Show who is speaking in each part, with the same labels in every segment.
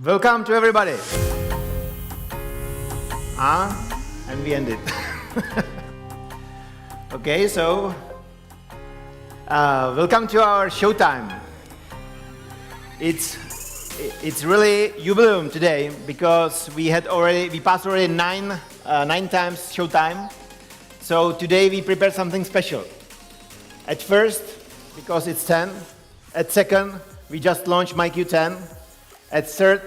Speaker 1: Welcome to everybody. And we ended. Okay, so welcome to our showtime. It's really jubileum today because we passed already nine times showtime. So today we prepared something special. At first, because it's 10. At second, we just launched MyQ 10. At third,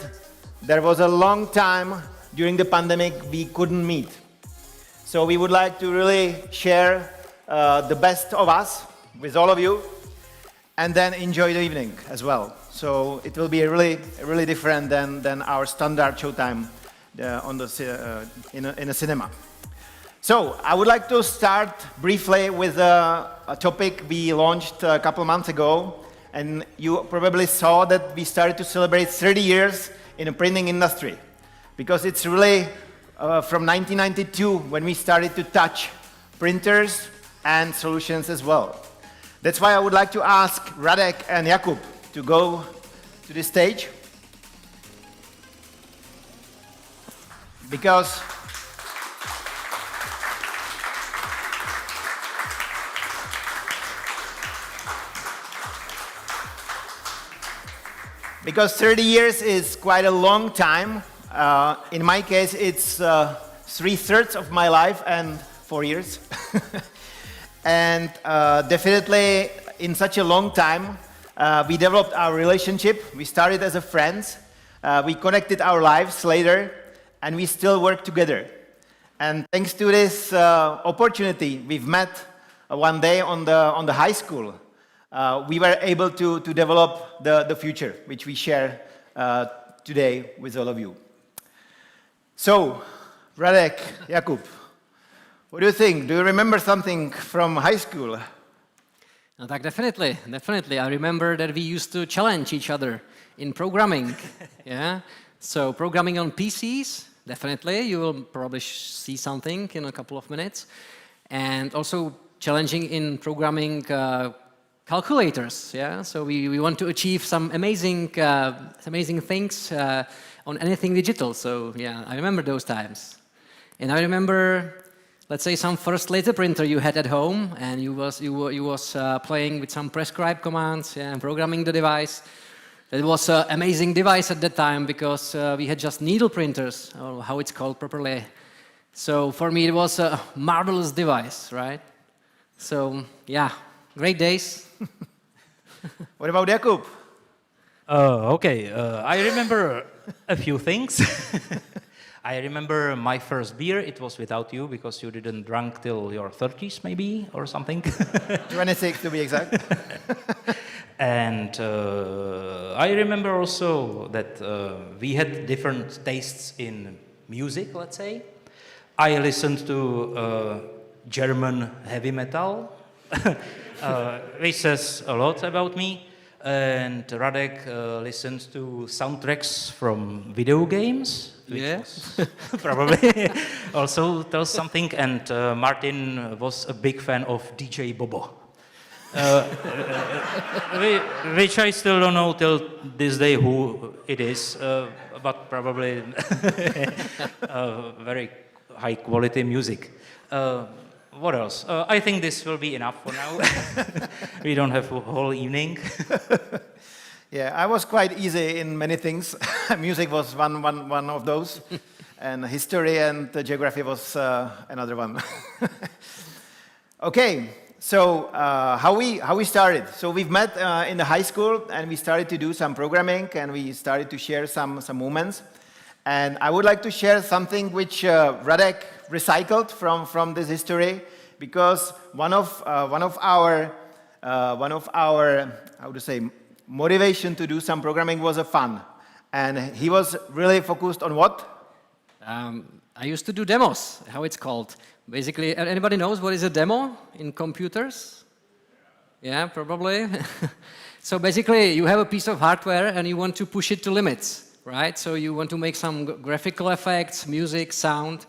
Speaker 1: there was a long time during the pandemic we couldn't meet. So we would like to really share the best of us with all of you and then enjoy the evening as well. So it will be really different than our standard showtime in a cinema. So I would like to start briefly with a topic we launched a couple months ago. And you probably saw that we started to celebrate 30 years in the printing industry. Because it's really from 1992 when we started to touch printers and solutions as well. That's why I would like to ask Radek and Jakub to go to the stage. Because Because 30 years is quite a long time. In my case, it's 3/3 of my life and 4 years. And definitely, in such a long time, we developed our relationship. We started as friends. We connected our lives later, and we still work together. And thanks to this opportunity, we've met one day on the high school. We were able to develop the future, which we share today with all of you. So, Radek, Jakub, what do you think? Do you remember something from high school?
Speaker 2: No, definitely. I remember that we used to challenge each other in programming. Yeah. So programming on PCs, definitely. You will probably see something in a couple of minutes. And also challenging in programming calculators, yeah. So we want to achieve some amazing things on anything digital. So yeah, I remember those times, and I remember, let's say, some first laser printer you had at home, and you was playing with some prescribed commands, yeah, and programming the device. It was an amazing device at that time because we had just needle printers, or how it's called properly. So for me, it was a marvelous device, right? So yeah, great days.
Speaker 1: What about Jakub?
Speaker 3: Okay, I remember a few things. I remember my first beer. It was without you because you didn't drink till your 30s, maybe, or something.
Speaker 1: 26 to be exact.
Speaker 3: And I remember also that we had different tastes in music, let's say. I listened to German heavy metal. Which says a lot about me, and Radek listens to soundtracks from video games, which probably also tells something, and Martin was a big fan of DJ Bobo, which I still don't know till this day who it is, but probably very high quality music. What else? I think this will be enough for now. We don't have a whole evening.
Speaker 1: Yeah, I was quite easy in many things. Music was one of those, and history and geography was another one. Okay, so how we started? So we've met in the high school, and we started to do some programming, and we started to share some moments. And I would like to share something which Radek recycled from this history, because one of our how to say motivation to do some programming was a fun, and he was really focused on what?
Speaker 2: I used to do demos. How it's called? Basically, anybody knows what is a demo in computers? Yeah, probably. So basically, you have a piece of hardware and you want to push it to limits. Right? So you want to make some graphical effects, music, sound,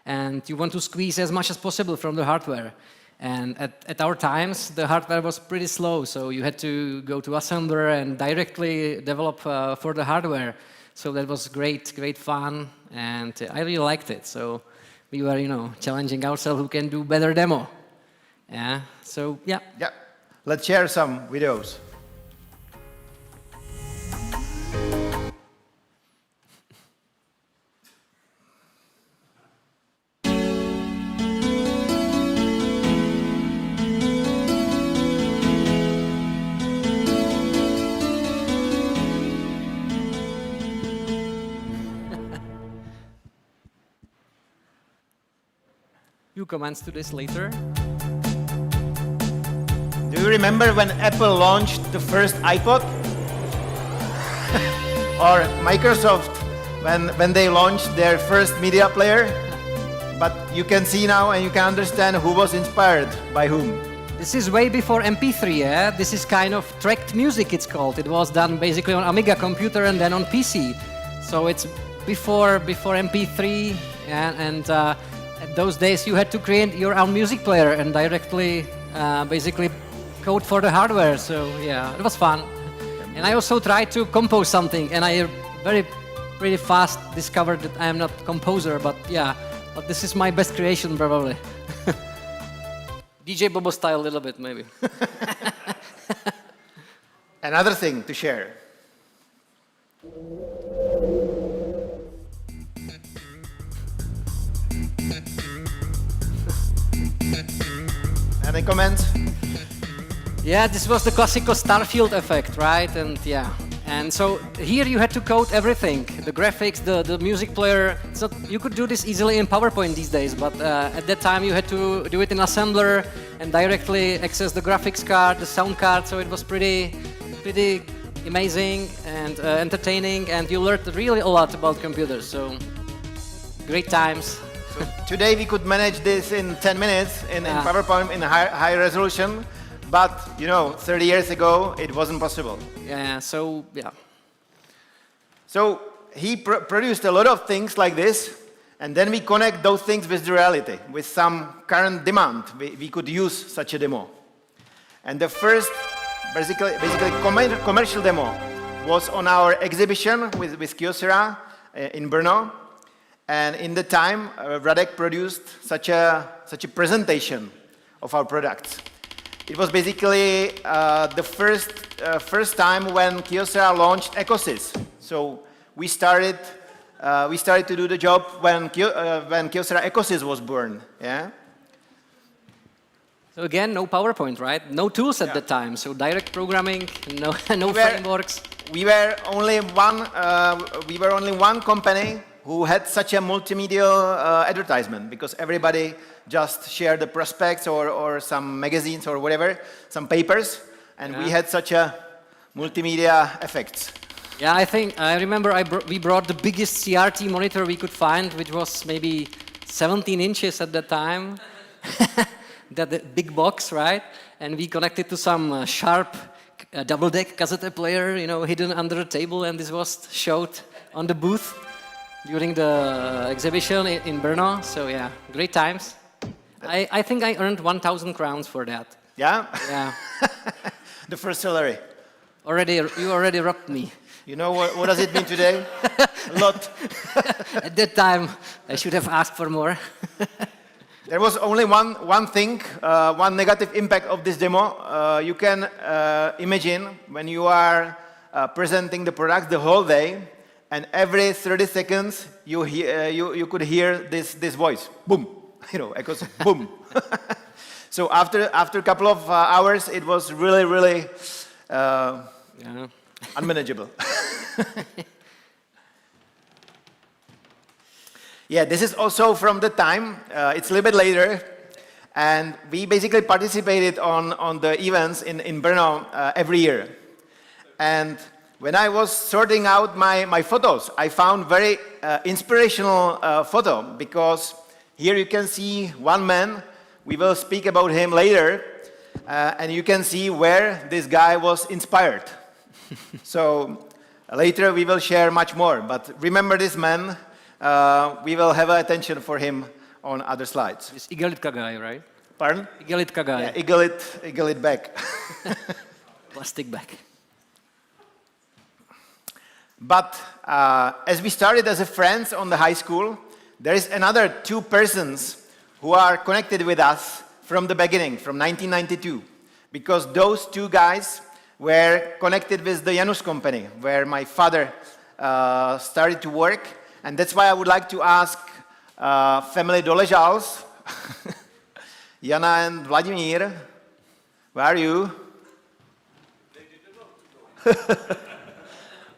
Speaker 2: and you want to squeeze as much as possible from the hardware. And at our times, the hardware was pretty slow, so you had to go to assembler and directly develop for the hardware. So that was great, great fun, and I really liked it. So we were, challenging ourselves who can do better demo. Yeah. So yeah.
Speaker 1: Yeah. Let's share some videos.
Speaker 2: Few comments to this later.
Speaker 1: Do you remember when Apple launched the first iPod? Or Microsoft when they launched their first media player? But you can see now and you can understand who was inspired by whom.
Speaker 2: This is way before MP3, yeah? This is kind of tracked music, it's called. It was done basically on Amiga computer and then on PC. So it's before MP3, yeah? And at those days you had to create your own music player and directly basically code for the hardware. So yeah, it was fun. And I also tried to compose something, and I pretty fast discovered that I am not a composer, but yeah, but this is my best creation probably. DJ Bobo style a little bit maybe.
Speaker 1: Another thing to share. Any comments?
Speaker 2: Yeah, this was the classical Starfield effect, right? And yeah, and so here you had to code everything: the graphics, the music player. It's not, you could do this easily in PowerPoint these days, but at that time you had to do it in assembler and directly access the graphics card, the sound card. So it was pretty amazing and entertaining, and you learned really a lot about computers. So great times.
Speaker 1: So today we could manage this in 10 minutes in PowerPoint in high resolution. But, 30 years ago, it wasn't possible.
Speaker 2: Yeah, so, yeah.
Speaker 1: So he produced a lot of things like this, and then we connect those things with the reality, with some current demand. We could use such a demo. And the first, basically commercial demo was on our exhibition with Kyocera in Brno. And in the time, Radek produced such a presentation of our products. It was basically the first time when Kyocera launched Ecosys. So we started to do the job when Kyocera Ecosys was born. Yeah.
Speaker 2: So again, no PowerPoint, right? No tools at the time. So direct programming, no frameworks.
Speaker 1: We were only one company who had such a multimedia advertisement, because everybody just shared the prospects or some magazines or whatever, some papers, and we had such a multimedia effects.
Speaker 2: Yeah, I remember we brought the biggest CRT monitor we could find, which was maybe 17 inches at that time. The big box, right? And we connected to some sharp double-deck cassette player, hidden under a table, and this was showed on the booth during the exhibition in Brno. So yeah, great times. I think I earned 1,000 crowns for that.
Speaker 1: Yeah?
Speaker 2: Yeah.
Speaker 1: The first salary.
Speaker 2: You already robbed me.
Speaker 1: You know what does it mean today? A lot.
Speaker 2: At that time, I should have asked for more.
Speaker 1: There was only one thing, one negative impact of this demo. You can imagine when you are presenting the product the whole day, and every 30 seconds you could hear this voice, boom, echoes, boom. So after a couple of hours, it was really unmanageable. Yeah, this is also from the time. It's a little bit later, and we basically participated on the events in Brno every year. And when I was sorting out my photos, I found very inspirational photo, because here you can see one man. We will speak about him later, and you can see where this guy was inspired. So later we will share much more, but remember this man. We will have attention for him on other slides.
Speaker 2: This Igalitka guy, right?
Speaker 1: Pardon?
Speaker 2: Igalitka guy.
Speaker 1: Yeah, Igalit back.
Speaker 2: Plastic bag.
Speaker 1: But as we started as a friends on the high school, there is another 2 persons who are connected with us from the beginning, from 1992. Because those 2 guys were connected with the Janus company, where my father started to work. And that's why I would like to ask family Doležals, Jana and Vladimír, where are you?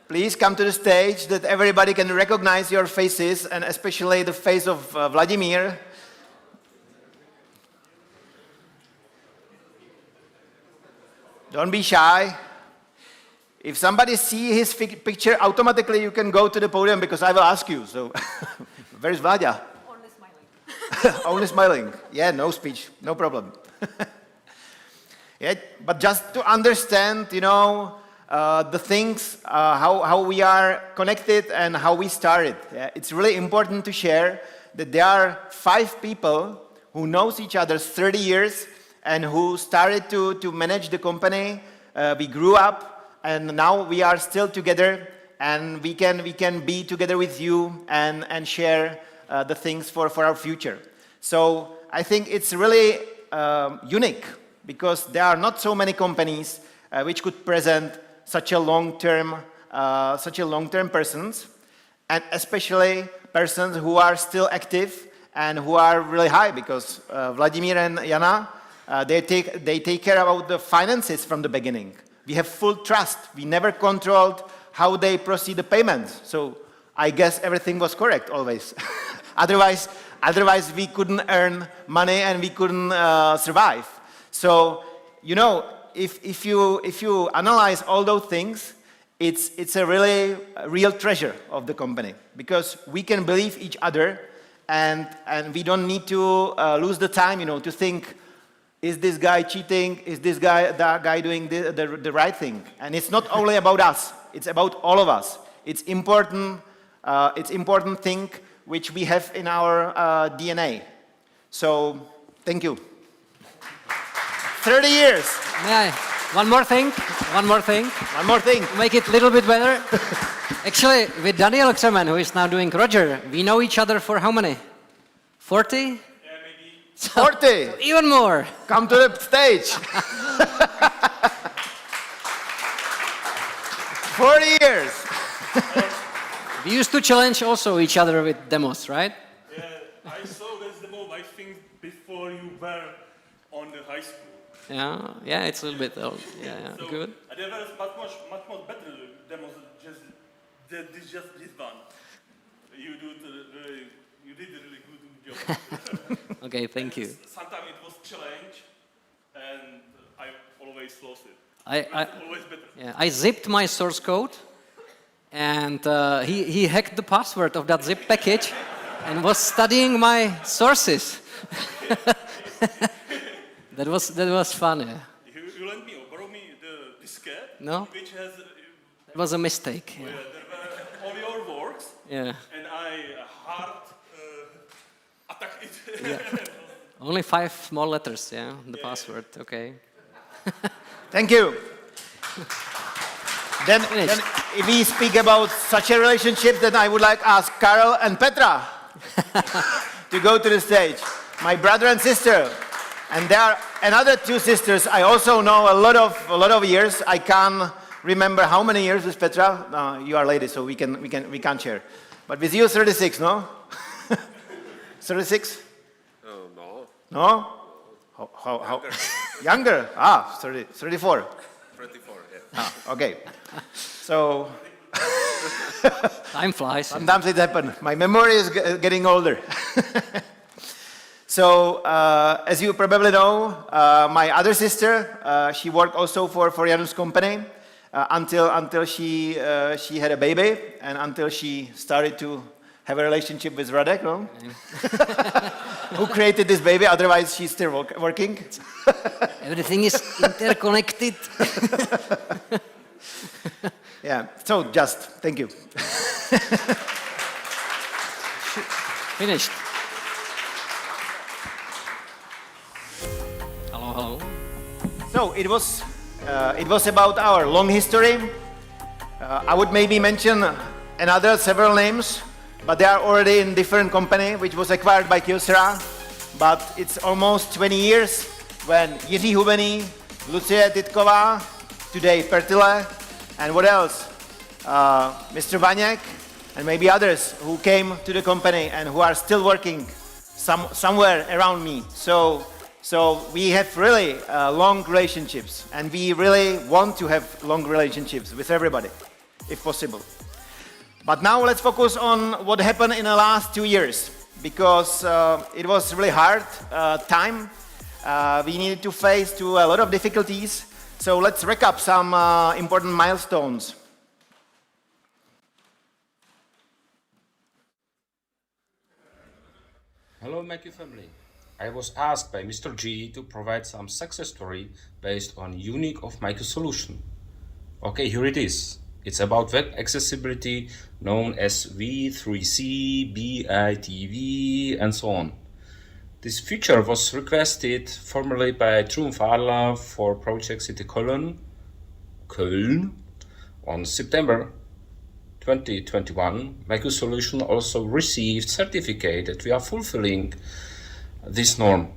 Speaker 1: Please come to the stage that everybody can recognize your faces, and especially the face of Vladimír. Don't be shy. If somebody sees his picture, automatically you can go to the podium because I will ask you. So, where's Vladia?
Speaker 4: Only smiling.
Speaker 1: Only smiling. Yeah, no speech, no problem. Yeah, but just to understand, the things, how we are connected and how we started. Yeah, it's really important to share that there are 5 people who knows each other 30 years and who started to manage the company. We grew up. And now we are still together, and we can be together with you and share the things for our future. So I think it's really unique because there are not so many companies which could present such a long-term persons, and especially persons who are still active and who are really high. Because Vladimír and Jana, they take care about the finances from the beginning. We have full trust. We never controlled how they proceed the payments. So I guess everything was correct always. Otherwise we couldn't earn money and we couldn't survive. So, if you analyze all those things, it's a really real treasure of the company because we can believe each other and we don't need to lose the time, to think, is this guy cheating? Is that guy doing the right thing? And it's not only about us. It's about all of us. It's important thing which we have in our DNA. So, thank you. 30 years.
Speaker 2: May I? One more thing.
Speaker 1: Make
Speaker 2: it a little bit better. Actually, with Daniel Kremen, who is now doing Roger, we know each other for how many? 40?
Speaker 1: 40.
Speaker 2: Even more.
Speaker 1: Come to the stage. 40 years.
Speaker 2: We used to challenge also each other with demos, right?
Speaker 5: Yeah, I saw this demo, I think, before you were on the high school.
Speaker 2: Yeah, it's a little bit old. Yeah,
Speaker 5: So,
Speaker 2: good.
Speaker 5: There was much more better demos than just this one. You did a really good job.
Speaker 2: Okay, thank you.
Speaker 5: Sometimes it was challenge, and I always lost it. Always better.
Speaker 2: Yeah, I zipped my source code, and he hacked the password of that zip package, and was studying my sources. That was fun. Yeah.
Speaker 5: You lent me or borrow me the diskette,
Speaker 2: No.
Speaker 5: which has.
Speaker 2: It was a mistake.
Speaker 5: There were all your works,
Speaker 2: Yeah.
Speaker 5: and I hard attacked it.
Speaker 2: Yeah. Only 5 small letters. Yeah, the password. Okay.
Speaker 1: Thank you. Then
Speaker 2: Finished.
Speaker 1: if we speak about such a relationship, then I would like to ask Karel and Petra to go to the stage. My brother and sister. And there are another 2 sisters I also know a lot of years. I can't remember how many years with Petra. No, you are lady, so we can't share. But with you, 36, no? 36?
Speaker 6: No.
Speaker 1: No? How? Younger? 34.
Speaker 6: 24, yeah.
Speaker 1: Okay. So
Speaker 2: Time flies.
Speaker 1: sometimes it happens. My memory is getting older. So, as you probably know, my other sister, she worked also for Janus company until she had a baby and until she started to have a relationship with Radek, no? Who created this baby, otherwise she's still working.
Speaker 2: Everything is interconnected.
Speaker 1: Yeah, so just, thank you.
Speaker 2: Finished. Hello.
Speaker 1: So it was about our long history. I would maybe mention another several names, but they are already in different company, which was acquired by Kyocera. But it's almost 20 years when Jiří Hubený, Lucie Titková, today Pertile, and what else? Mr. Vaněk, and maybe others who came to the company and who are still working somewhere around me. So we have really long relationships, and we really want to have long relationships with everybody, if possible. But now let's focus on what happened in the last 2 years, because it was really hard time. We needed to face a lot of difficulties. So let's recap some important milestones.
Speaker 7: Hello, MyQ family. I was asked by Mr. G to provide some success story based on unique of MyQ solution. Okay, here it is. It's about web accessibility known as V3C, BITV, and so on. This feature was requested formerly by Triumph Adler for Project City Köln on September 2021. MyQ solution also received certificate that we are fulfilling this norm.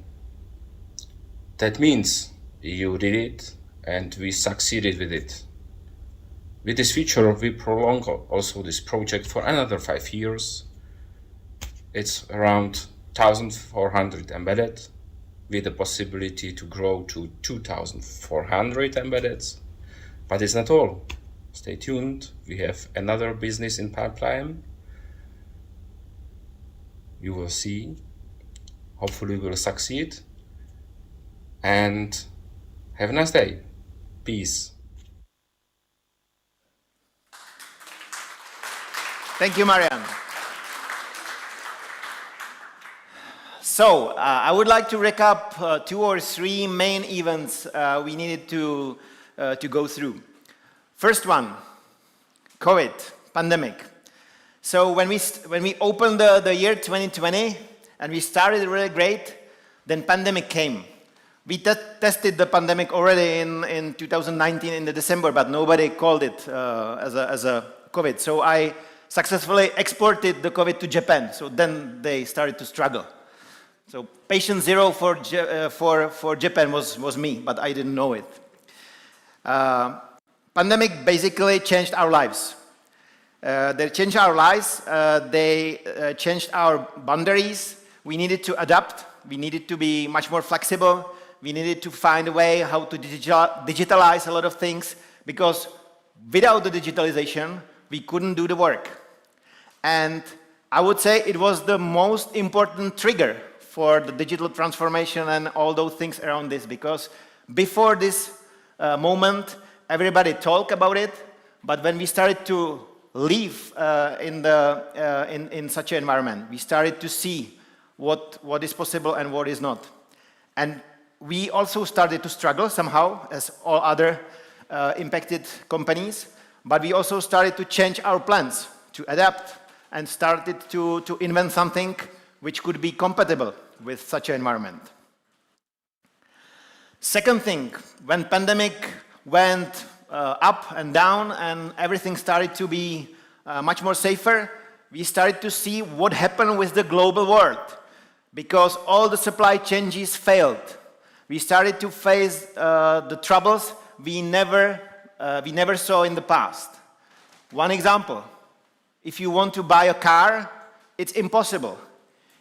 Speaker 7: That means you did it and we succeeded with it. With this feature, we prolong also this project for another 5 years. It's around 1,400 embedded, with the possibility to grow to 2,400 embeddeds. But it's not all. Stay tuned. We have another business in pipeline. You will see. Hopefully we will succeed. And have a nice day. Peace.
Speaker 1: Thank you, Marian. So, I would like to recap 2 or 3 main events we needed to go through. First one, COVID, pandemic. So when we opened the year 2020 and we started really great, then pandemic came. We tested the pandemic already in 2019 in the December, but nobody called it as a COVID. So I successfully exported the COVID to Japan. So then they started to struggle. So patient zero for Japan was me, but I didn't know it. Pandemic basically changed our lives. They changed our lives. They changed our boundaries. We needed to adapt. We needed to be much more flexible. We needed to find a way how to digitalize a lot of things, because without the digitalization, we couldn't do the work. And I would say it was the most important trigger for the digital transformation and all those things around this, because before this moment, everybody talked about it, but when we started to live in such an environment, we started to see what is possible and what is not. And we also started to struggle somehow, as all other impacted companies, but we also started to change our plans, to adapt, and started to invent something which could be compatible with such an environment. Second thing, when pandemic went up and down and everything started to be much more safer, we started to see what happened with the global world, because all the supply chains failed. We started to face the troubles we never saw in the past. One example, if you want to buy a car, it's impossible.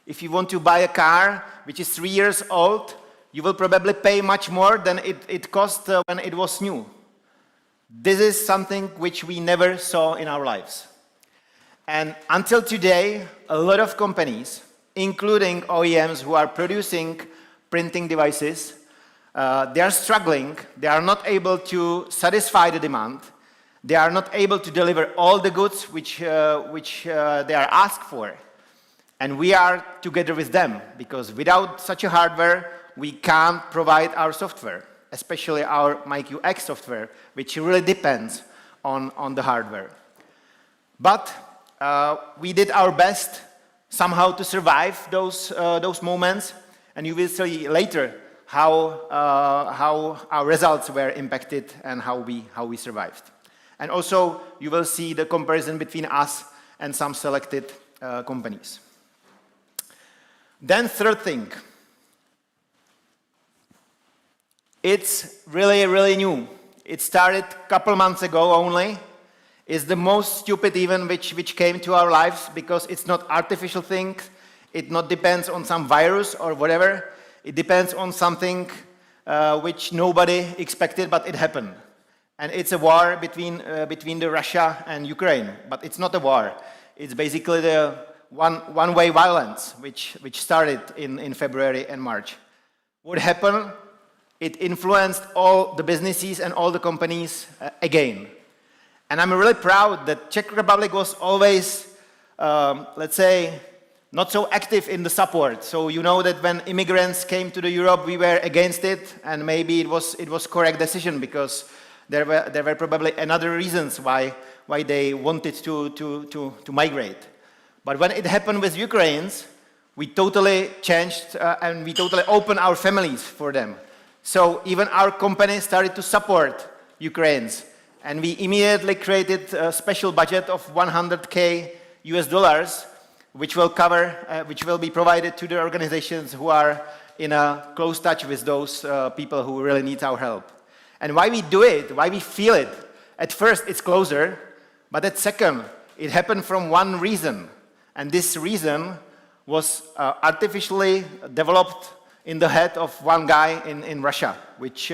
Speaker 1: If you want to buy a car which is 3 years old, you will probably pay much more than it cost when it was new. This is something which we never saw in our lives. And until today, a lot of companies, including OEMs who are producing printing devices, they are struggling. They are not able to satisfy the demand. They are not able to deliver all the goods which they are asked for. And we are together with them, because without such a hardware, we can't provide our software, especially our MyQ X software, which really depends on the hardware. But we did our best somehow to survive those moments, and you will see later how our results were impacted and how we survived. And also, you will see the comparison between us and some selected companies. Then third thing, it's really, really new. It started a couple months ago only. It's the most stupid event which came to our lives because it's not artificial thing. It not depends on some virus or whatever. It depends on something which nobody expected, but it happened. And it's a war between the Russia and Ukraine. But it's not a war. It's basically the one-way violence which started in February and March. What happened? It influenced all the businesses and all the companies again. And I'm really proud that Czech Republic was always, let's say, not so active in the support. So you know that when immigrants came to Europe, we were against it, and maybe it was correct decision because there were probably another reasons why they wanted to migrate. But when it happened with Ukrainians, we totally changed and we totally opened our families for them. So even our company started to support Ukrainians. And we immediately created a special budget of $100K US, which will be provided to the organizations who are in a close touch with those people who really need our help. And why we do it, why we feel it, at first it's closer, but at second, it happened from one reason. And this reason was artificially developed in the head of one guy in Russia, which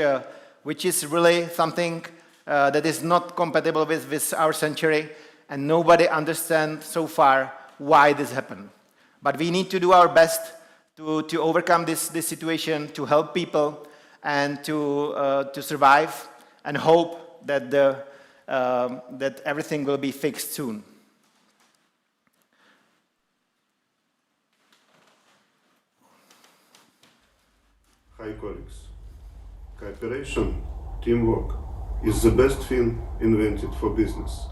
Speaker 1: is really something that is not compatible with our century, and nobody understands so far why this happened. But we need to do our best to overcome this situation, to help people, and to survive, and hope that that everything will be fixed soon.
Speaker 8: Hi colleagues, cooperation, teamwork is the best thing invented for business.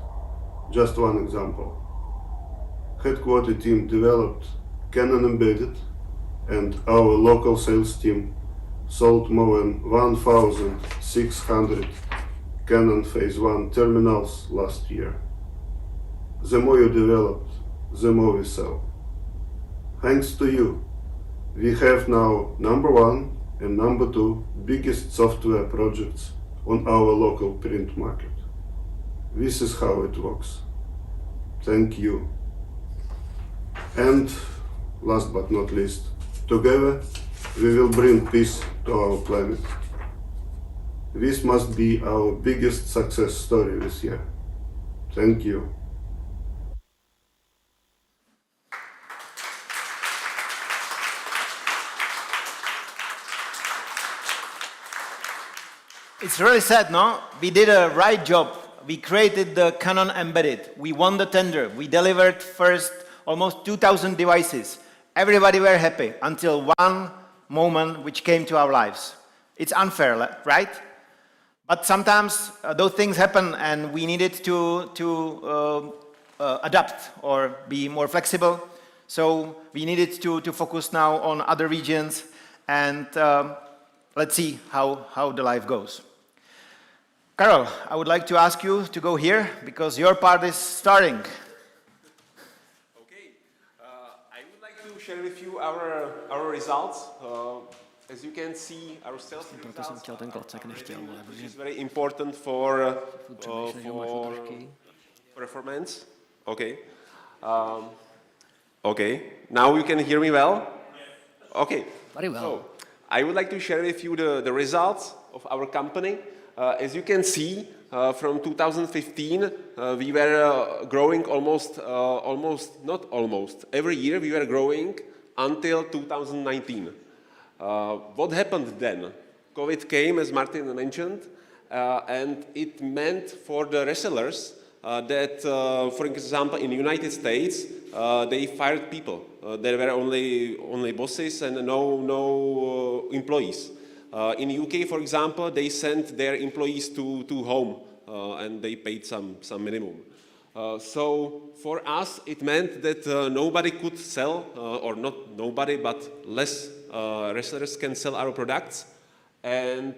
Speaker 8: Just one example. Headquarter team developed Canon Embedded, and our local sales team sold more than 1,600 Canon Phase 1 terminals last year. The more you develop, the more we sell. Thanks to you, we have now number 1 and number 2 biggest software projects on our local print market. This is how it works. Thank you. And last but not least, together we will bring peace to our planet. This must be our biggest success story this year. Thank you.
Speaker 1: It's really sad, no? We did a right job. We created the Canon Embedded. We won the tender. We delivered first almost 2,000 devices. Everybody were happy until one moment which came to our lives. It's unfair, right? But sometimes those things happen and we needed to adapt or be more flexible. So we needed to focus now on other regions, and let's see how the life goes. Karol, I would like to ask you to go here because your part is starting.
Speaker 6: Okay, I would like to share with you our results. As you can see, our sales results which is very important for performance. Okay. Okay. Now you can hear me well? Okay.
Speaker 2: Very well.
Speaker 6: So, I would like to share with you the results of our company. As you can see, from 2015, we were growing every year we were growing until 2019. What happened then? COVID came, as Martin mentioned, and it meant for the resellers that, for example, in the United States, they fired people. There were only bosses and no employees. In the UK, for example, they sent their employees to home and they paid some minimum. So for us, it meant that nobody could sell, or not nobody, but less resellers can sell our products. And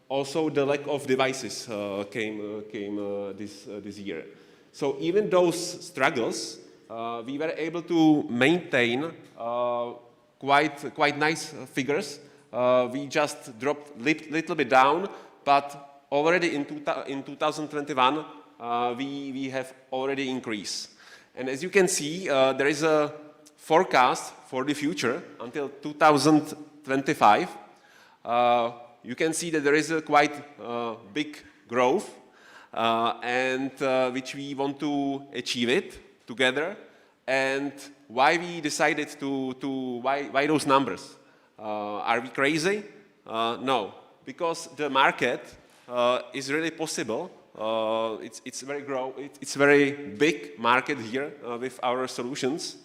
Speaker 6: also the lack of devices came this year. So even those struggles, we were able to maintain quite nice figures. We just dropped little bit down, but already in 2021, we have already increased. And as you can see, there is a forecast for the future until 2025. You can see that there is a quite big growth, and which we want to achieve it together. And why we decided why those numbers? Are we crazy? No, because the market is really possible. It's very big market here with our solutions,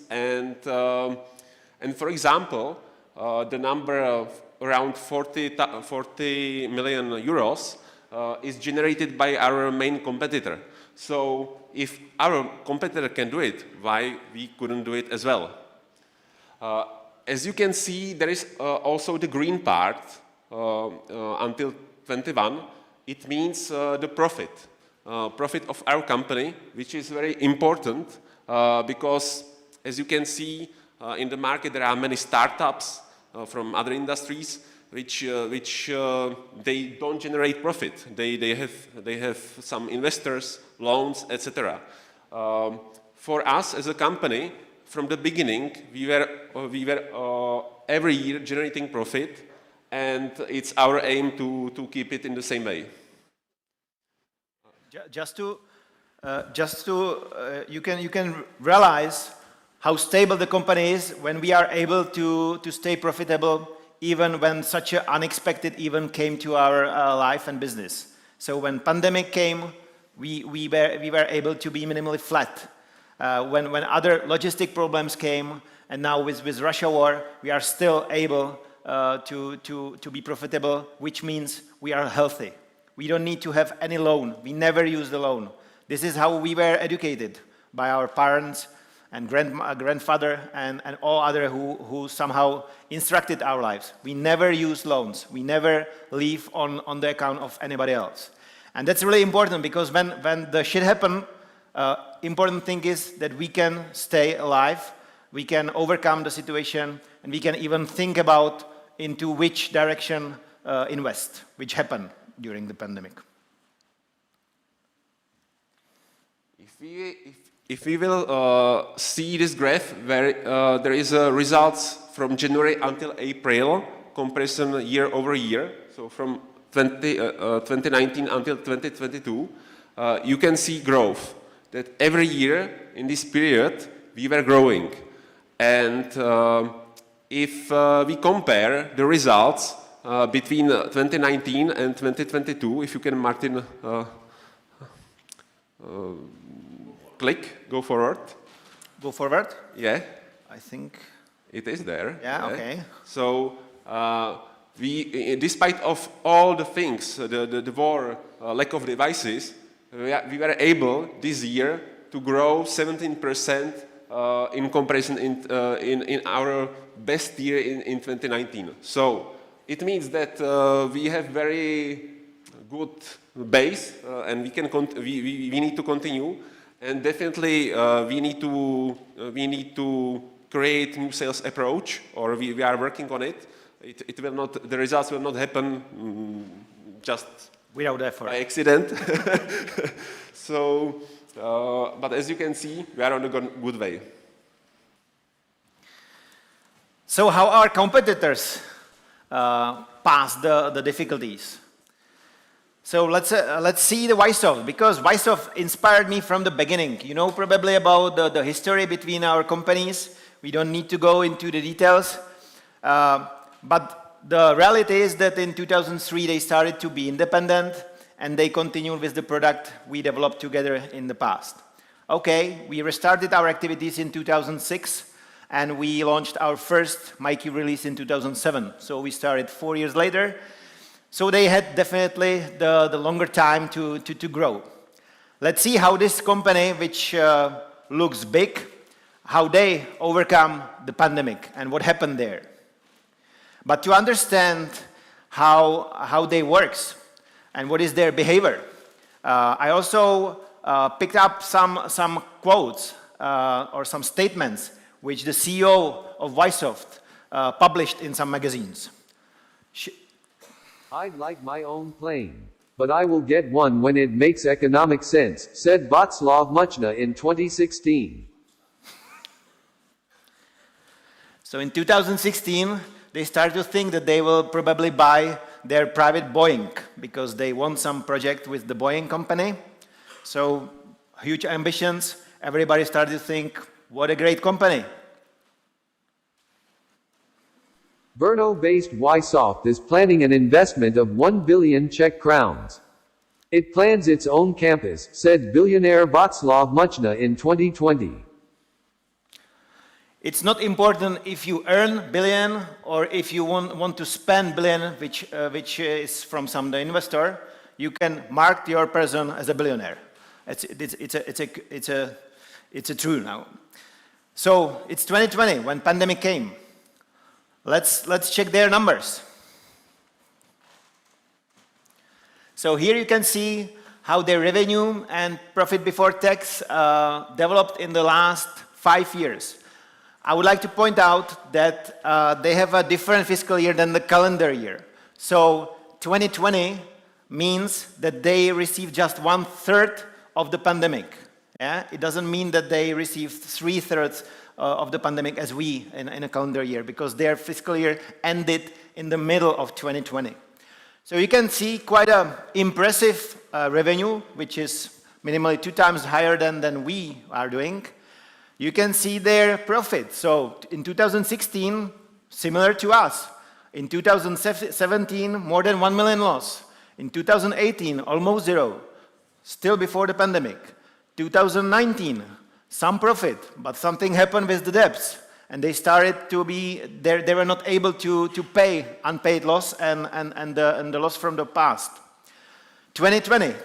Speaker 6: and for example, the number of around 40 million euros is generated by our main competitor. So if our competitor can do it, why we couldn't do it as well? As you can see, there is also the green part until 21. It means the profit of our company, which is very important because, as you can see, in the market there are many startups from other industries which they don't generate profit. They have some investors, loans, etc. For us as a company, from the beginning, we were every year generating profit, and it's our aim to keep it in the same way.
Speaker 1: You can realize how stable the company is when we are able to stay profitable even when such an unexpected event came to our life and business. So when pandemic came, we were able to be minimally flat. When other logistic problems came, and now with Russia war, we are still able to be profitable, which means we are healthy. We don't need to have any loan. We never use the loan. This is how we were educated by our parents and grandfather and all other who somehow instructed our lives. We never use loans. We never live on the account of anybody else. And that's really important because when the shit happen, important thing is that we can stay alive, we can overcome the situation, and we can even think about into which direction invest, which happened during the pandemic.
Speaker 6: If we will see this graph where there is results from January until April, comparison year over year, so from 2019 until 2022, you can see growth. That every year in this period we were growing. And if we compare the results between 2019 and 2022, if you can, Martin, click, go forward.
Speaker 1: Go forward?
Speaker 6: Yeah.
Speaker 1: I think
Speaker 6: it is there.
Speaker 1: Yeah, okay.
Speaker 6: So we, despite of all the things, the war, lack of devices, we were able this year to grow 17% in comparison in our best year in 2019. So it means that we have very good base, and we need to continue, and definitely we need to create new sales approach, or we are working on it. It will not, the results will not happen just
Speaker 1: without effort,
Speaker 6: by accident. So, but as you can see, we are on a good way.
Speaker 1: So how our competitors pass the difficulties? So let's see the Vysoft, because Vysoft inspired me from the beginning. You know probably about the history between our companies. We don't need to go into the details. But the reality is that in 2003 they started to be independent, and they continued with the product we developed together in the past. Okay, we restarted our activities in 2006, and we launched our first MyQ release in 2007. So we started 4 years later. So they had definitely the longer time to grow. Let's see how this company, which looks big, how they overcome the pandemic and what happened there. But to understand how they works and what is their behavior. I also picked up some quotes or some statements which the CEO of Vysoft published in some magazines.
Speaker 9: I'd like my own plane, but I will get one when it makes economic sense, said Václav Muchna in 2016.
Speaker 1: So in 2016, they started to think that they will probably buy their private Boeing because they won some project with the Boeing company. So huge ambitions. Everybody started to think, what a great company.
Speaker 9: Brno-based Vysoft is planning an investment of 1 billion Czech crowns. It plans its own campus, said billionaire Václav Muchna in 2020.
Speaker 1: It's not important if you earn billion or if you want to spend billion, which is from some investor. You can mark your person as a billionaire. It's a true now. So it's 2020 when pandemic came. Let's check their numbers. So here you can see how their revenue and profit before tax developed in the last 5 years. I would like to point out that they have a different fiscal year than the calendar year. So 2020 means that they received just 1/3 of the pandemic. Yeah? It doesn't mean that they received 3/3 of the pandemic as we in a calendar year, because their fiscal year ended in the middle of 2020. So you can see quite an impressive revenue, which is minimally 2 times higher than we are doing. You can see their profit. So in 2016, similar to us. In 2017, more than 1 million loss. In 2018, almost zero, still before the pandemic. 2019, some profit, but something happened with the debts. And they started to be, they were not able to pay unpaid loss and the loss from the past. 2020,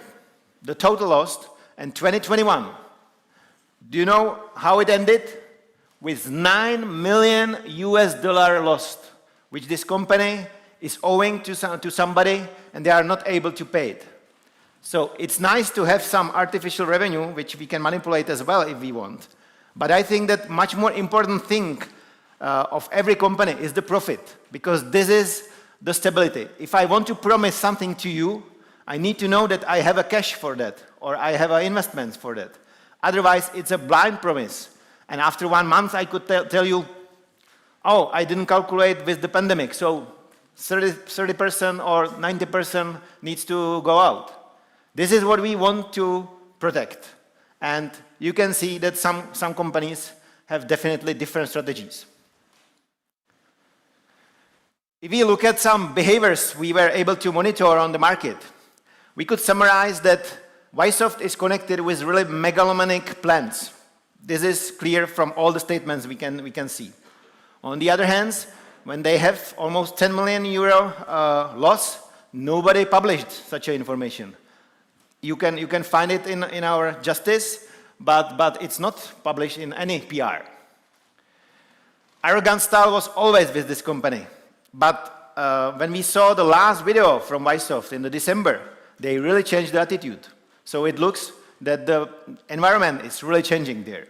Speaker 1: the total loss, and 2021. Do you know how it ended? With $9 million lost, which this company is owing to somebody and they are not able to pay it. So it's nice to have some artificial revenue, which we can manipulate as well if we want. But I think that much more important thing of every company is the profit, because this is the stability. If I want to promise something to you, I need to know that I have a cash for that, or I have investments for that. Otherwise, it's a blind promise. And after 1 month, I could tell you, oh, I didn't calculate with the pandemic, so 30% or 90% needs to go out. This is what we want to protect. And you can see that some companies have definitely different strategies. If we look at some behaviors we were able to monitor on the market, we could summarize that Vysoft is connected with really megalomaniac plans. This is clear from all the statements we can see. On the other hand, when they have almost 10 million euro loss, nobody published such information. You can find it in our justice, but it's not published in any PR. Arrogant style was always with this company, but when we saw the last video from Vysoft in December, they really changed the attitude. So it looks that the environment is really changing there.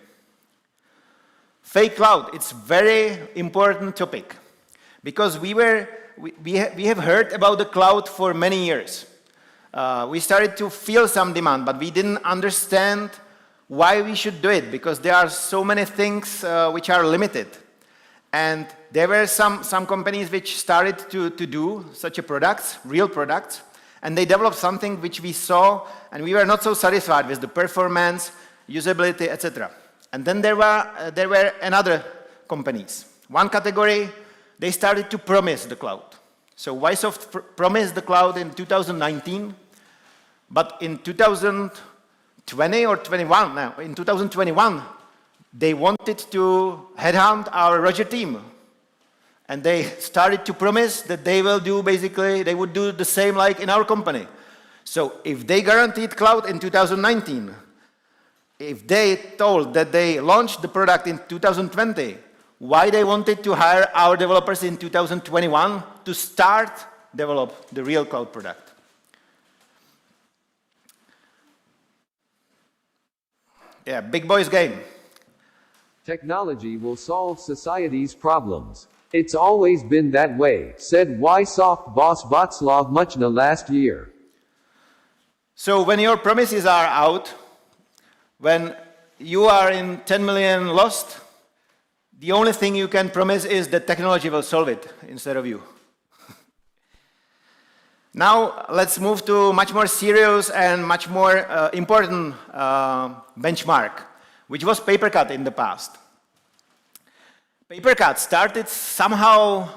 Speaker 1: Fake cloud, it's very important topic, because we have heard about the cloud for many years. We started to feel some demand, but we didn't understand why we should do it, because there are so many things which are limited. And there were some companies which started to do such a products, real products, and they developed something which we saw, and we were not so satisfied with the performance, usability, etc. And then there were another companies. One category, they started to promise the cloud. So Vysoft promised the cloud in 2019, but in 2020 or 21, now in 2021, they wanted to headhunt our Roger team. And they started to promise that they will do basically, they would do the same like in our company. So if they guaranteed cloud in 2019, if they told that they launched the product in 2020, why they wanted to hire our developers in 2021 to start develop the real cloud product. Yeah, big boys game.
Speaker 9: Technology will solve society's problems. It's always been that way, said Ysoft boss Václav Muchna last year.
Speaker 1: So when your promises are out, when you are in 10 million lost, the only thing you can promise is that technology will solve it instead of you. Now let's move to much more serious and much more important benchmark, which was paper-cut in the past. Paper-cut started somehow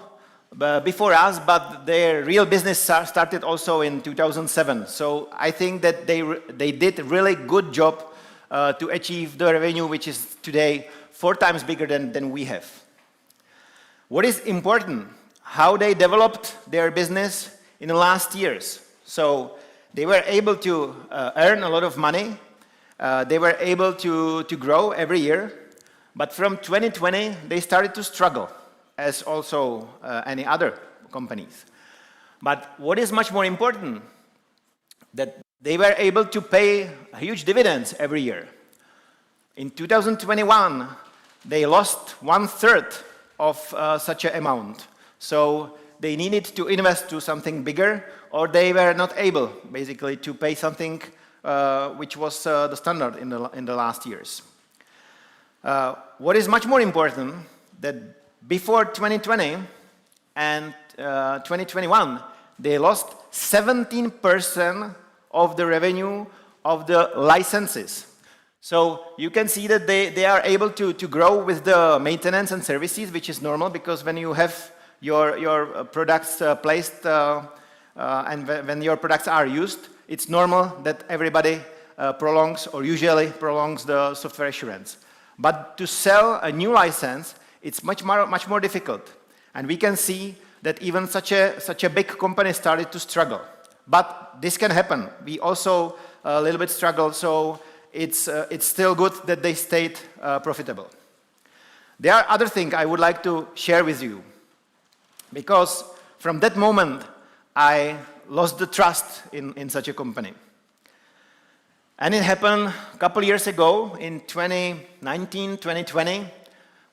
Speaker 1: before us, but their real business started also in 2007. So I think that they did a really good job to achieve the revenue, which is today 4 times bigger than we have. What is important? How they developed their business in the last years. So they were able to earn a lot of money. They were able to grow every year. But from 2020, they started to struggle, as also any other companies. But what is much more important, that they were able to pay huge dividends every year. In 2021, they lost 1/3 of such an amount. So they needed to invest to something bigger, or they were not able, basically, to pay something which was the standard in the last years. What is much more important, that before 2020 and 2021, they lost 17% of the revenue of the licenses. So you can see that they are able to grow with the maintenance and services, which is normal, because when you have your products placed and when your products are used, it's normal that everybody prolongs or usually prolongs the software assurance. But to sell a new license, it's much more difficult. And we can see that even such a big company started to struggle. But this can happen. We also a little bit struggle, so it's still good that they stayed profitable. There are other things I would like to share with you, because from that moment, I lost the trust in such a company. And it happened a couple years ago, in 2019, 2020,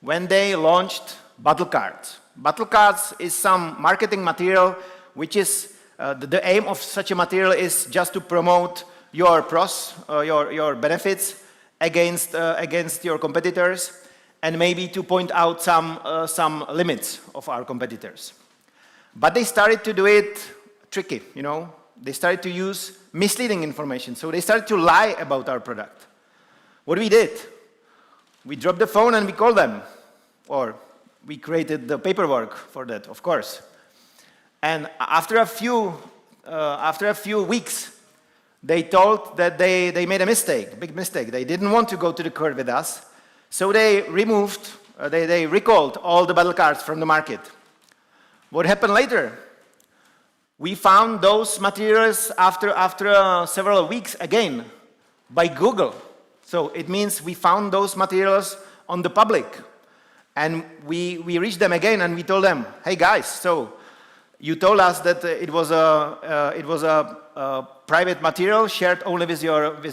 Speaker 1: when they launched Battle Cards. Battle Cards is some marketing material, which is, the aim of such a material is just to promote your pros, your benefits against your competitors, and maybe to point out some limits of our competitors. But they started to do it tricky, you know. They started to use misleading information, so they started to lie about our product. What we did? We dropped the phone and we called them, or we created the paperwork for that, of course. And after a few weeks, they told that they made a mistake, big mistake. They didn't want to go to the court with us, so they recalled all the battle cards from the market. What happened later? We found those materials after several weeks again by Google. So it means we found those materials on the public, and we reached them again and we told them, hey guys, so you told us that it was a private material shared only with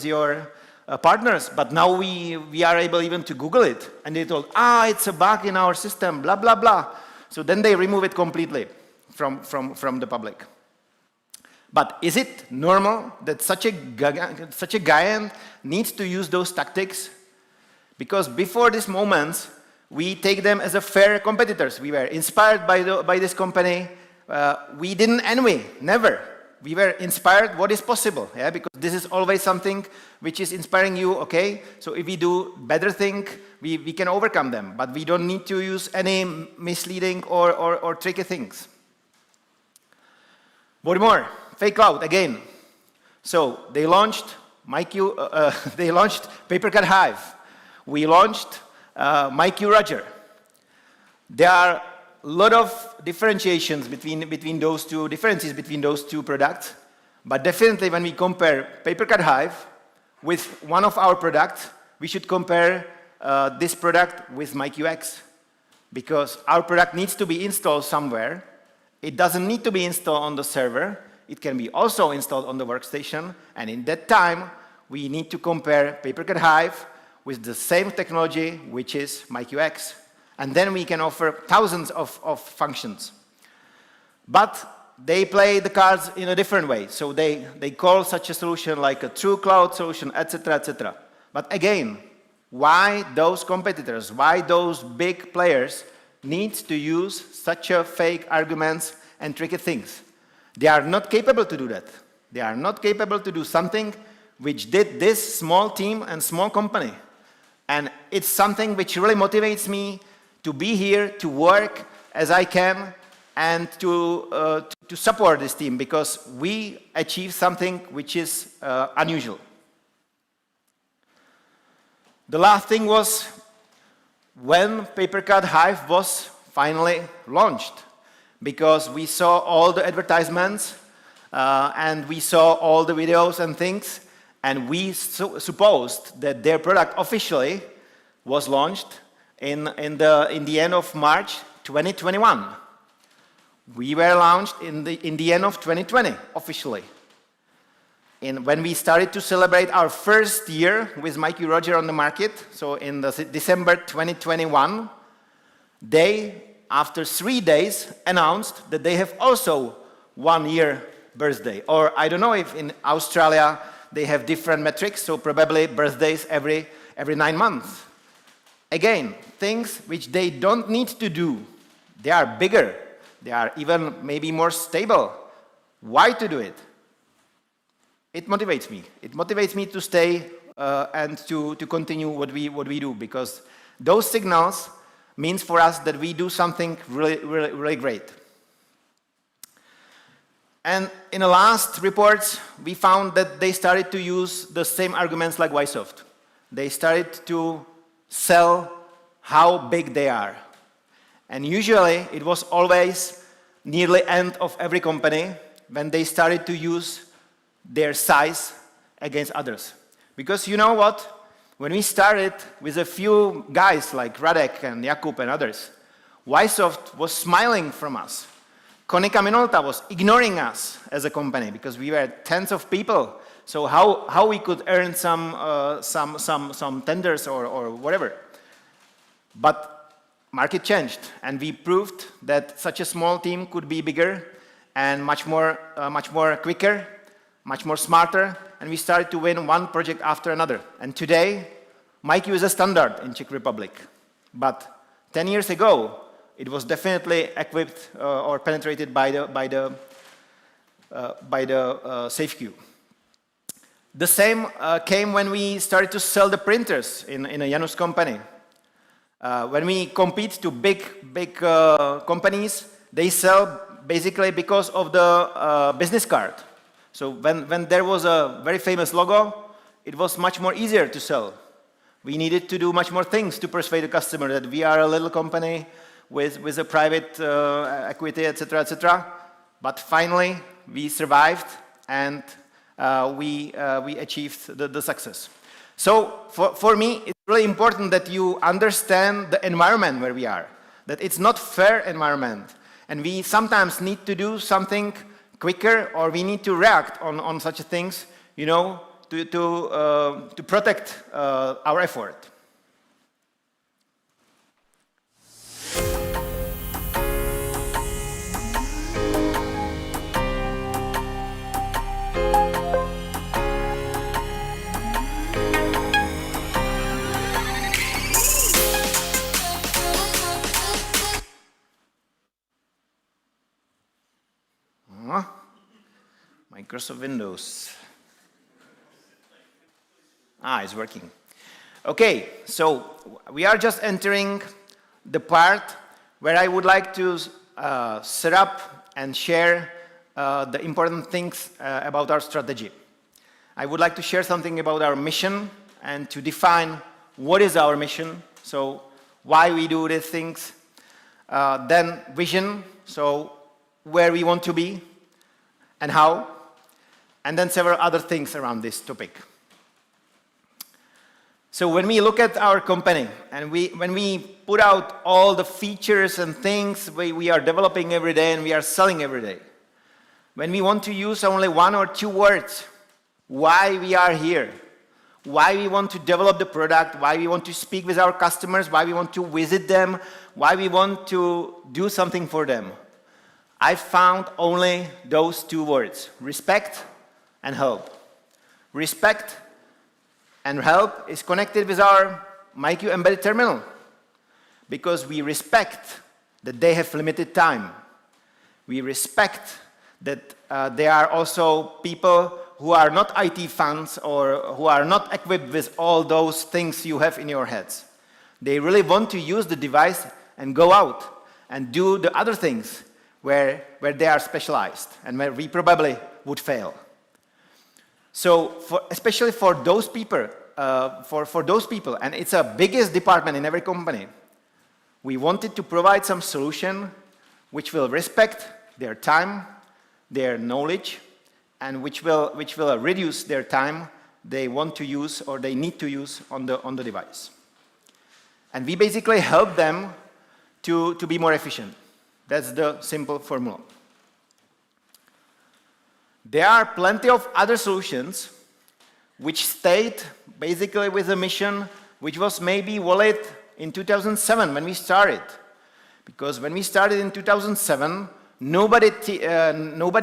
Speaker 1: your partners, but now we are able even to Google it. And they told, it's a bug in our system, blah blah blah. So then they remove it completely from the public. But is it normal that such a giant needs to use those tactics? Because before this moment, we take them as a fair competitors. We were inspired by this company. We didn't envy, never. We were inspired what is possible, yeah? Because this is always something which is inspiring you, okay? So if we do better thing, we can overcome them, but we don't need to use any misleading or tricky things. What more? Fake cloud again. So they launched MyQ, they launched Papercut Hive. We launched MyQ Roger. There are a lot of differentiations between those two products, but definitely when we compare Papercut Hive with one of our products, we should compare this product with MyQ X, because our product needs to be installed somewhere. It doesn't need to be installed on the server. It can be also installed on the workstation. And in that time, we need to compare PaperCut Hive with the same technology, which is MyQX. And then we can offer thousands of functions. But they play the cards in a different way. So they call such a solution like a true cloud solution, etc., etc. But again, why those competitors, why those big players need to use such a fake arguments and tricky things? They are not capable to do that. They are not capable to do something which did this small team and small company. And it's something which really motivates me to be here, to work as I can, and to support this team, because we achieve something which is unusual. The last thing was when PaperCut Hive was finally launched, because we saw all the advertisements and we saw all the videos and things, and we supposed that their product officially was launched in the end of March 2021. We were launched in the end of 2020, officially. When we started to celebrate our first year with MyQ Roger on the market, so in December 2021, they, after 3 days, announced that they have also 1 year birthday. Or I don't know if in Australia they have different metrics, so probably birthdays every 9 months. Again, things which they don't need to do. They are bigger. They are even maybe more stable. Why to do it? It motivates me. It motivates me to stay and to continue what we do, because those signals means for us that we do something really great. And in the last reports, we found that they started to use the same arguments like Ysoft. They started to sell how big they are. And usually, it was always nearly end of every company when they started to use their size against others. Because you know what? When we started with a few guys like Radek and Jakub and others, Ysoft was smiling from us. Konica Minolta was ignoring us as a company because we were tens of people. So how we could earn some tenders or whatever. But market changed, and we proved that such a small team could be bigger and much more quicker, much more smarter, and we started to win one project after another. And today, MyQ is a standard in Czech Republic. But 10 years ago, it was definitely equipped or penetrated by the SafeQ. The same came when we started to sell the printers in a Janus company. When we compete to big companies, they sell basically because of the business card. So when there was a very famous logo, it was much more easier to sell. We needed to do much more things to persuade the customer that we are a little company with a private equity, etc., etc. But finally, we survived and we achieved the success. So for me, it's really important that you understand the environment where we are, that it's not fair environment. And we sometimes need to do something quicker, or we need to react on such things, you know, to protect our effort. Microsoft Windows. It's working. Okay, so we are just entering the part where I would like to set up and share the important things about our strategy. I would like to share something about our mission and to define what is our mission, so why we do these things. Then vision, so where we want to be and how, and then several other things around this topic. So when we look at our company and when we put out all the features and things we are developing every day and we are selling every day, when we want to use only one or two words, why we are here, why we want to develop the product, why we want to speak with our customers, why we want to visit them, why we want to do something for them, I found only those two words, respect and help. Respect and help is connected with our MyQ embedded terminal because we respect that they have limited time. We respect that there are also people who are not IT fans or who are not equipped with all those things you have in your heads. They really want to use the device and go out and do the other things where they are specialized and where we probably would fail. So especially for those people, and it's a biggest department in every company, we wanted to provide some solution which will respect their time, their knowledge, and which will reduce their time they want to use or they need to use on the device. And we basically help them to be more efficient. That's the simple formula. There are plenty of other solutions which stayed basically with a mission which was maybe valid in 2007 when we started. Because when we started in 2007, nobody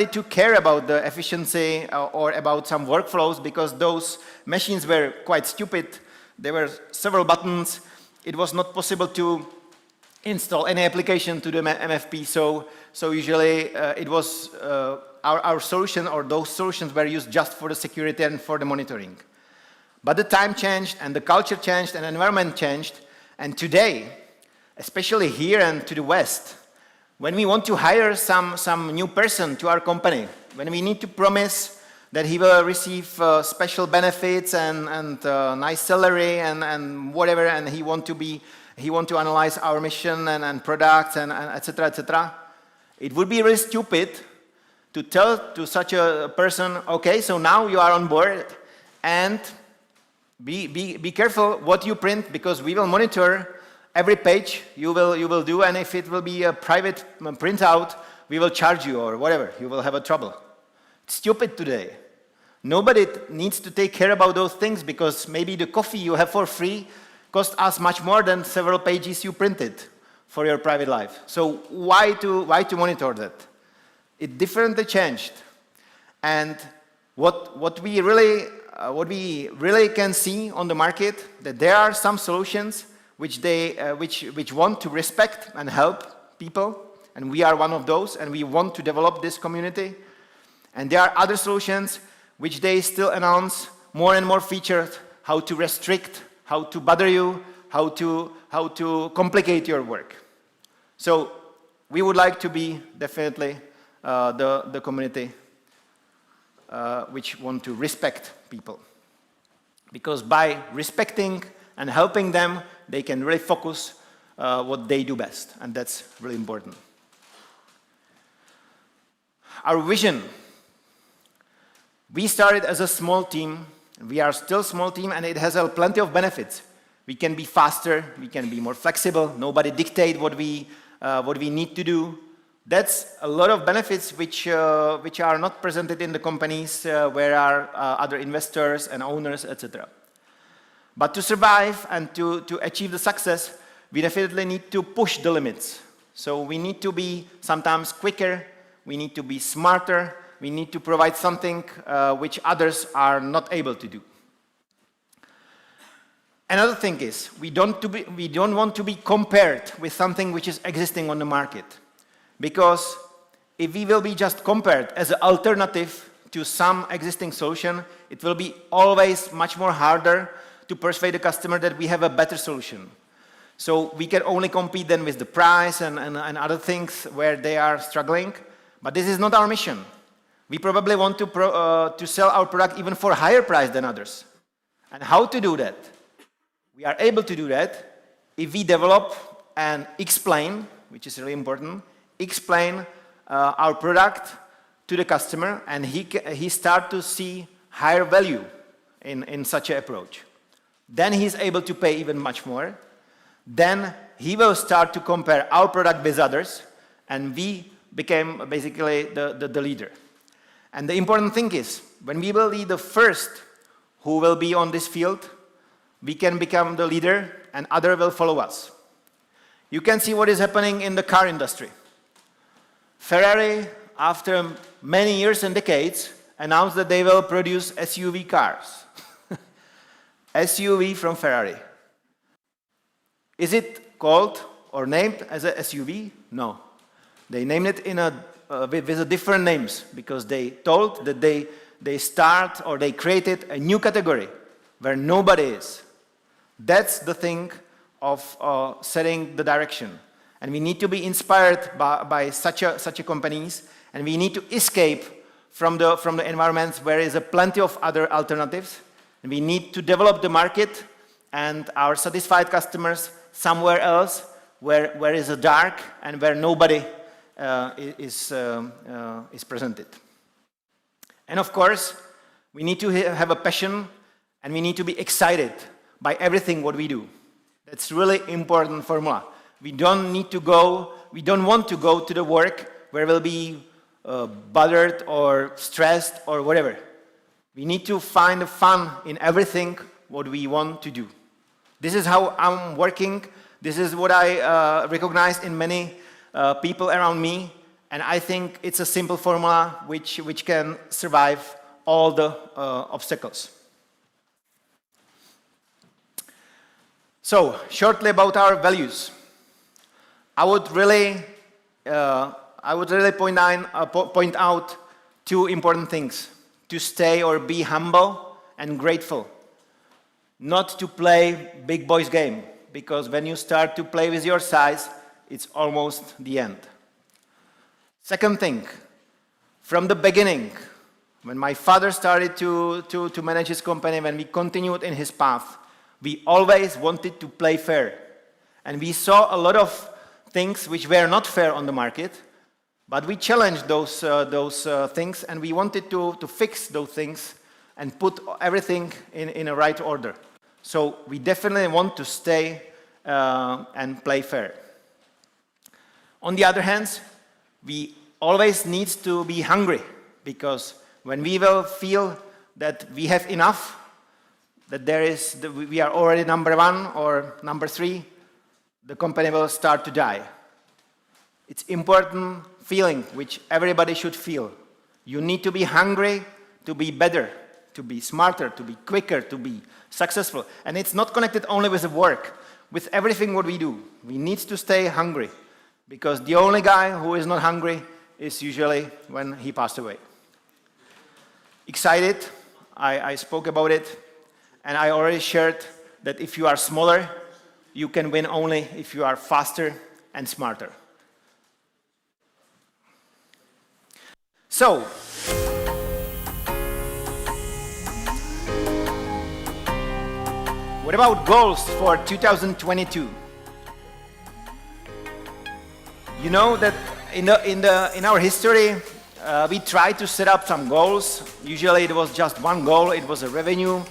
Speaker 1: took care about the efficiency or about some workflows because those machines were quite stupid. There were several buttons. It was not possible to install any application to the MFP, so usually it was our solution or those solutions were used just for the security and for the monitoring. But the time changed and the culture changed and the environment changed, and today, especially here and to the West, when we want to hire some new person to our company, when we need to promise that he will receive special benefits and nice salary and whatever, and he want to analyze our mission and products and etc. etc. It would be really stupid to tell to such a person, okay, so now you are on board and be careful what you print because we will monitor every page you will do, and if it will be a private printout, we will charge you or whatever. You will have a trouble. It's stupid today. Nobody needs to take care about those things because maybe the coffee you have for free cost us much more than several pages you printed for your private life. So why to monitor that? It differently changed, and what we really can see on the market that there are some solutions which want to respect and help people, and we are one of those, and we want to develop this community. And there are other solutions which they still announce more and more features, how to restrict, how to bother you, how to complicate your work. So we would like to be definitely the community which want to respect people. Because by respecting and helping them, they can really focus what they do best, and that's really important. Our vision. We started as a small team, and we are still a small team, and it has plenty of benefits. We can be faster, we can be more flexible, nobody dictate what we need to do. That's a lot of benefits which are not presented in the companies where are other investors and owners, etc. But to survive and to achieve the success, we definitely need to push the limits. So we need to be sometimes quicker, we need to be smarter, we need to provide something which others are not able to do. Another thing is, we don't want to be compared with something which is existing on the market. Because if we will be just compared as an alternative to some existing solution, it will be always much more harder to persuade the customer that we have a better solution. So we can only compete then with the price and other things where they are struggling. But this is not our mission. We probably want to sell our product even for a higher price than others. And how to do that? We are able to do that if we develop and explain, which is really important, explain our product to the customer, and he start to see higher value in such an approach. then he's able to pay even much more. Then he will start to compare our product with others, and we became basically the leader. And the important thing is, when we will be the first who will be on this field, we can become the leader and others will follow us. You can see what is happening in the car industry. Ferrari, after many years and decades, announced that they will produce SUV cars. SUV from Ferrari. Is it called or named as a SUV? No. They named it with different names because they told that they created a new category where nobody is. That's the thing of setting the direction. And we need to be inspired by such a companies, and we need to escape from the environments where there is plenty of other alternatives. And we need to develop the market and our satisfied customers somewhere else where is a dark and where nobody is presented. And of course, we need to have a passion and we need to be excited by everything what we do. That's really important formula. We don't want to go to the work where we'll be bothered or stressed or whatever. We need to find the fun in everything what we want to do. This is how I'm working. This is what I recognize in many people around me. And I think it's a simple formula which can survive all the obstacles. So, shortly about our values. I would really point out two important things. To stay or be humble and grateful. Not to play big boys game, because when you start to play with your size, it's almost the end. Second thing, from the beginning, when my father started to manage his company, when we continued in his path, we always wanted to play fair. And we saw a lot of things which were not fair on the market, but we challenged those things, and we wanted to fix those things and put everything in a right order. So we definitely want to stay and play fair. On the other hand, we always need to be hungry, because when we will feel that we have enough, that we are already number one or number three, the company will start to die. It's important feeling which everybody should feel. You need to be hungry to be better, to be smarter, to be quicker, to be successful. And it's not connected only with the work, with everything what we do. We need to stay hungry, because the only guy who is not hungry is usually when he passed away. Excited, I spoke about it, and I already shared that if you are smaller, you can win only if you are faster and smarter. So, what about goals for 2022? You know that in our history, we tried to set up some goals. Usually it was just one goal, it was a revenue,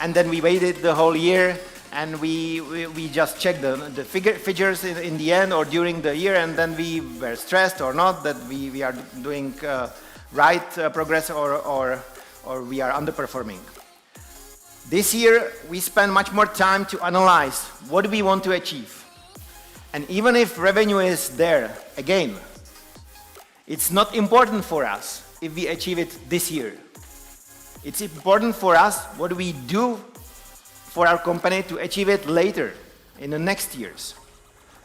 Speaker 1: and then we waited the whole year and we just checked the figures in the end or during the year, and then we were stressed or not that we are doing right progress or we are underperforming. This year we spend much more time to analyze what we want to achieve. And even if revenue is there, again, it's not important for us if we achieve it this year. It's important for us what we do for our company to achieve it later, in the next years.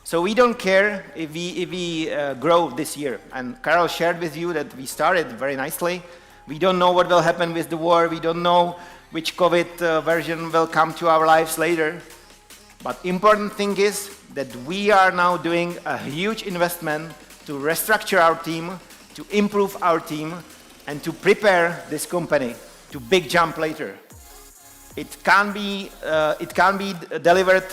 Speaker 1: So we don't care if we grow this year. And Karel shared with you that we started very nicely. We don't know what will happen with the war. We don't know which COVID version will come to our lives later. But important thing is that we are now doing a huge investment to restructure our team, to improve our team, and to prepare this company to big jump later. It can't be delivered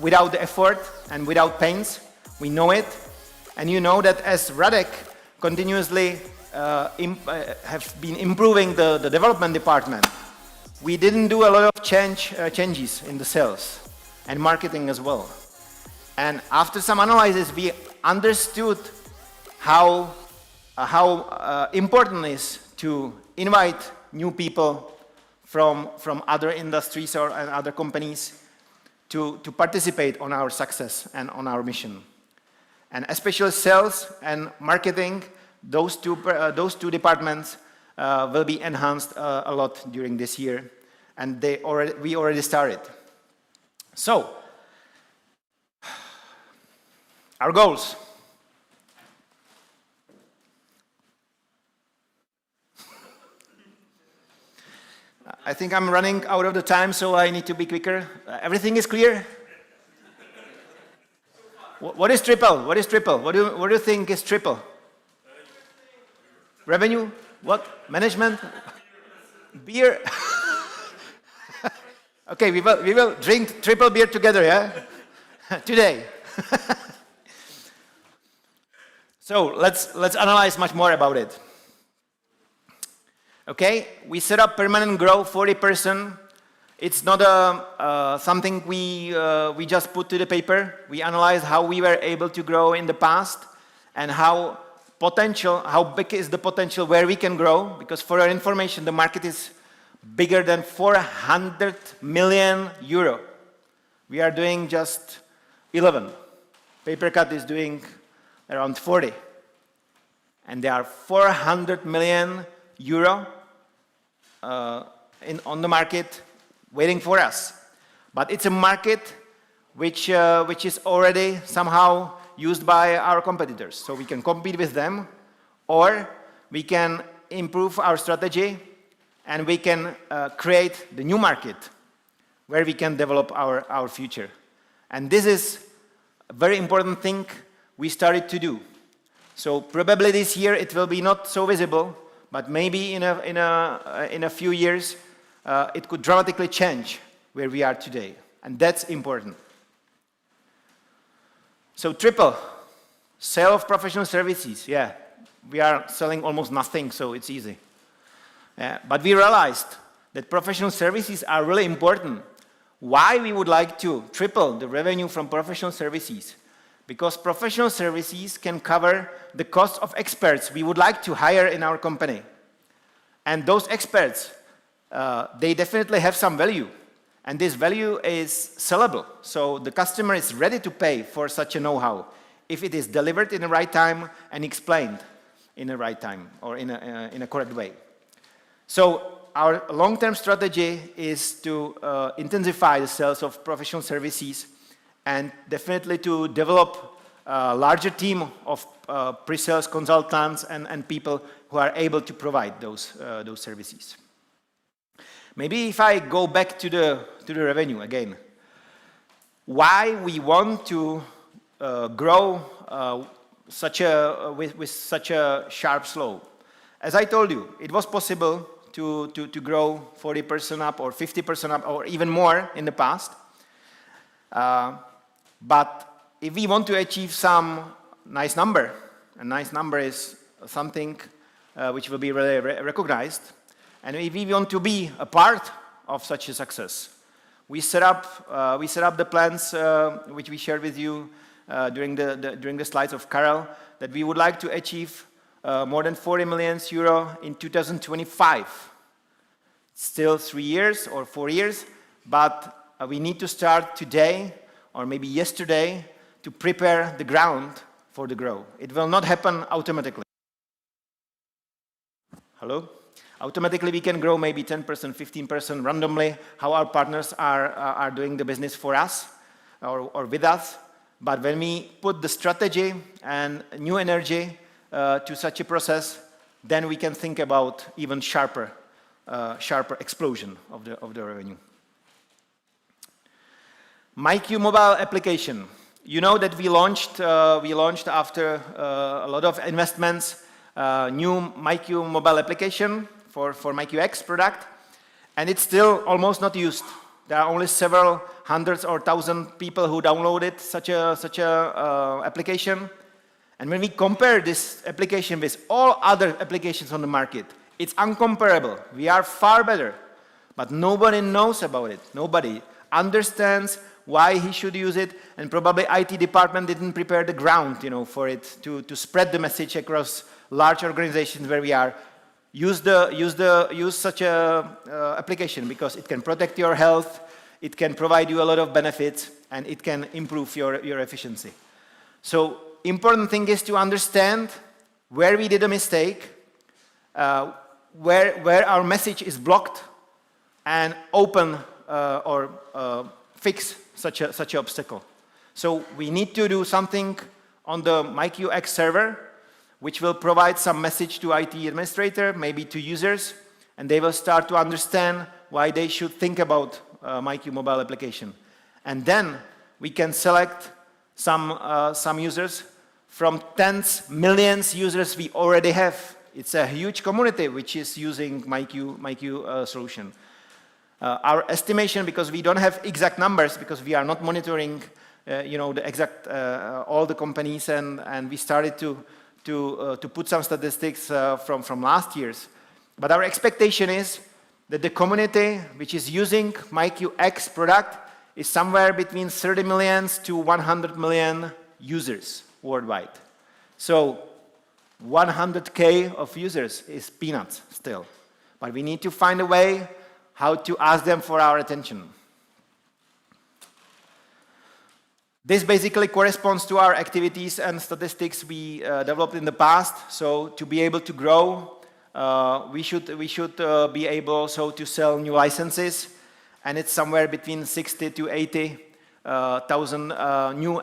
Speaker 1: without the effort and without pains. We know it. And you know that as Radek continuously have been improving the development department, we didn't do a lot of changes in the sales and marketing as well. And after some analysis, we understood how important it is to invite new people from other industries and other companies to participate on our success and on our mission. And especially sales and marketing, those two departments will be enhanced a lot during this year, and we already started. So, our goals. I think I'm running out of the time, so I need to be quicker. Everything is clear? What is triple? What is triple? What do you think is triple? Revenue? What? Management? Beer? Okay, we will drink triple beer together, yeah? Today. So let's analyze much more about it. Okay, we set up permanent growth 40%. It's not something we just put to the paper. We analyze how we were able to grow in the past and how big is the potential where we can grow. Because for your information, the market is bigger than 400 million euro. We are doing just 11. PaperCut is doing around 40. And there are 400 million euro on the market waiting for us. But it's a market which is already somehow used by our competitors. So we can compete with them, or we can improve our strategy and we can create the new market where we can develop our future. And this is a very important thing we started to do. So probably this year it will be not so visible, but maybe in a few years it could dramatically change where we are today, and that's important. So triple, sale of professional services. Yeah, we are selling almost nothing, so it's easy. But we realized that professional services are really important. Why we would like to triple the revenue from professional services? Because professional services can cover the cost of experts we would like to hire in our company. And those experts, they definitely have some value. And this value is sellable. So the customer is ready to pay for such a know-how if it is delivered in the right time and explained in the right time or in a correct way. So our long-term strategy is to intensify the sales of professional services and definitely to develop a larger team of pre-sales consultants and people who are able to provide those services. Maybe if I go back to the revenue again, why we want to grow with such a sharp slope? As I told you, it was possible to grow 40% up or 50% up or even more in the past. But if we want to achieve some nice number, a nice number is something which will be really recognized, and if we want to be a part of such a success, we set up the plans which we shared with you during the slides of Karel, that we would like to achieve more than 40 million euro in 2025. Still 3 years or 4 years, but we need to start today or maybe yesterday to prepare the ground for the growth. It will not happen automatically. Hello? Automatically we can grow maybe 10%, 15% randomly, how our partners are doing the business for us or with us. But when we put the strategy and new energy to such a process, then we can think about even sharper explosion of the revenue. MyQ mobile application. You know that we launched after a lot of investments new MyQ mobile application for MyQX product, and it's still almost not used. There are only several hundreds or thousand people who downloaded such a application. And when we compare this application with all other applications on the market, it's uncomparable. We are far better. But nobody knows about it. Nobody understands why he should use it, and probably IT department didn't prepare the ground, for it to spread the message across large organizations where we are. Use such a application because it can protect your health, it can provide you a lot of benefits, and it can improve your efficiency. So important thing is to understand where we did a mistake, where our message is blocked, and open or fix such an obstacle. So we need to do something on the MyQ X server, which will provide some message to IT administrator, maybe to users, and they will start to understand why they should think about MyQ mobile application. And then we can select some users from tens, millions users we already have. It's a huge community which is using MyQ solution. Our estimation, because we don't have exact numbers, because we are not monitoring, the exact all the companies, and we started to put some statistics from last year's. But our expectation is that the community which is using MyQ X product is somewhere between 30 million to 100 million users worldwide. So 100K of users is peanuts still. But we need to find a way how to ask them for our attention. This basically corresponds to our activities and statistics we developed in the past. So to be able to grow, we should be able also to sell new licenses, and it's somewhere between 60 to 80 thousand new.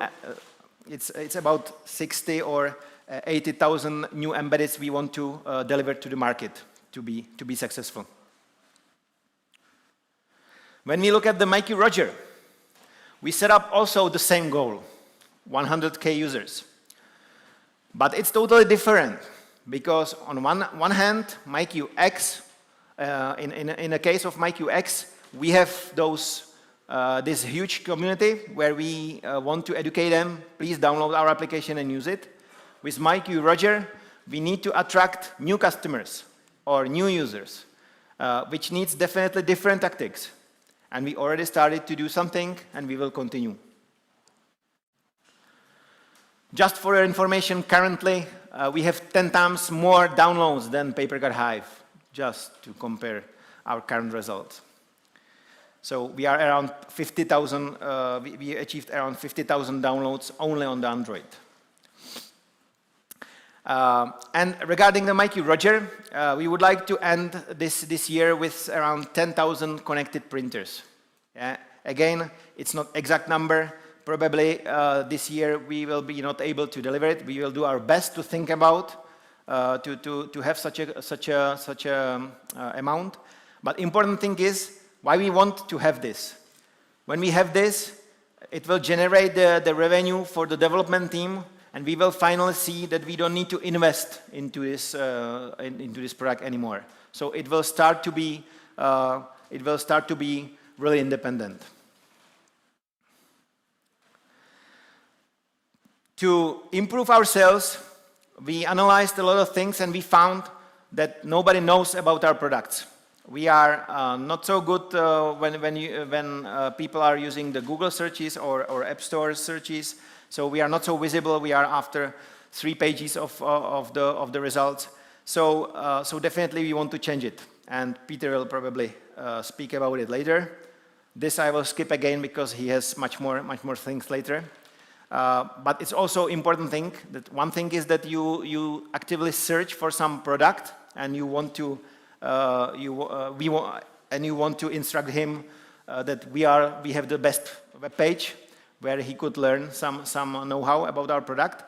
Speaker 1: It's about 60 or 80,000 new embeddeds we want to deliver to the market to be successful. When we look at the MyQ Roger, we set up also the same goal, 100K users. But it's totally different, because on one hand, MyQ X, in a case of MyQ X, we have this huge community where we want to educate them, please download our application and use it. With MyQ Roger, we need to attract new customers or new users, which needs definitely different tactics. And we already started to do something, and we will continue. Just for your information, currently we have 10 times more downloads than PaperCut Hive, just to compare our current results. So we are around 50,000, we achieved around 50,000 downloads only on the Android. And regarding the MyQ Roger, we would like to end this year with around 10,000 connected printers. Again, it's not exact number. Probably this year we will be not able to deliver it. We will do our best to think about to have such a amount. But important thing is why we want to have this. When we have this, it will generate the revenue for the development team. And we will finally see that we don't need to invest into this product anymore. So it will start to be really independent. To improve our sales, we analyzed a lot of things, and we found that nobody knows about our products. We are not so good when people are using the Google searches or App Store searches. So we are not so visible. We are after 3 pages of the results. So definitely we want to change it. And Peter will probably speak about it later. This I will skip again because he has much more things later. But it's also important thing that one thing is that you actively search for some product, and you want to instruct him that we have the best web page, where he could learn some know-how about our product.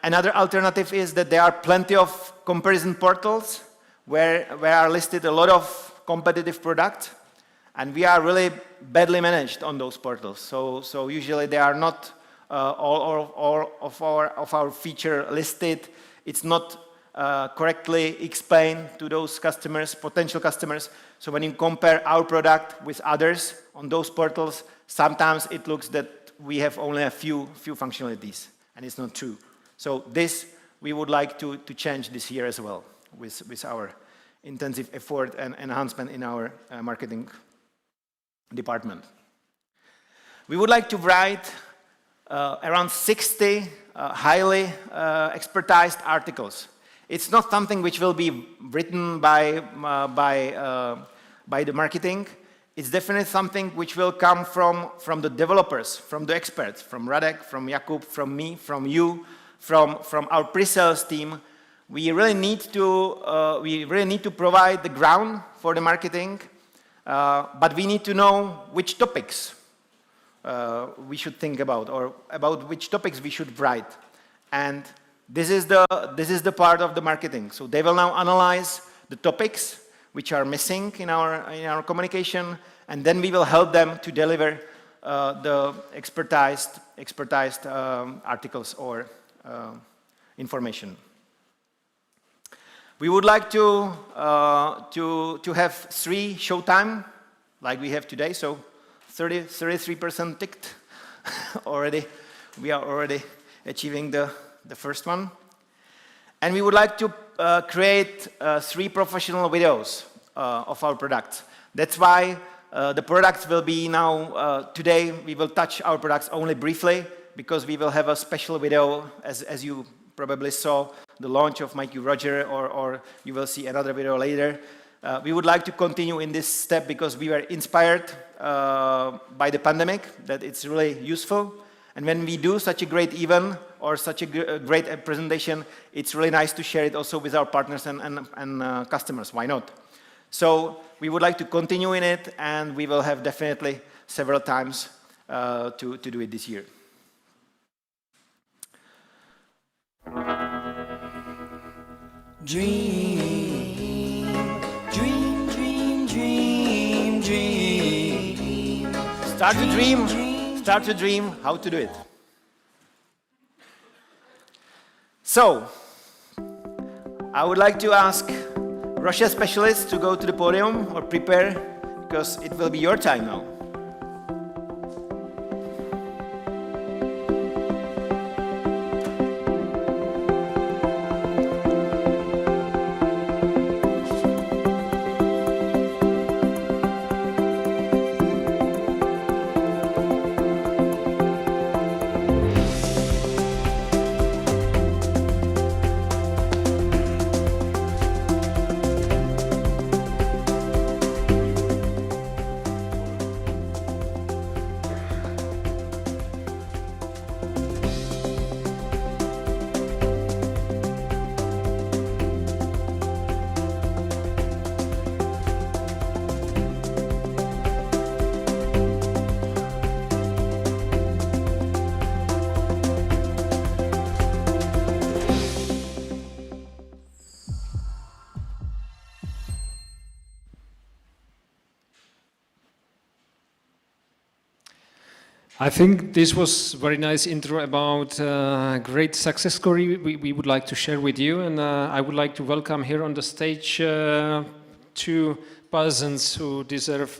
Speaker 1: Another alternative is that there are plenty of comparison portals where are listed a lot of competitive products, and we are really badly managed on those portals. So usually they are not all of our feature listed. It's not correctly explained to those customers, potential customers. So when you compare our product with others on those portals, sometimes it looks that we have only a few functionalities, and it's not true. So this we would like to change this year as well with our intensive effort and enhancement in our marketing department. We would like to write around 60 highly expertized articles. It's not something which will be written by the marketing. It's definitely something which will come from the developers, from the experts, from Radek, from Jakub, from me, from you, from our pre-sales team. We really need to provide the ground for the marketing, but we need to know which topics we should think about, or about which topics we should write. And this is the part of the marketing. So they will now analyze the topics which are missing in our communication, and then we will help them to deliver the expertized articles or information. We would like to have 3 showtime like we have today. So 33% ticked already. We are already achieving the first one. And we would like to create 3 professional videos of our products. That's why the products will be now, today we will touch our products only briefly, because we will have a special video, as you probably saw, the launch of MyQ Roger, or you will see another video later. We would like to continue in this step because we were inspired by the pandemic, that it's really useful. And when we do such a great event or such a great presentation, it's really nice to share it also with our partners and customers. Why not? So we would like to continue in it, and we will have definitely several times to do it this year.
Speaker 10: Dream, dream, dream, dream, dream.
Speaker 1: Start to dream. Start to dream how to do it. So, I would like to ask Russia specialists to go to the podium or prepare, because it will be your time now.
Speaker 11: I think this was a very nice intro about great success story we would like to share with you, and I would like to welcome here on the stage 2 persons who deserve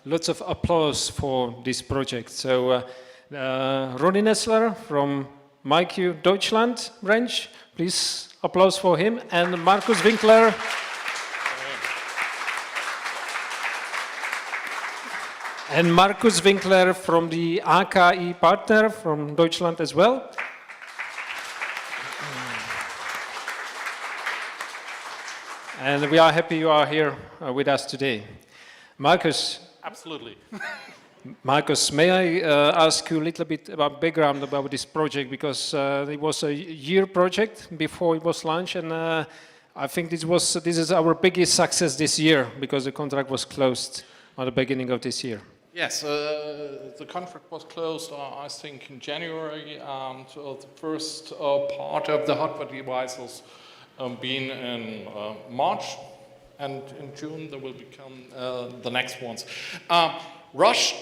Speaker 11: lots of applause for this project. So Ronny Nessler from MyQ Deutschland branch, please applause for him, and Markus Winkler. And Markus Winkler from the AKI partner from Deutschland as well. And we are happy you are here with us today. Markus.
Speaker 12: Absolutely.
Speaker 11: Markus, may I ask you a little bit about background about this project, because it was a year project before it was launched, and I think this is our biggest success this year, because the contract was closed at the beginning of this year.
Speaker 12: Yes, the contract was closed, I think, in January, and the first part of the hardware devices being in March, and in June there will become the next ones. Rush,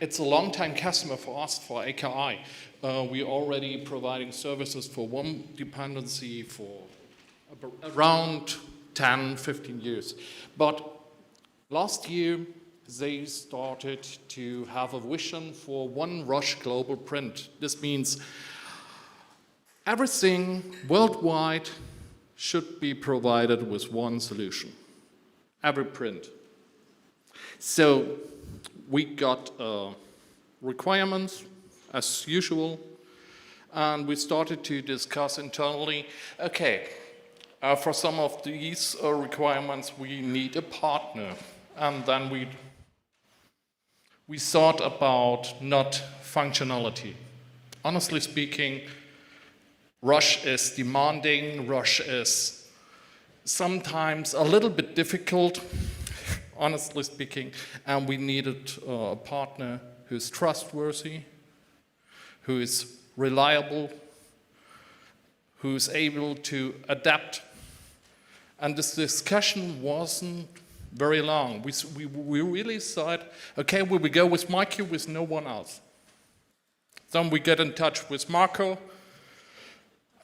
Speaker 12: it's a long-time customer for us, for AKI. We're already providing services for one dependency for around 10, 15 years. But last year, they started to have a vision for one Rush global print. This means everything worldwide should be provided with one solution, every print. So we got requirements as usual, and we started to discuss internally, okay, for some of these requirements we need a partner, and then we thought about not functionality. Honestly speaking, Rush is demanding, Rush is sometimes a little bit difficult, honestly speaking, and we needed a partner who's trustworthy, who is reliable, who's able to adapt. And this discussion wasn't very long. We really said, okay, we will go with MyQ with no one else. Then we get in touch with Marco,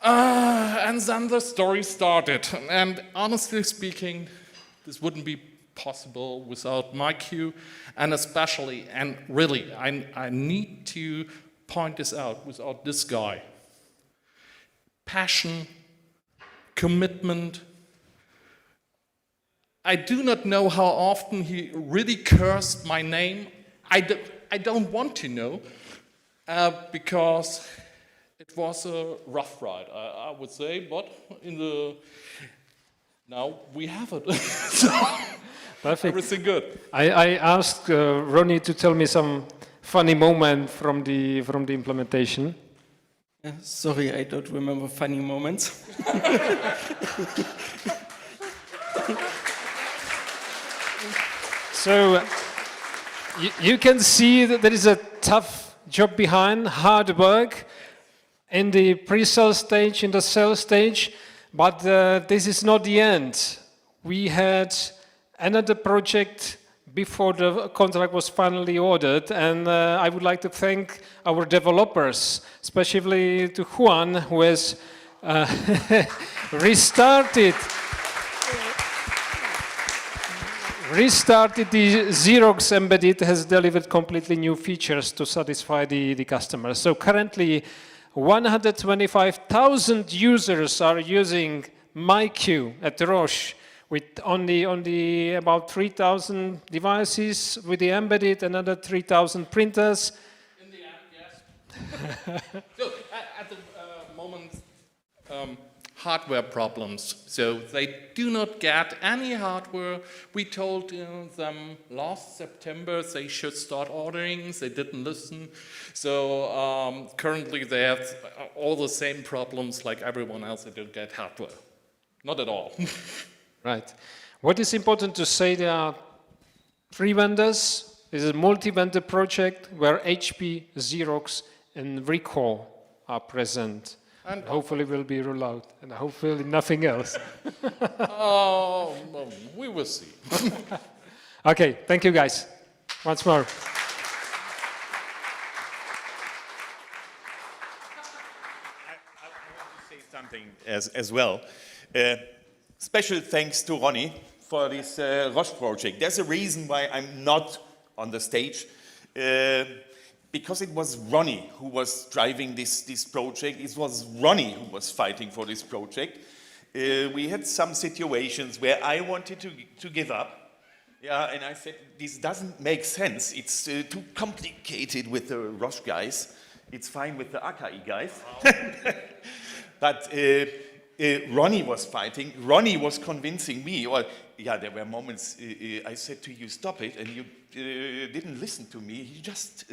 Speaker 12: and then the story started. And honestly speaking, this wouldn't be possible without MyQ, and especially, and really, I need to point this out, without this guy. Passion, commitment. I do not know how often he really cursed my name. I don't want to know, because it was a rough ride, I would say, but now we have it. So
Speaker 11: Perfect.
Speaker 12: everything good.
Speaker 11: I asked Ronnie to tell me some funny moment from the implementation.
Speaker 10: Sorry, I don't remember funny moments.
Speaker 11: So you can see that there is a tough job behind, hard work in the pre-sale stage, in the sales stage, but this is not the end. We had another project before the contract was finally ordered, and I would like to thank our developers, especially to Juan, who has restarted the Xerox embedded, has delivered completely new features to satisfy the customers. So currently 125,000 users are using MyQ at Roche, with only about 3,000 devices with the embedded, another 3,000 printers.
Speaker 12: In the end, yes. So at the moment, hardware problems. So they do not get any hardware. We told them last September they should start ordering. They didn't listen. So currently they have all the same problems like everyone else. They don't get hardware. Not at all.
Speaker 11: Right. What is important to say, there are 3 vendors. This is a multi-vendor project where HP, Xerox, and Recall are present. And hopefully will be rolled out, and hopefully nothing else.
Speaker 12: We will see.
Speaker 11: Okay, thank you guys. Once more.
Speaker 13: I want to say something as well. Special thanks to Ronnie for this Roche project. There's a reason why I'm not on the stage. Because it was Ronnie who was driving this project. It was Ronnie who was fighting for this project. We had some situations where I wanted to give up. Yeah, and I said, this doesn't make sense. It's too complicated with the Roche guys. It's fine with the AKI guys. But Ronnie was fighting. Ronnie was convincing me. Or, yeah, there were moments I said to you, stop it, and you didn't listen to me. He just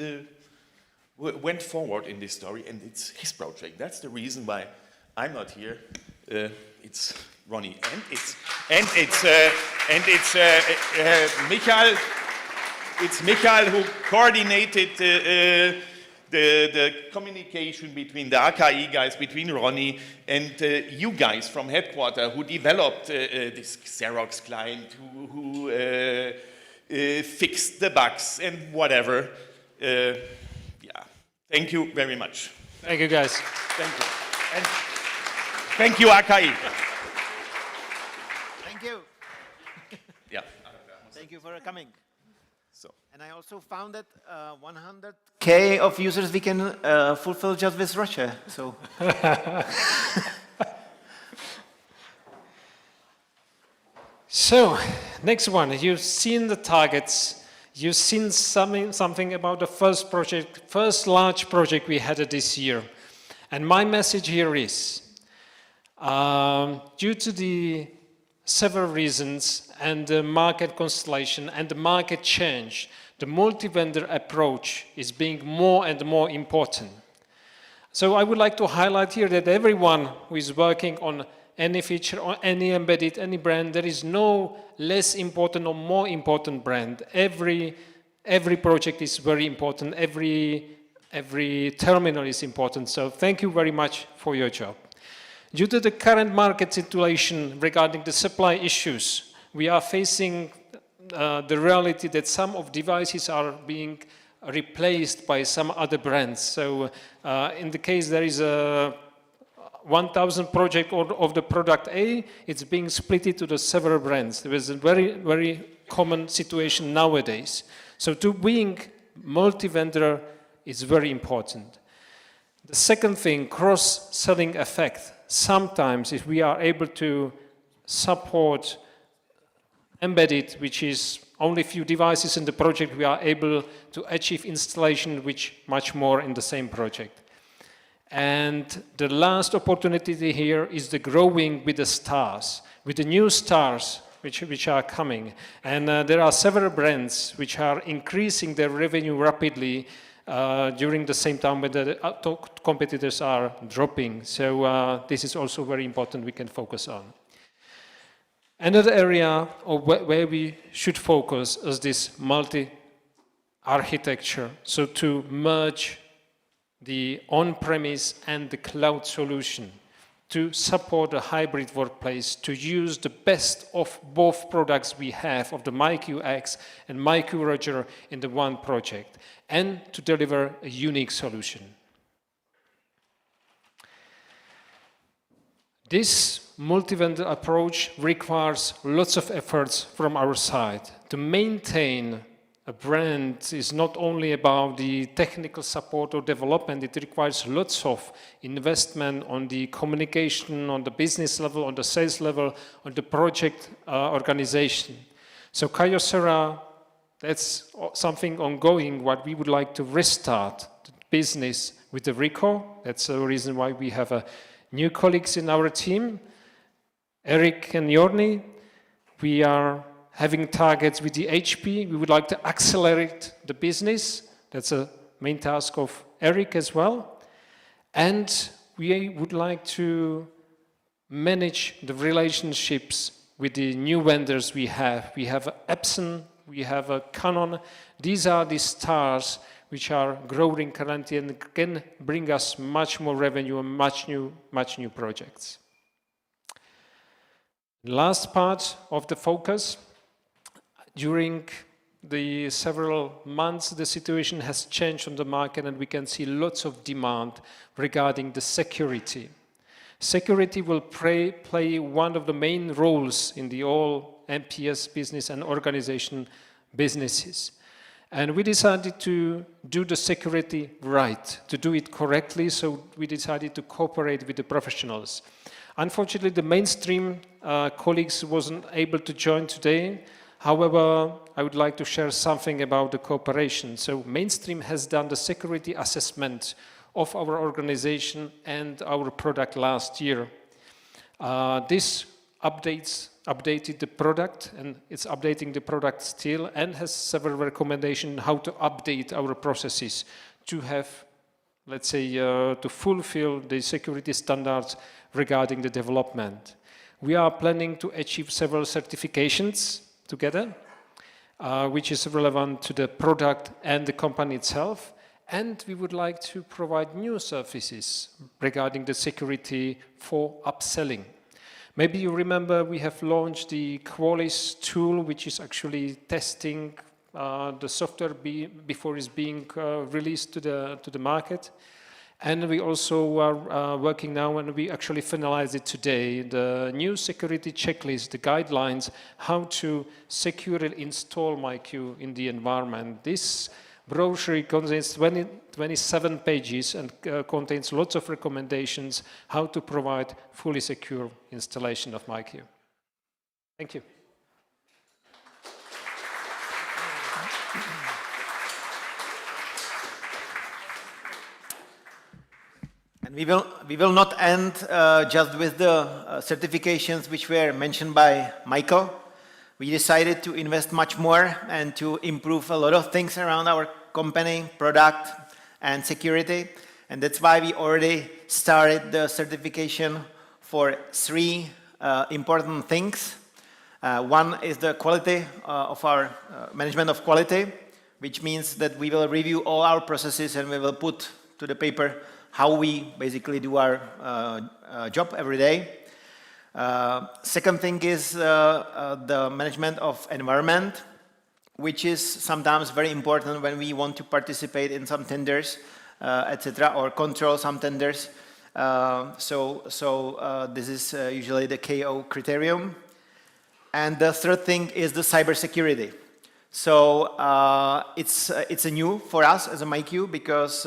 Speaker 13: went forward in this story, and it's his project. That's the reason why I'm not here. It's Ronnie, and it's Michael. It's Michael who coordinated the communication between the AKI guys, between Ronnie and you guys from headquarters who developed this Xerox client, who fixed the bugs and whatever. Yeah, thank you very much.
Speaker 11: Thank you, guys.
Speaker 13: Thank you. And thank you, AKI.
Speaker 1: Thank you.
Speaker 13: Yeah.
Speaker 1: Thank you for coming.
Speaker 13: So.
Speaker 1: And I also found that 100K of users we can fulfill just with Russia. So.
Speaker 11: So, next one, you've seen the targets, you've seen something about the first large project we had this year. And my message here is, due to the several reasons and the market constellation and the market change, the multi-vendor approach is being more and more important. So I would like to highlight here that everyone who is working on any feature, or any embedded, any brand, there is no less important or more important brand. Every project is very important, every terminal is important. So thank you very much for your job. Due to the current market situation regarding the supply issues, we are facing the reality that some of devices are being replaced by some other brands. So in the case there is a 1,000 project of the product A, it's being split into the several brands. There is a very, very common situation nowadays. So to being multi-vendor is very important. The second thing, cross-selling effect. Sometimes if we are able to support embedded, which is only a few devices in the project, we are able to achieve installation which much more in the same project. And the last opportunity here is the growing with the stars, with the new stars which are coming. And there are several brands which are increasing their revenue rapidly during the same time when the competitors are dropping. So this is also very important we can focus on. Another area where we should focus is this multi-architecture. So to merge the on-premise and the cloud solution, to support a hybrid workplace, to use the best of both products we have, of the MyQ X and MyQ Roger in the one project, and to deliver a unique solution. This multi-vendor approach requires lots of efforts from our side. To maintain a brand is not only about the technical support or development, it requires lots of investment on the communication, on the business level, on the sales level, on the project organization. So Kyocera, that's something ongoing, what we would like to restart the business with the Rico. That's the reason why we have new colleagues in our team, Eric and Jorni. We are having targets with the HP. We would like to accelerate the business. That's a main task of Eric as well. And we would like to manage the relationships with the new vendors we have. We have Epson, we have a Canon. These are the stars which are growing currently and can bring us much more revenue and much new projects. Last part of the focus. During the several months, the situation has changed on the market and we can see lots of demand regarding the security. Security will play one of the main roles in the all MPS business and organization businesses. And we decided to do the security right, to do it correctly, so we decided to cooperate with the professionals. Unfortunately, the mainstream colleagues wasn't able to join today. However, I would like to share something about the cooperation. So mainstream has done the security assessment of our organization and our product last year. This updated the product, and it's updating the product still, and has several recommendations how to update our processes to have, let's say, to fulfill the security standards regarding the development. We are planning to achieve several certifications together, which is relevant to the product and the company itself. And we would like to provide new services regarding the security for upselling. Maybe you remember we have launched the Qualys tool, which is actually testing the software before it's being released to the market. And we also are working now, and we actually finalized it today, the new security checklist, the guidelines, how to securely install MyQ in the environment. This brochure contains 27 pages and contains lots of recommendations how to provide fully secure installation of MyQ. Thank you.
Speaker 1: And we will not end just with the certifications which were mentioned by Michael. We decided to invest much more and to improve a lot of things around our company, product, and security. And that's why we already started the certification for 3 important things. One is the quality of our management of quality, which means that we will review all our processes and we will put to the paper how we basically do our job every day. Second thing is the management of environment, which is sometimes very important when we want to participate in some tenders, etc., or control some tenders. This is usually the KO criterion. And the third thing is the cybersecurity. So it's a new for us as a MyQ because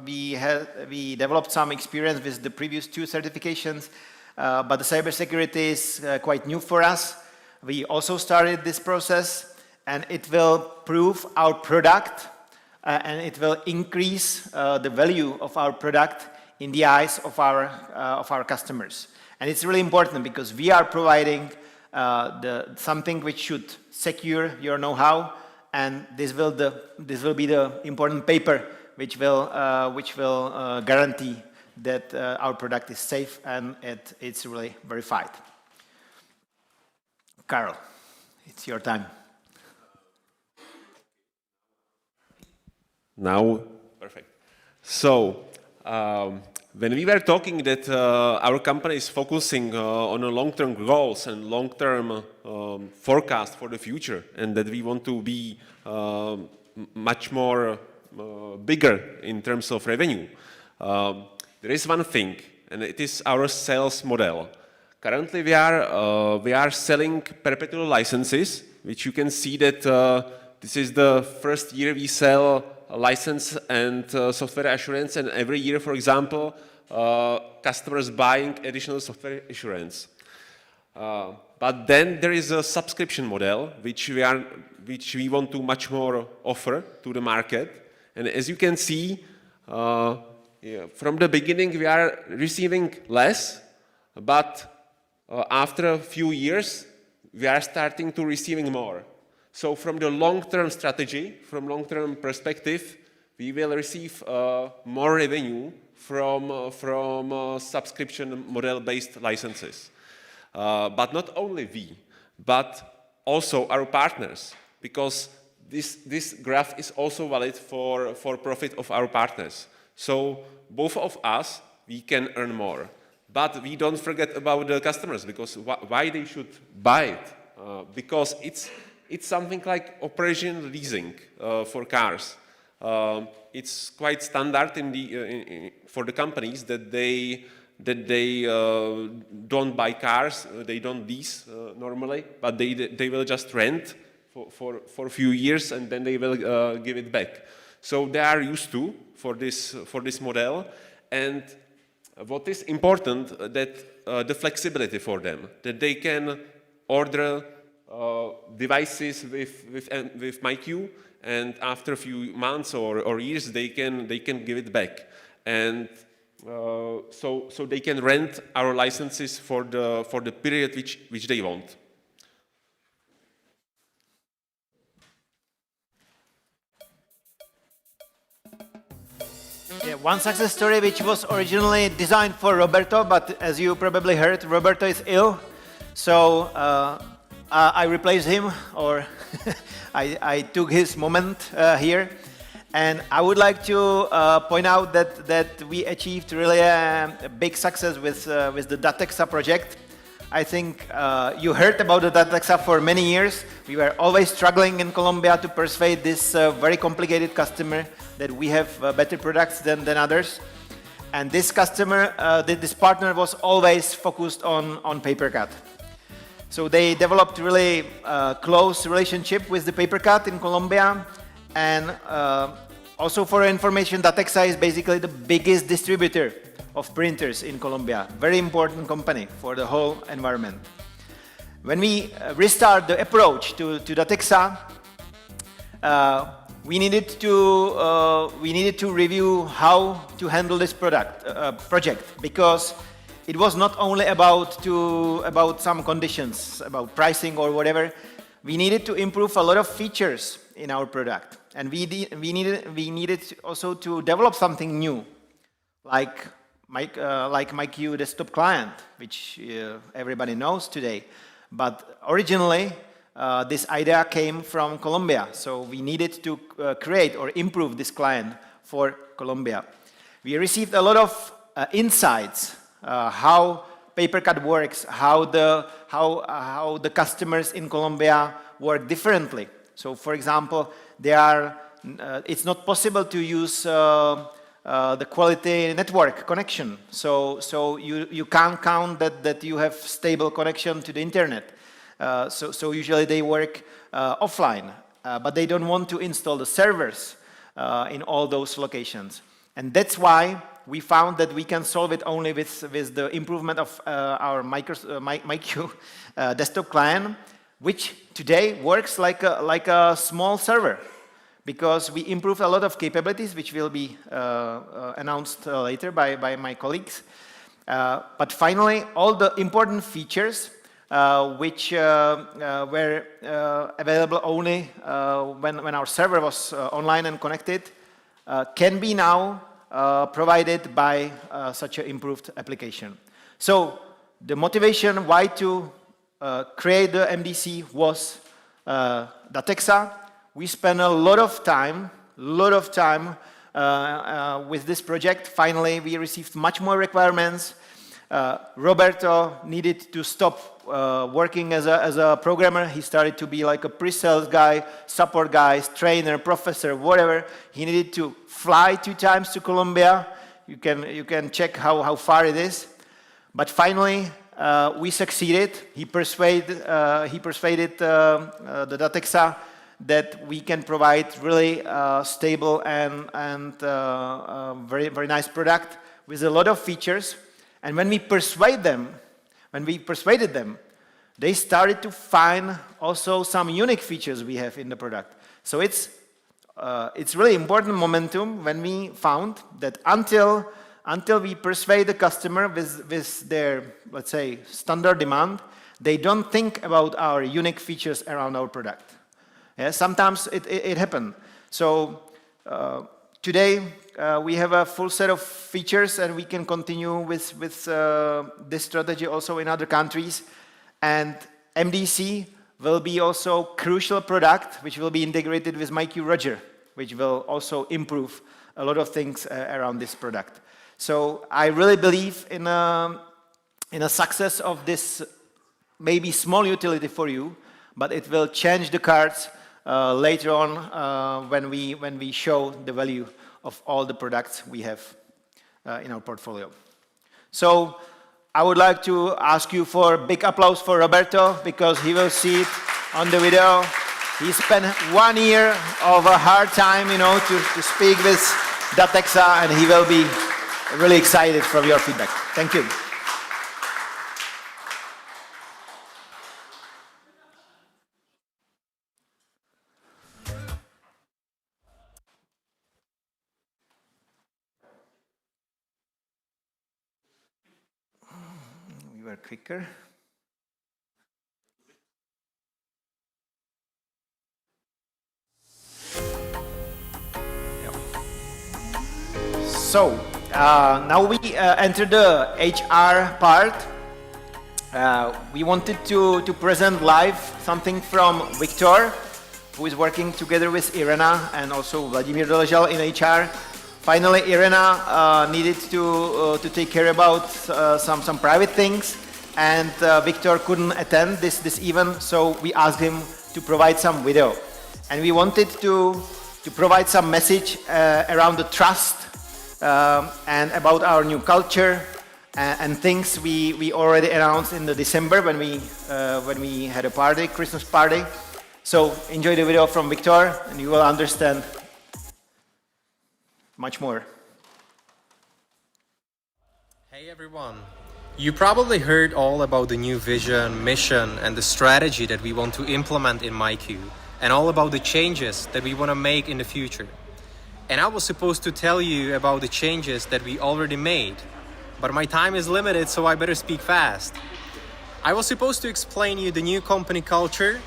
Speaker 1: we developed some experience with the previous 2 certifications, but the cybersecurity is quite new for us. We also started this process, and it will prove our product, and it will increase the value of our product in the eyes of our customers. And it's really important because we are providing something which should secure your know-how, and this will be the important paper which will guarantee that our product is safe and it's really verified. Karl, it's your time.
Speaker 6: Now, perfect. So, when we were talking that our company is focusing on long-term goals and long-term forecast for the future, and that we want to be much more bigger in terms of revenue, there is one thing, and it is our sales model. Currently, we are selling perpetual licenses, which you can see that this is the first year we sell a license and software assurance, and every year, for example, customers buying additional software assurance. But then there is a subscription model which we want to much more offer to the market. And as you can see, from the beginning we are receiving less, but after a few years we are starting to receiving more. So from the long-term strategy, from long-term perspective, we will receive more revenue from subscription model-based licenses. But not only we, but also our partners, because this graph is also valid for profit of our partners. So both of us, we can earn more. But we don't forget about the customers, because why they should buy it? Because it's something like operation leasing for cars. It's quite standard for the companies that they don't buy cars, they don't lease normally, but they will just rent for a few years and then they will give it back. So they are used to for this model, and what is important that the flexibility for them, that they can order devices with MyQ, and after a few months or years they can give it back, and so they can rent our licenses for the period which they want.
Speaker 1: Yeah, one success story which was originally designed for Roberto, but as you probably heard, Roberto is ill, so I replaced him, or I took his moment here. And I would like to point out that we achieved really a big success with the Datexa project. I think you heard about the Datexa for many years. We were always struggling in Colombia to persuade this very complicated customer that we have better products than others. And this customer, this partner was always focused on paper cut. So they developed really close relationship with the paper cut in Colombia. And also for information, Datexa is basically the biggest distributor of printers in Colombia. Very important company for the whole environment. When we restart the approach to Datexa, we needed to review how to handle this project, because it was not only about some conditions, about pricing or whatever. We needed to improve a lot of features in our product, and we needed also to develop something new, like MyQ desktop client, which everybody knows today. But originally, this idea came from Colombia, so we needed to create or improve this client for Colombia. We received a lot of insights, how PaperCut works, how the customers in Colombia work differently. So, for example, it's not possible to use the quality network connection. So you can't count that you have stable connection to the internet. So usually they work offline, but they don't want to install the servers in all those locations. And that's why we found that we can solve it only with the improvement of our MyQ desktop client, which today works like a small server, because we improved a lot of capabilities, which will be announced later by my colleagues. But finally, all the important features which were available only when our server was online and connected, can be now provided by such an improved application. So the motivation why to create the MDC was Datexa. We spent a lot of time with this project. Finally, we received much more requirements. Roberto needed to stop working as a programmer. He started to be like a pre-sales guy, support guy, trainer, professor, whatever. He needed to fly 2 times to Colombia. You can check how far it is. But finally, we succeeded. He persuaded the Datexa that we can provide really stable and very nice product with a lot of features. And when we persuaded them, they started to find also some unique features we have in the product. So it's really important momentum when we found that until we persuade the customer with their, let's say, standard demand, they don't think about our unique features around our product. Yeah, sometimes it happened. So today we have a full set of features, and we can continue with this strategy also in other countries. And MDC will be also crucial product, which will be integrated with MyQ Roger, which will also improve a lot of things around this product. So I really believe in a success of this maybe small utility for you, but it will change the cards later on when we show the value of all the products we have in our portfolio. So I would like to ask you for a big applause for Roberto, because he will see it on the video. He spent 1 year of a hard time, to speak with Datexa, and he will be really excited from your feedback. Thank you. We were quicker. So now we enter the HR part. We wanted to present live something from Victor, who is working together with Irena and also Vladimir Doležal in HR. Finally, Irena needed to take care about some private things, and Victor couldn't attend this event, so we asked him to provide some video. And we wanted to provide some message around the trust and about our new culture and things we already announced in the December when we had a party, Christmas party. So enjoy the video from Victor, and you will understand much more.
Speaker 14: Hey everyone. You probably heard all about the new vision, mission, and the strategy that we want to implement in MyQ. and all about the changes that we want to make in the future. And I was supposed to tell you about the changes that we already made, but my time is limited, so I better speak fast. I was supposed to explain you the new company culture,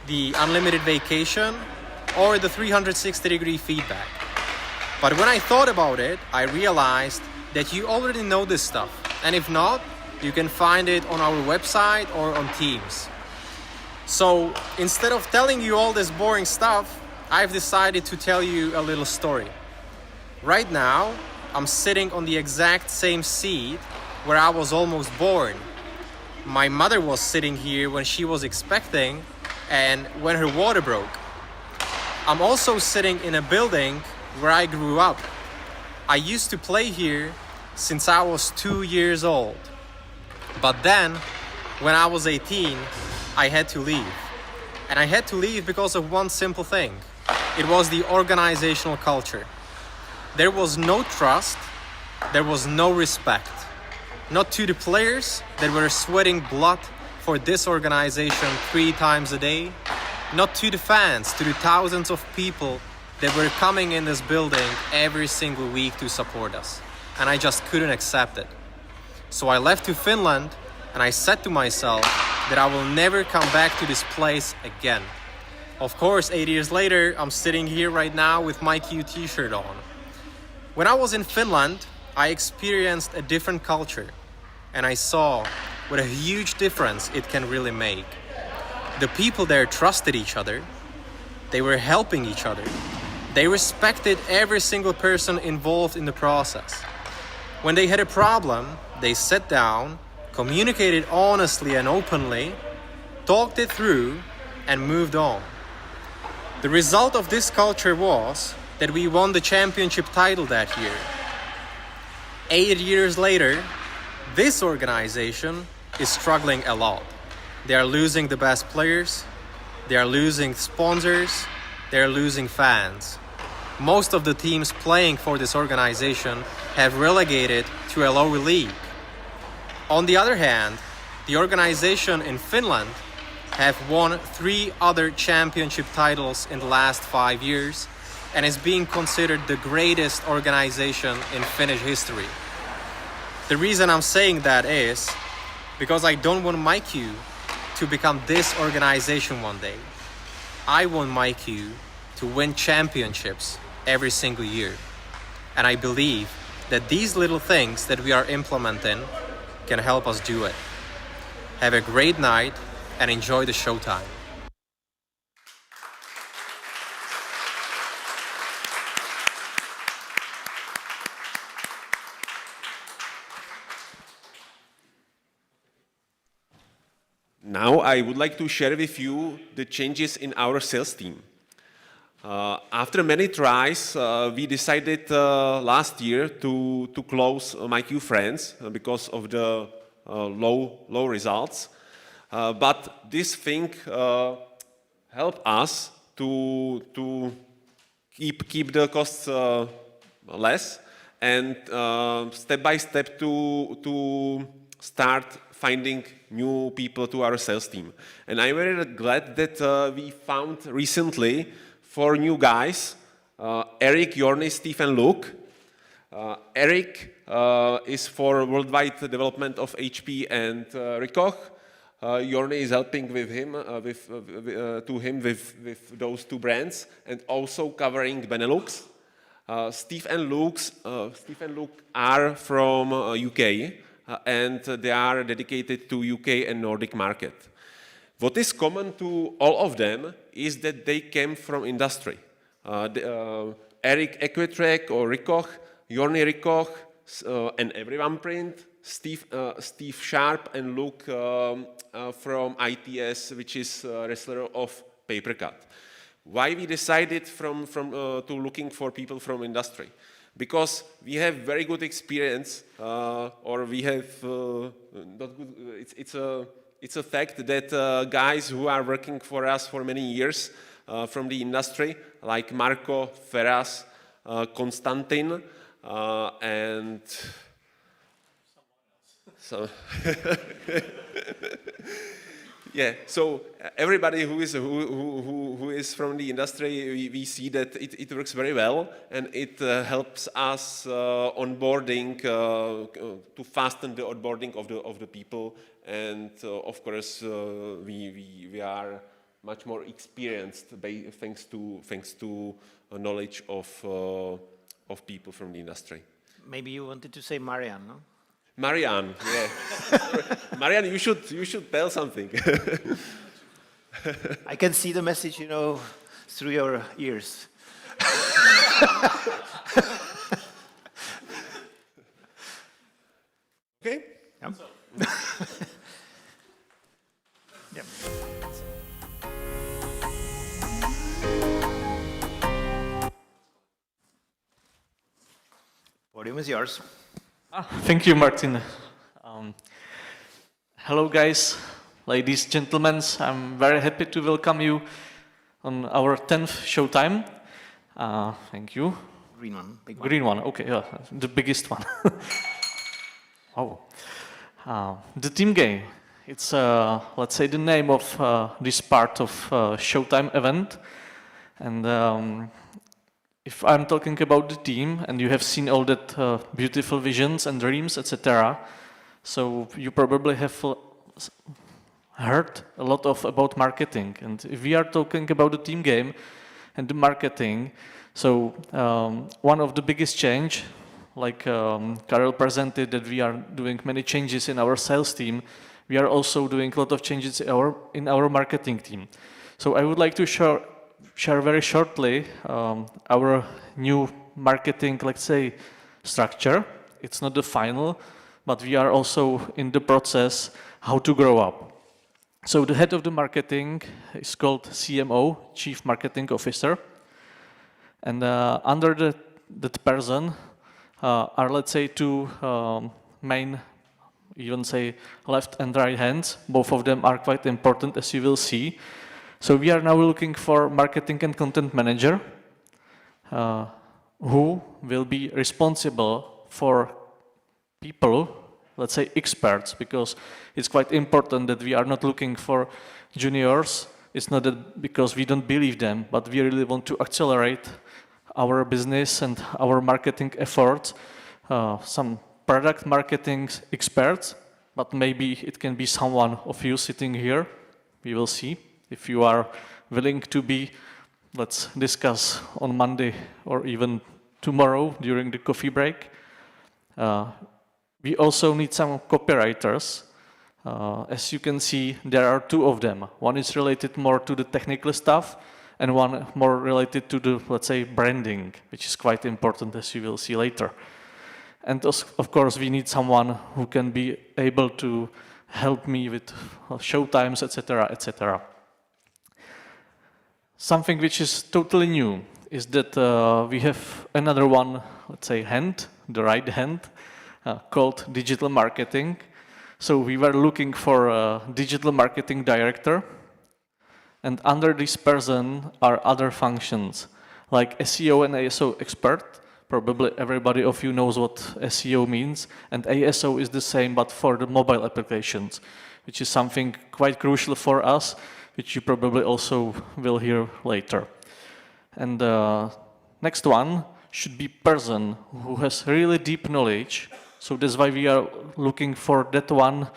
Speaker 14: the unlimited vacation, or the 360-degree feedback. But when I thought about it, I realized that you already know this stuff. And if not, you can find it on our website or on Teams. So instead of telling you all this boring stuff, I've decided to tell you a little story. Right now, I'm sitting on the exact same seat where I was almost born. My mother was sitting here when she was expecting and when her water broke. I'm also sitting in a building where I grew up. I used to play here since I was 2 years old. But then, when I was 18, I had to leave. And I had to leave because of one simple thing. It was the organizational culture. There was no trust, there was no respect. Not to the players that were sweating blood for this organization 3 times a day, not to the fans, to the thousands of people that were coming in this building every single week to support us. And I just couldn't accept it. So I left to Finland and I said to myself that I will never come back to this place again. Of course, 8 years later, I'm sitting here right now with MyQ t-shirt on. When I was in Finland, I experienced a different culture and I saw what a huge difference it can really make. The people there trusted each other, they were helping each other, they respected every single person involved in the process. When they had a problem, they sat down, communicated honestly and openly, talked it through, and moved on. The result of this culture was that we won the championship title that year. 8 years later, this organization is struggling a lot. They are losing the best players, they are losing sponsors, they are losing fans. Most of the teams playing for this organization have relegated to a lower league. On the other hand, the organization in Finland have won 3 other championship titles in the last 5 years and is being considered the greatest organization in Finnish history. The reason I'm saying that is because I don't want MyQ to become this organization one day. I want MyQ to win championships every single year. And I believe that these little things that we are implementing can help us do it. Have a great night and enjoy the showtime.
Speaker 6: Now I would like to share with you the changes in our sales team. After many tries, we decided last year to close MyQ Friends because of the low results. But this thing helped us to keep the costs less and step by step to start finding new people to our sales team. And I'm very glad that we found recently 4 new guys, Eric, Jorny, Steve, and Luke. Eric is for worldwide development of HP and Rikoch. Jorny is helping with him, with those 2 brands, and also covering Benelux. Steve and Luke are from UK, and they are dedicated to UK and Nordic market. What is common to all of them is that they came from industry. Eric Equitrack or Rikoch, Jorny Rikoch, and everyone print, Steve Sharp and Luke from ITS, which is wrestler of Papercut. Why we decided to looking for people from industry? Because we have very good experience, or we have not good. It's a fact that guys who are working for us for many years from the industry, like Marco, Feras, Konstantin, and so Yeah, so everybody who is from the industry, we see that it works very well, and it helps us onboarding to fasten the onboarding of the people, and of course we are much more experienced thanks to knowledge of people from the industry.
Speaker 1: Maybe you wanted to say Marianne, no?
Speaker 6: Marianne, yeah. Marianne, you should tell something.
Speaker 1: I can see the message, you know, through your ears.
Speaker 6: Okay.
Speaker 1: Yeah. Yeah. Podium is yours.
Speaker 15: Thank you, Martin. Hello, guys, ladies, gentlemen. I'm very happy to welcome you on our 10th Showtime. Thank you.
Speaker 1: Green one, big one.
Speaker 15: Green one, okay, yeah, the biggest one. Oh. The team game, it's, let's say, the name of this part of Showtime event. And if I'm talking about the team, and you have seen all that beautiful visions and dreams, etc., so you probably have heard a lot about marketing. And if we are talking about the team game and the marketing, so one of the biggest change, like Karel presented, that we are doing many changes in our sales team, we are also doing a lot of changes in our marketing team. So I would like to share very shortly our new marketing, let's say, structure. It's not the final, but we are also in the process how to grow up. So the head of the marketing is called CMO, Chief Marketing Officer. And under that person are, let's say, two main, even say, left and right hands. Both of them are quite important, as you will see. So we are now looking for marketing and content manager who will be responsible for people, let's say experts, because it's quite important that we are not looking for juniors. It's not that because we don't believe them, but we really want to accelerate our business and our marketing efforts. Some product marketing experts, but maybe it can be someone of you sitting here. We will see. If you are willing to be, let's discuss on Monday or even tomorrow during the coffee break. We also need some copywriters. As you can see, there are two of them. One is related more to the technical stuff, and one more related to the, let's say, branding, which is quite important, as you will see later. And of course, we need someone who can be able to help me with showtimes, etc., etc. Something which is totally new is that we have another one, let's say, hand, the right hand, called digital marketing. So we were looking for a digital marketing director, and under this person are other functions, like SEO and ASO expert. Probably everybody of you knows what SEO means, and ASO is the same, but for the mobile applications, which is something quite crucial for us, which you probably also will hear later. And next one should be person who has really deep knowledge. So that's why we are looking for that one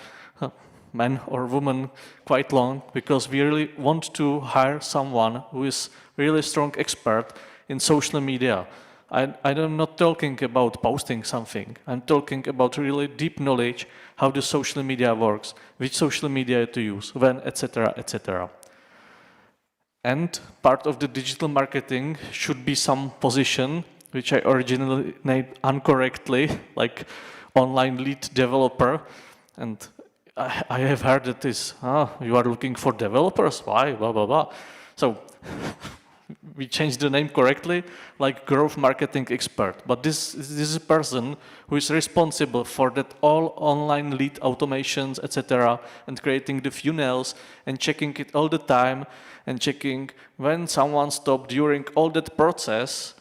Speaker 15: man or woman quite long, because we really want to hire someone who is really strong expert in social media. I'm not talking about posting something. I'm talking about really deep knowledge how the social media works, which social media to use, when, etc., etc. And part of the digital marketing should be some position which I originally named incorrectly, like online lead developer. And I have heard that this, you are looking for developers? Why? Blah, blah, blah. So we changed the name correctly, like growth marketing expert. But this is a person who is responsible for that all online lead automations, etc., and creating the funnels and checking it all the time and checking when someone stopped during all that process,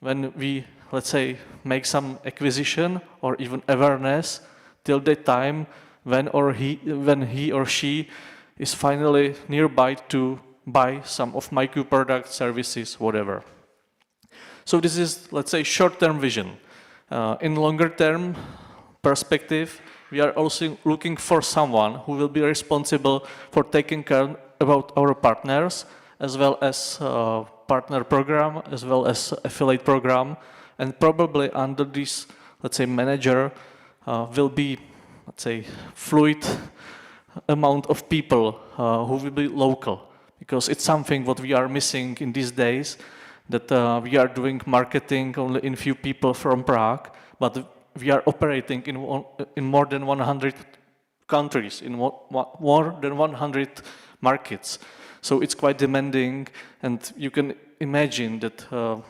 Speaker 15: when we, let's say, make some acquisition or even awareness till the time when he or she is finally nearby to buy some of MyQ products, services, whatever. So this is, let's say, short-term vision. In longer-term perspective, we are also looking for someone who will be responsible for taking care about our partners, as well as partner program, as well as affiliate program, and probably under this, let's say, manager will be, let's say, fluid amount of people who will be local, because it's something what we are missing in these days, that we are doing marketing only in few people from Prague, but we are operating in more than 100 countries, in more than 100 markets. So it's quite demanding, and you can imagine that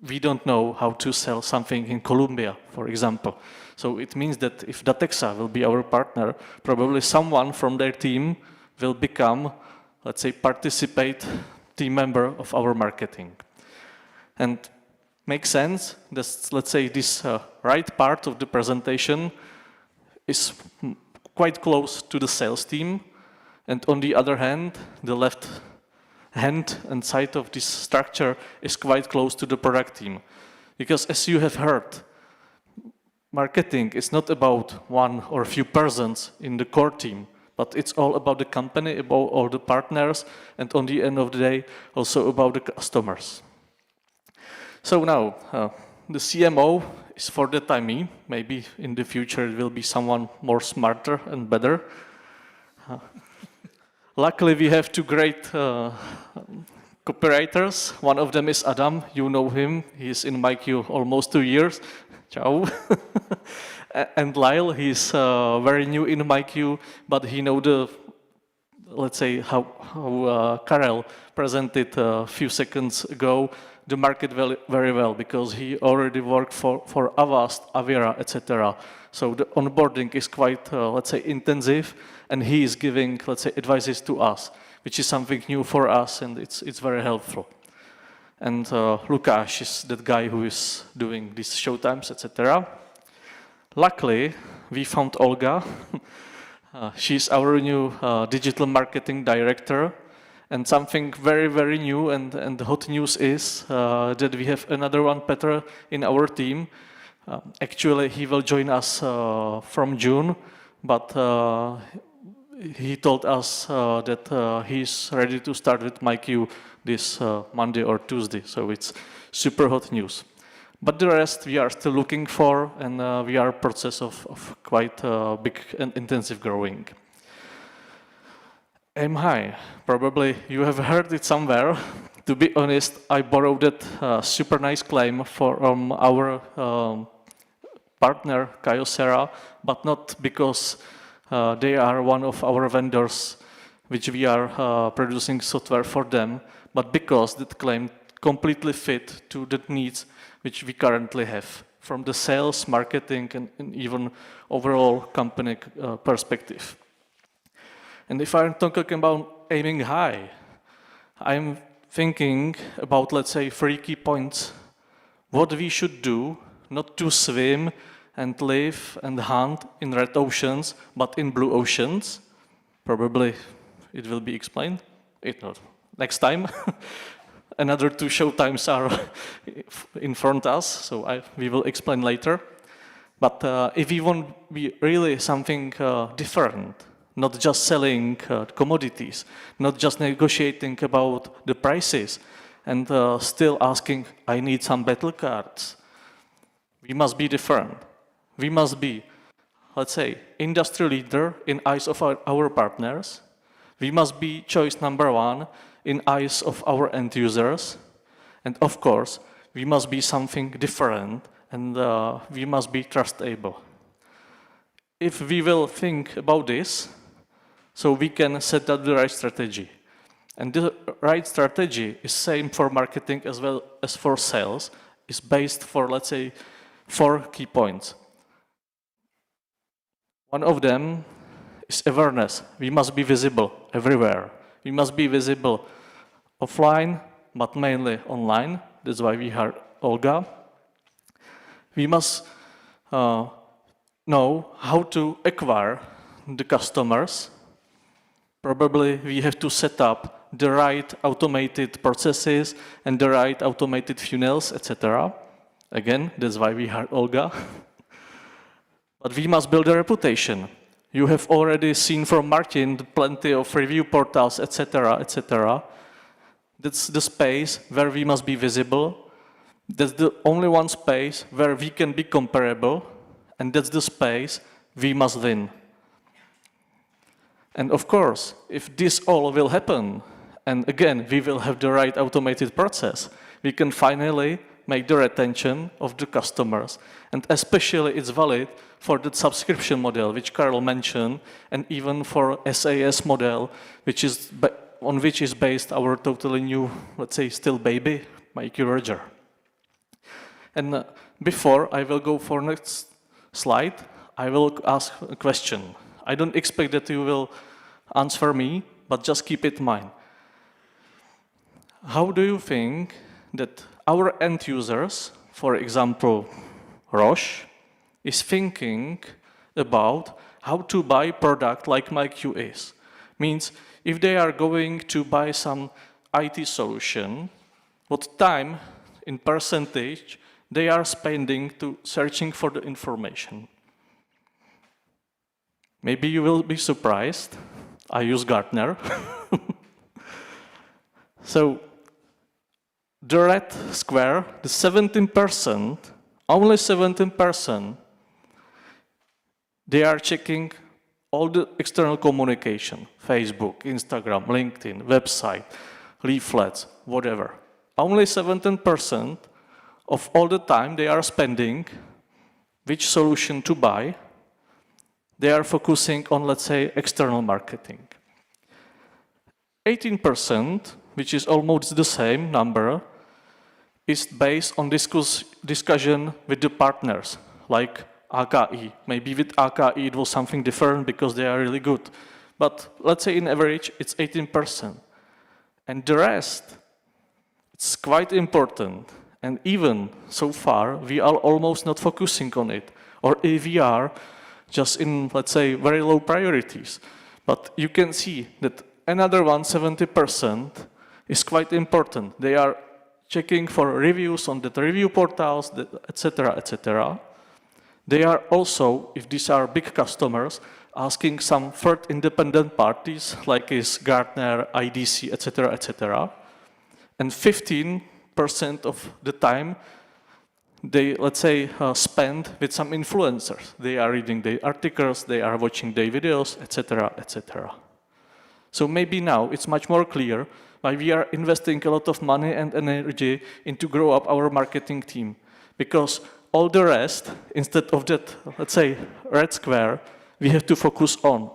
Speaker 15: we don't know how to sell something in Colombia, for example. So it means that if Datexa will be our partner, probably someone from their team will become, let's say, participate team member of our marketing. And makes sense that, let's say, this right part of the presentation is quite close to the sales team, and on the other hand, the left hand and side of this structure is quite close to the product team. Because as you have heard, marketing is not about one or a few persons in the core team, but it's all about the company, about all the partners, and on the end of the day, also about the customers. So now, the CMO is for the time being. Maybe in the future it will be someone more smarter and better. Luckily, we have two great cooperators. One of them is Adam. You know him. He's in MyQ almost 2 years. Ciao. And Lyle, he's very new in MyQ, but he know the, let's say, how Karel presented a few seconds ago, the market very well, because he already worked for Avast, Avira, etc. So the onboarding is quite, let's say, intensive, and he is giving, let's say, advices to us, which is something new for us, and it's very helpful. And Lukáš is that guy who is doing these showtimes, etc. Luckily, we found Olga. She's our new digital marketing director. And something very, very new and hot news is that we have another one, Petr, in our team. Actually, he will join us from June, but he told us that he's ready to start with MyQ this Monday or Tuesday, so it's super hot news. But the rest we are still looking for, and we are in process of quite big and intensive growing. Aim high. Probably you have heard it somewhere. To be honest, I borrowed that super nice claim from our partner, Kyocera, but not because they are one of our vendors, which we are producing software for them, but because that claim completely fit to the needs which we currently have from the sales, marketing, and even overall company perspective. And if I'm talking about aiming high, I'm thinking about, let's say, 3 key points. What we should do, not to swim and live and hunt in red oceans, but in blue oceans. Probably it will be explained. If not, next time. Another 2 showtimes are in front of us, so we will explain later. But if we want to be really something different, not just selling commodities, not just negotiating about the prices, and still asking, I need some battle cards. We must be different. We must be, let's say, industry leader in eyes of our partners. We must be choice number 1 in eyes of our end users. And of course, we must be something different, and we must be trustable. If we will think about this, so we can set up the right strategy. And the right strategy is same for marketing as well as for sales. It's based for, let's say, 4 key points. One of them is awareness. We must be visible everywhere. We must be visible offline, but mainly online. That's why we have Olga. We must know how to acquire the customers. probably we have to set up the right automated processes and the right automated funnels, etc. Again, that's why we hired Olga. But we must build a reputation. You have already seen from Martin plenty of review portals, etc., etc. That's the space where we must be visible. That's the only one space where we can be comparable, and that's the space we must win. And of course, if this all will happen, and again, we will have the right automated process, we can finally make the retention of the customers. And especially it's valid for the subscription model, which Karl mentioned, and even for SAS model, on which is based our totally new, let's say, still baby, MyQ Roger. And before I will go for next slide, I will ask a question. I don't expect that you will answer me, but just keep it in mind. How do you think that our end users, for example, Roche, is thinking about how to buy product like MyQ is? Means if they are going to buy some IT solution, what time in percentage they are spending to searching for the information? Maybe you will be surprised. I use Gartner. So the red square, the 17%, only 17%, they are checking all the external communication, Facebook, Instagram, LinkedIn, website, leaflets, whatever. Only 17% of all the time they are spending which solution to buy, they are focusing on, let's say, external marketing. 18%, which is almost the same number, is based on discussion with the partners, like AKI. Maybe with AKI it was something different because they are really good. But let's say in average it's 18%. And the rest, it's quite important. And even so far, we are almost not focusing on it. Or if we are, just in, let's say, very low priorities. But you can see that another 70% is quite important. They are checking for reviews on the review portals, etc., etc. They are also, if these are big customers, asking some third independent parties, like is Gartner, IDC, etc., etc. And 15% of the time, they, let's say, spend with some influencers. They are reading their articles, they are watching their videos, etc., etc. So maybe now it's much more clear why we are investing a lot of money and energy into grow up our marketing team. Because all the rest, instead of that, let's say, red square, we have to focus on.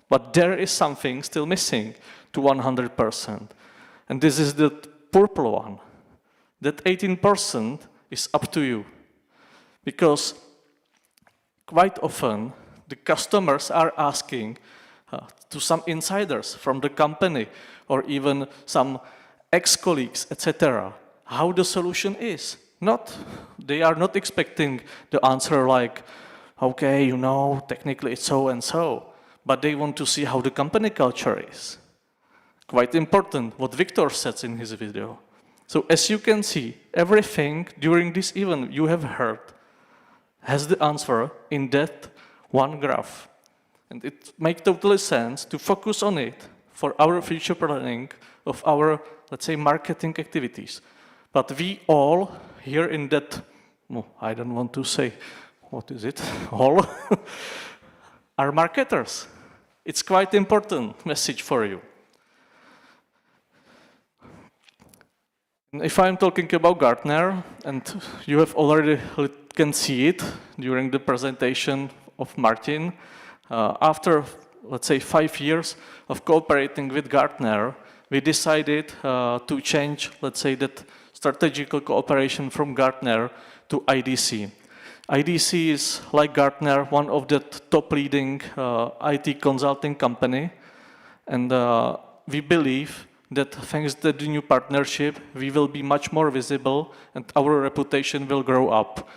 Speaker 15: But there is something still missing to 100%. And this is the purple one. That 18% is up to you. Because quite often, the customers are asking to some insiders from the company or even some ex-colleagues, etc., how the solution is. They are not expecting the answer like, okay, you know, technically it's so and so, but they want to see how the company culture is. Quite important what Victor says in his video. So as you can see, everything during this event you have heard has the answer in that one graph. And it makes totally sense to focus on it for our future planning of our, let's say, marketing activities. But we all here in that, I don't want to say, what is it, all, are marketers. It's quite important message for you. If I'm talking about Gartner, and you have already can see it during the presentation of Martin, after, let's say, 5 years of cooperating with Gartner, we decided to change, let's say, that strategical cooperation from Gartner to IDC. IDC is, like Gartner, one of the top leading IT consulting company, and we believe that thanks to the new partnership, we will be much more visible and our reputation will grow up.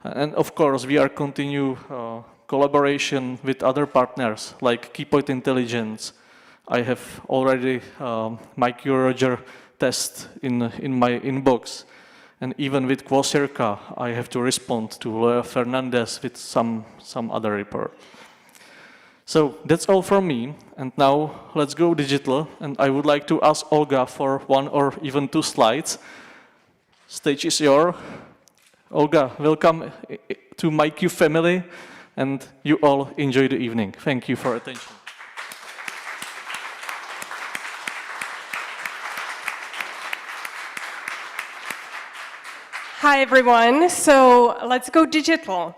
Speaker 15: And of course, we are continue collaboration with other partners like Keypoint Intelligence, I have already MyQ Roger test in my inbox. And even with Quasirka, I have to respond to Lea Fernandez with some other report. So that's all from me. And now let's go digital. And I would like to ask Olga for 1 or even 2 slides. Stage is yours. Olga, welcome to MyQ family. And you all enjoy the evening. Thank you for attention.
Speaker 16: Hi, everyone. So let's go digital.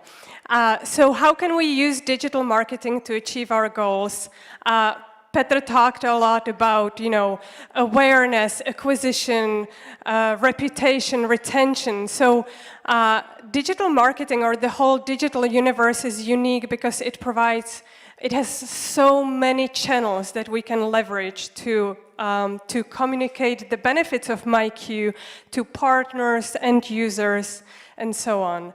Speaker 16: So how can we use digital marketing to achieve our goals? Petr talked a lot about, awareness, acquisition, reputation, retention. So digital marketing, or the whole digital universe, is unique because it has so many channels that we can leverage to communicate the benefits of MyQ to partners and users and so on.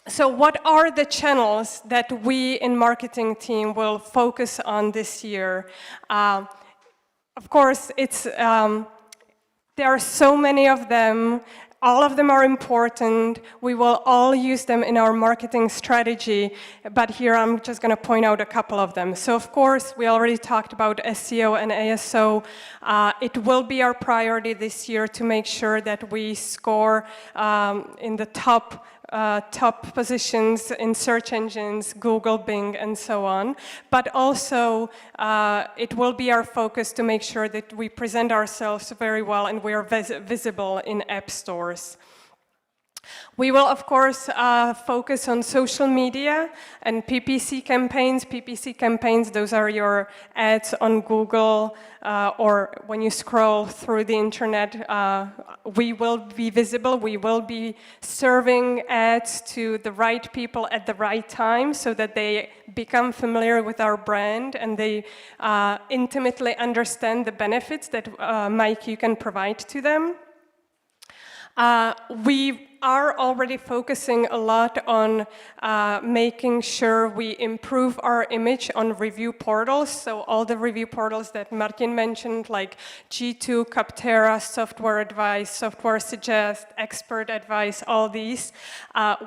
Speaker 16: So what are the channels that we in marketing team will focus on this year? Of course, there are so many of them. All of them are important. We will all use them in our marketing strategy, but here I'm just going to point out a couple of them. So of course, we already talked about SEO and ASO. It will be our priority this year to make sure that we score in the top positions in search engines, Google, Bing, and so on. But also, it will be our focus to make sure that we present ourselves very well and we are visible in app stores. We will, of course, focus on social media and PPC campaigns. PPC campaigns, those are your ads on Google or when you scroll through the internet. We will be visible. We will be serving ads to the right people at the right time so that they become familiar with our brand and they intimately understand the benefits that MyQ can provide to them. We are already focusing a lot on making sure we improve our image on review portals. So all the review portals that Martin mentioned, like G2, Capterra, Software Advice, Software Suggest, Expert Advice, all these,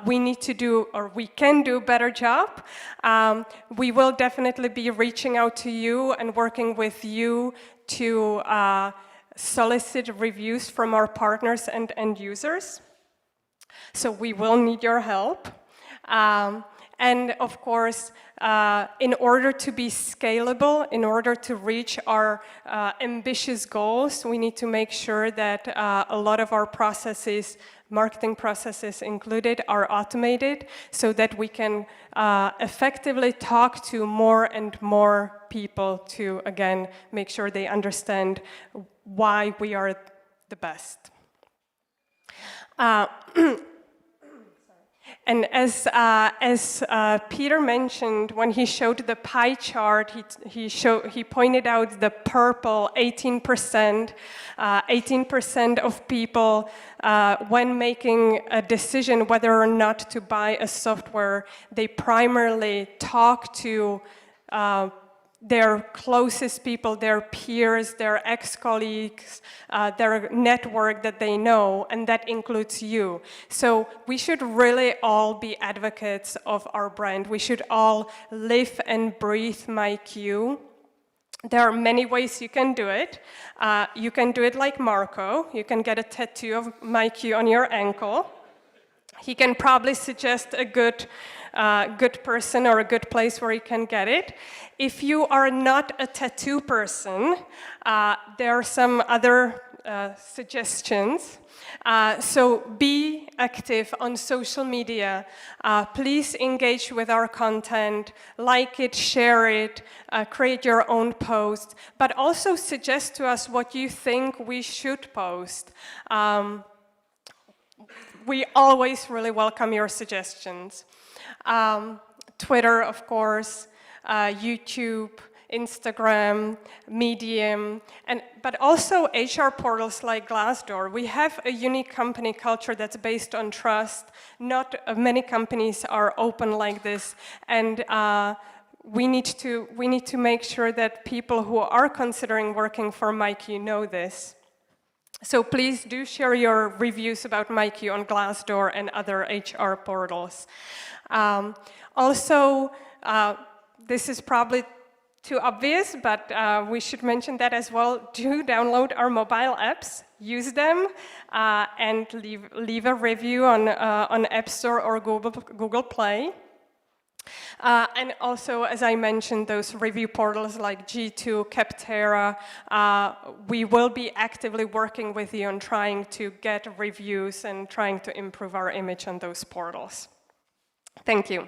Speaker 16: we need to do, or we can do a better job. We will definitely be reaching out to you and working with you to solicit reviews from our partners and end users. So we will need your help. And of course, in order to be scalable, in order to reach our ambitious goals, we need to make sure that a lot of our processes, marketing processes included, are automated so that we can effectively talk to more and more people to, again, make sure they understand why we are the best. And as Peter mentioned, when he showed the pie chart, he pointed out the purple 18%. 18% of people, when making a decision whether or not to buy a software, they primarily talk to their closest people, their peers, their ex-colleagues, their network that they know, and that includes you. So we should really all be advocates of our brand. We should all live and breathe MyQ. There are many ways you can do it. You can do it like Marco. You can get a tattoo of MyQ on your ankle. He can probably suggest a good person or a good place where you can get it. If you are not a tattoo person, there are some other suggestions. So be active on social media. Please engage with our content, like it, share it, create your own post, but also suggest to us what you think we should post. We always really welcome your suggestions. Twitter, of course, YouTube, Instagram, Medium, but also HR portals like Glassdoor. We have a unique company culture that's based on trust. Not many companies are open like this, and we need to make sure that people who are considering working for MyQ know this. So please do share your reviews about MyQ on Glassdoor and other HR portals. Also, this is probably too obvious, but we should mention that as well. Do download our mobile apps, use them, and leave a review on App Store or Google Play. And also, as I mentioned, those review portals like G2, Capterra, we will be actively working with you on trying to get reviews and trying to improve our image on those portals. Thank you.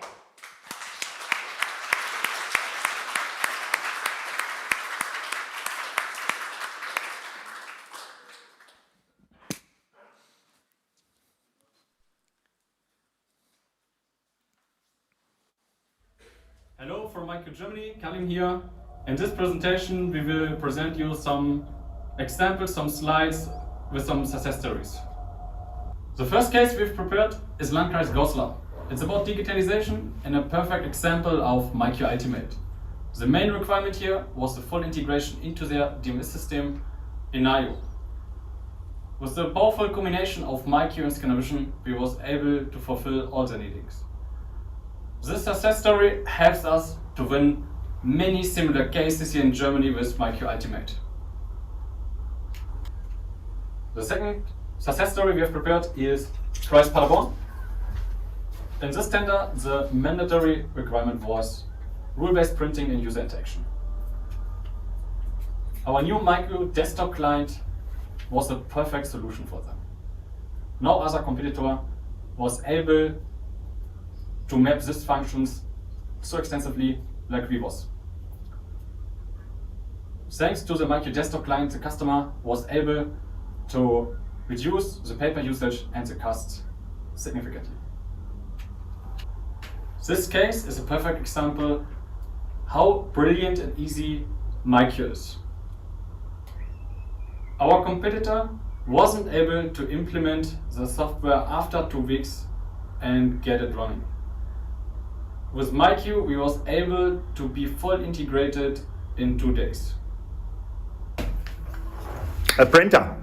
Speaker 17: Hello from MyQ Germany, Kalim here. In this presentation we will present you some examples, some slides with some success stories. The first case we've prepared is Landkreis Goslar. It's about digitalization and a perfect example of MyQ Ultimate. The main requirement here was the full integration into their DMS system in IO. With the powerful combination of MyQ and ScannerVision, we was able to fulfill all the needings. This success story helps us to win many similar cases here in Germany with MyQ Ultimate. The second success story we have prepared is Kreis Paderborn. In this tender, the mandatory requirement was rule-based printing and user interaction. Our new MyQ desktop client was the perfect solution for them. No other competitor was able to map these functions so extensively like we was. Thanks to the MyQ desktop client, the customer was able to reduce the paper usage and the cost significantly. This case is a perfect example how brilliant and easy MyQ is. Our competitor wasn't able to implement the software after 2 weeks and get it running. With MyQ, we was able to be full integrated in 2 days.
Speaker 18: A printer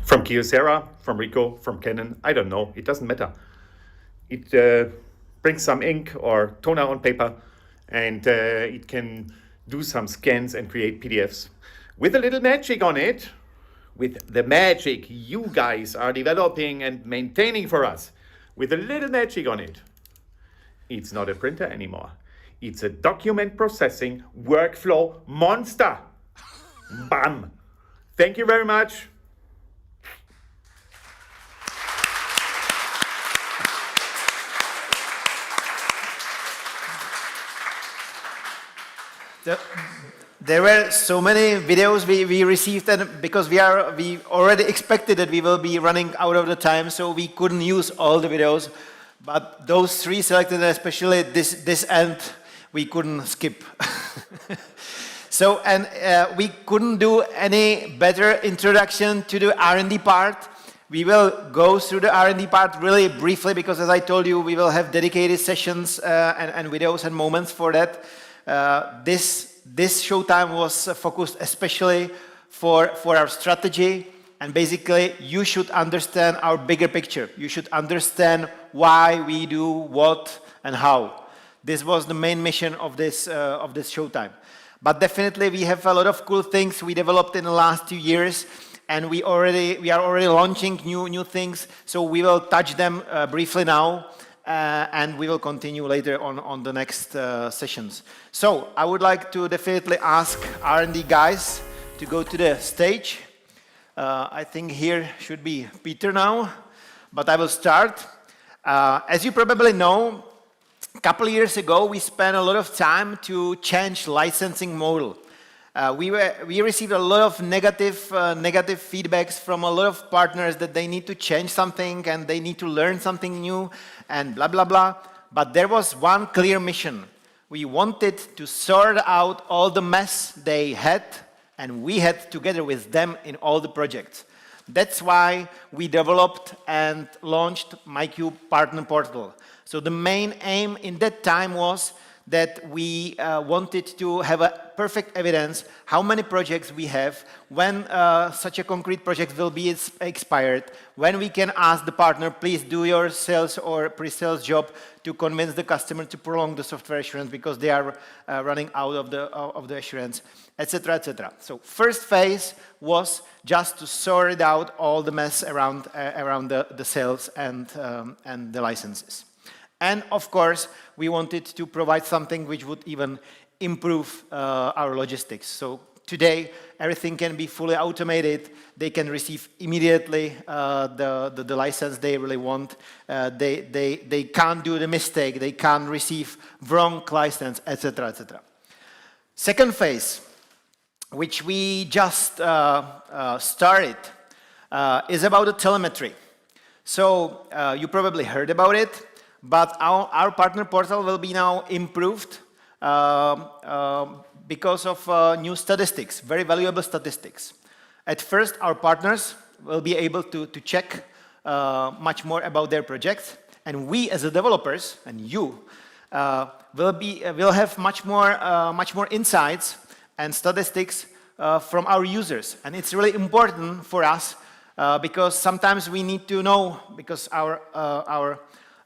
Speaker 18: from Kyocera, from Ricoh, from Canon, I don't know, it doesn't matter. It brings some ink or toner on paper and it can do some scans and create PDFs. With a little magic on it, with the magic you guys are developing and maintaining for us, with a little magic on it, it's not a printer anymore. It's a document processing workflow monster. Bam! Thank you very much.
Speaker 1: There were so many videos we received, and because we already expected that we will be running out of the time, so we couldn't use all the videos. But those 3 selected, especially this end, we couldn't skip. So, and we couldn't do any better introduction to the R&D part. We will go through the R&D part really briefly, because as I told you, we will have dedicated sessions and videos and moments for that. This showtime was focused especially for our strategy, and basically you should understand our bigger picture. You should understand why we do what and how. This was the main mission of this showtime. But definitely we have a lot of cool things we developed in the last 2 years, and we are already launching new things. So we will touch them briefly now. And we will continue later on the next sessions. So I would like to definitely ask R&D guys to go to the stage. I think here should be Peter now, but I will start. As you probably know, a couple of years ago we spent a lot of time to change licensing model. We received a lot of negative feedbacks from a lot of partners that they need to change something and they need to learn something new and blah, blah, blah. But there was one clear mission. We wanted to sort out all the mess they had, and we had together with them in all the projects. That's why we developed and launched MyQ Partner Portal. So the main aim in that time was that we wanted to have a perfect evidence how many projects we have, when such a concrete project will be expired, when we can ask the partner, please do your sales or pre-sales job to convince the customer to prolong the software assurance because they are running out of the assurance, etc., etc. So first phase was just to sort out all the mess around the sales and the licenses. And of course, we wanted to provide something which would even improve our logistics. So today, everything can be fully automated. They can receive immediately the license they really want. They can't do the mistake. They can't receive wrong license, etc., etc. Second phase, which we just started, is about the telemetry. So you probably heard about it. But our partner portal will be now improved because of new statistics, very valuable statistics. At first, our partners will be able to check much more about their projects, and we as the developers, and you, will have much more insights and statistics from our users. And it's really important for us because sometimes we need to know, because our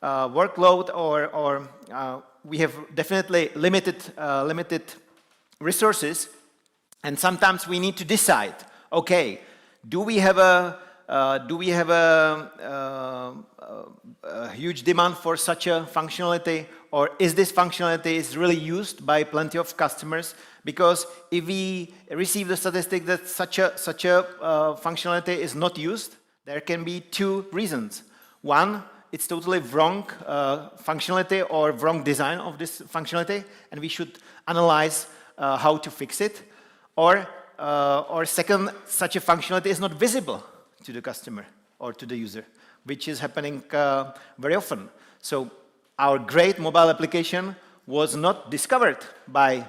Speaker 1: workload or we have definitely limited resources, and sometimes we need to decide, okay, do we have a huge demand for such a functionality, or is this functionality is really used by plenty of customers? Because if we receive the statistic that such a functionality is not used, there can be two reasons. One, it's totally wrong functionality or wrong design of this functionality, and we should analyze how to fix it. Or second, such a functionality is not visible to the customer or to the user, which is happening very often. So our great mobile application was not discovered by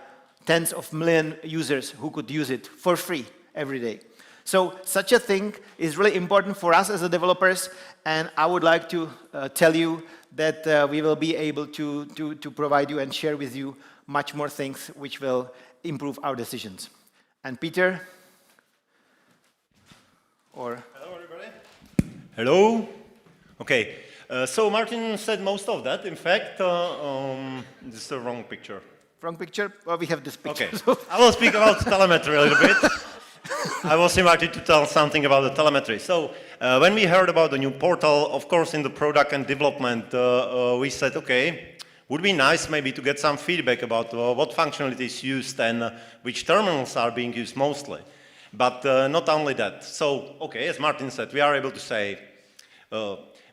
Speaker 1: tens of million users who could use it for free every day. So such a thing is really important for us as developers, and I would like to tell you that we will be able to provide you and share with you much more things which will improve our decisions. And Peter? Or...
Speaker 19: Hello, everybody. Hello. Okay, so Martin said most of that. In fact, this is the wrong picture.
Speaker 1: Wrong picture? Well, we have this picture.
Speaker 19: Okay, I will speak about telemetry a little bit. I was invited to tell something about the telemetry. So when we heard about the new portal, of course, in the product and development, we said, okay, would be nice maybe to get some feedback about what functionality is used and which terminals are being used mostly. But not only that. So, okay, as Martin said, we are able to say,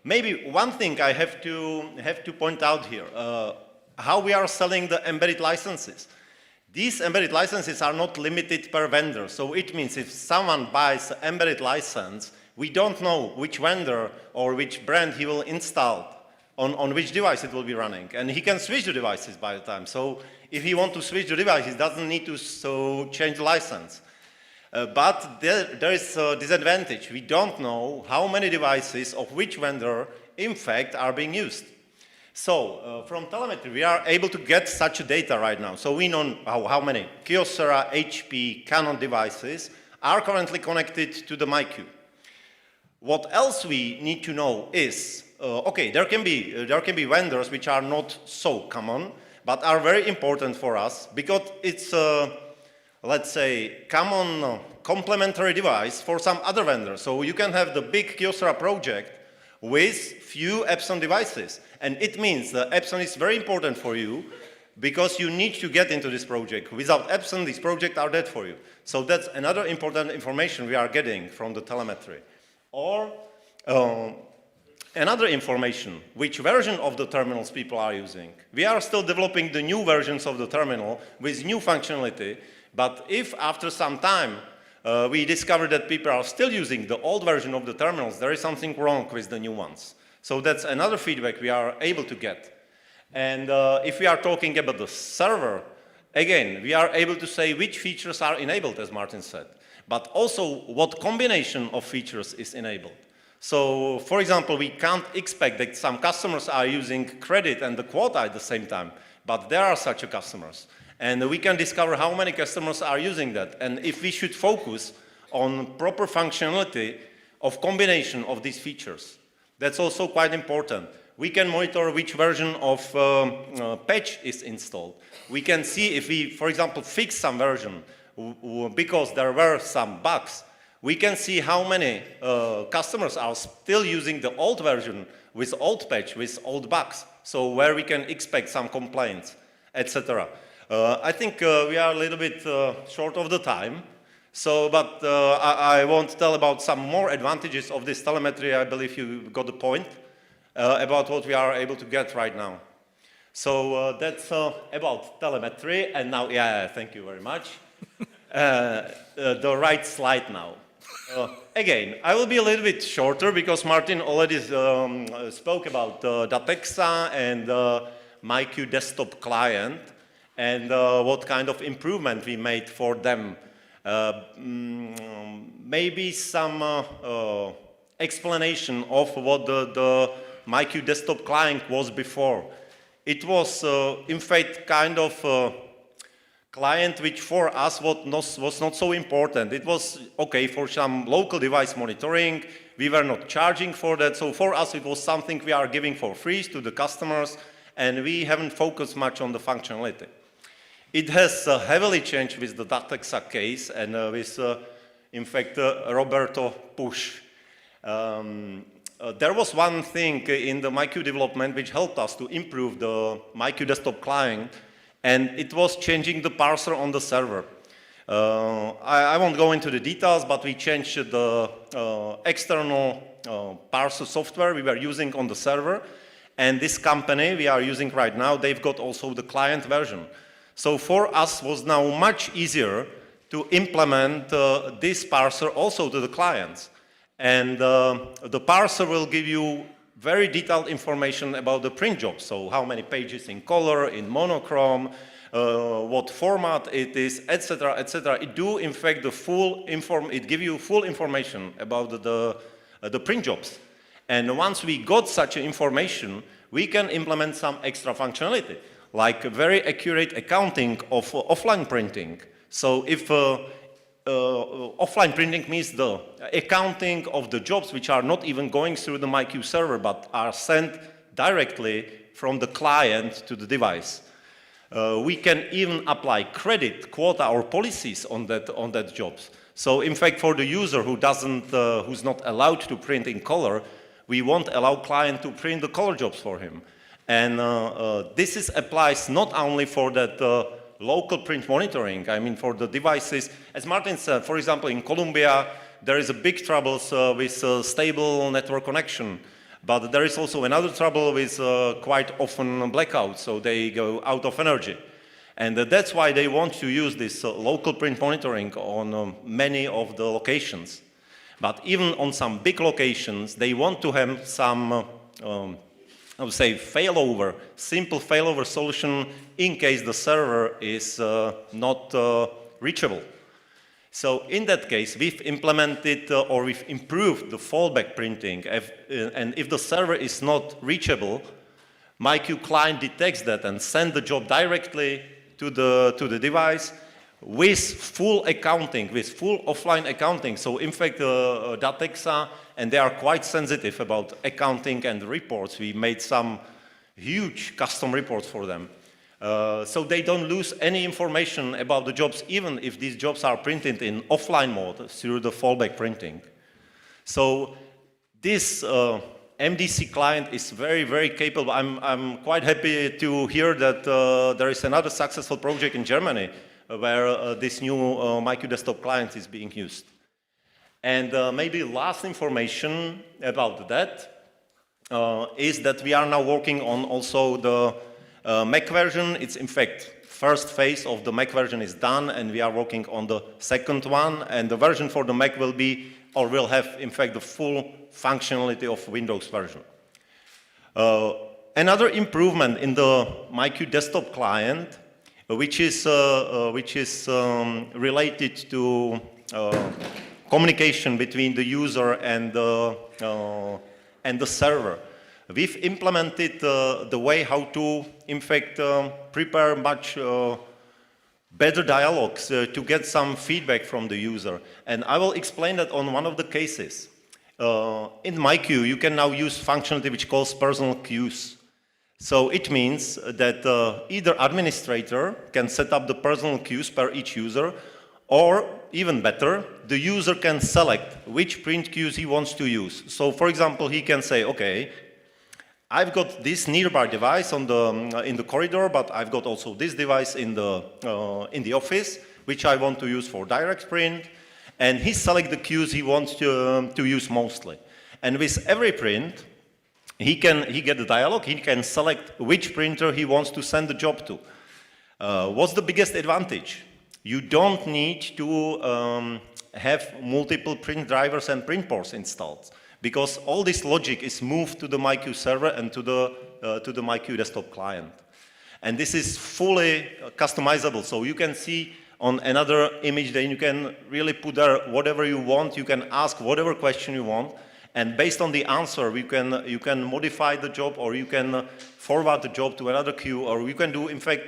Speaker 19: maybe one thing I have to point out here, how we are selling the embedded licenses. These embedded licenses are not limited per vendor, so it means if someone buys an embedded license, we don't know which vendor or which brand he will install, on which device it will be running, and he can switch the devices by the time. So if he wants to switch the device, he doesn't need to change the license. But there is a disadvantage. We don't know how many devices of which vendor, in fact, are being used. So, from telemetry, we are able to get such data right now. So we know how many Kyocera, HP, Canon devices are currently connected to the MyQ. What else we need to know is, okay, there can be vendors which are not so common, but are very important for us because it's, let's say, common complementary device for some other vendors. So you can have the big Kyocera project with few Epson devices. And it means that Epson is very important for you because you need to get into this project. Without Epson, these projects are dead for you. So that's another important information we are getting from the telemetry. Or another information, which version of the terminals people are using. We are still developing the new versions of the terminal with new functionality, but if after some time we discover that people are still using the old version of the terminals, there is something wrong with the new ones. So that's another feedback we are able to get. And if we are talking about the server, again, we are able to say which features are enabled, as Martin said, but also what combination of features is enabled. So, for example, we can't expect that some customers are using credit and the quota at the same time, but there are such customers. And we can discover how many customers are using that. And if we should focus on proper functionality of combination of these features, that's also quite important. We can monitor which version of patch is installed. We can see if we, for example, fix some version because there were some bugs. We can see how many customers are still using the old version with old patch, with old bugs. So where we can expect some complaints, etc. I think we are a little bit short of the time. So, but I won't tell about some more advantages of this telemetry. I believe you got the point about what we are able to get right now. So that's about telemetry. And now, yeah, thank you very much. The right slide now. Again, I will be a little bit shorter because Martin already spoke about Datexa and MyQ desktop client and what kind of improvement we made for them. Maybe some explanation of what the MyQ desktop client was before. It was, in fact, kind of client which for us was not so important. It was okay for some local device monitoring. We were not charging for that. So for us, it was something we are giving for free to the customers, and we haven't focused much on the functionality. It has heavily changed with the Datexa case and with, in fact, Roberto push. There was one thing in the MyQ development which helped us to improve the MyQ desktop client, and it was changing the parser on the server. I won't go into the details, but we changed the external parser software we were using on the server, and this company we are using right now, they've got also the client version. So for us was now much easier to implement this parser also to the clients. And the parser will give you very detailed information about the print job. So how many pages in color, in monochrome, what format it is, etc., etc. It do in fact it give you full information about the print jobs. And once we got such information, we can implement some extra functionality, like very accurate accounting of offline printing. So if offline printing means the accounting of the jobs which are not even going through the MyQ server, but are sent directly from the client to the device. We can even apply credit, quota, or policies on that jobs. So in fact, for the user who's not allowed to print in color, we won't allow client to print the color jobs for him. And this applies not only for that local print monitoring, I mean for the devices. As Martin said, for example, in Colombia, there is a big troubles with stable network connection. But there is also another trouble with quite often blackouts, so they go out of energy. And that's why they want to use this local print monitoring on many of the locations. But even on some big locations, they want to have some I would say failover, simple failover solution in case the server is not reachable. So in that case, we've implemented or we've improved the fallback printing. And if the server is not reachable, MyQ client detects that and sends the job directly to the device with full accounting, with full offline accounting. So in fact, Datexa, and they are quite sensitive about accounting and reports. We made some huge custom reports for them. So they don't lose any information about the jobs, even if these jobs are printed in offline mode through the fallback printing. So this MDC client is very, very capable. I'm quite happy to hear that there is another successful project in Germany where this new MyQ desktop client is being used. And maybe last information about that is that we are now working on also the Mac version. It's in fact first phase of the Mac version is done, and we are working on the second one. And the version for the Mac will be, or will have in fact the full functionality of Windows version. Another improvement in the MyQ desktop client, which is related to communication between the user and the server. we've implemented the way how to, in fact, prepare much better dialogues to get some feedback from the user. And I will explain that on one of the cases. In MyQ, you can now use functionality which calls personal queues. So it means that either administrator can set up the personal queues per each user, or even better, the user can select which print queues he wants to use. So for example, he can say, okay, I've got this nearby device on the, in the corridor, but I've got also this device in the office, which I want to use for direct print. And he selects the queues he wants to use mostly. And with every print, he get the dialogue, he can select which printer he wants to send the job to. What's the biggest advantage? You don't need to have multiple print drivers and print ports installed, because all this logic is moved to the MyQ server and to the MyQ desktop client. And this is fully customizable, so you can see on another image that you can really put there whatever you want, you can ask whatever question you want, and based on the answer, you can modify the job, or you can forward the job to another queue, or you can do, in fact,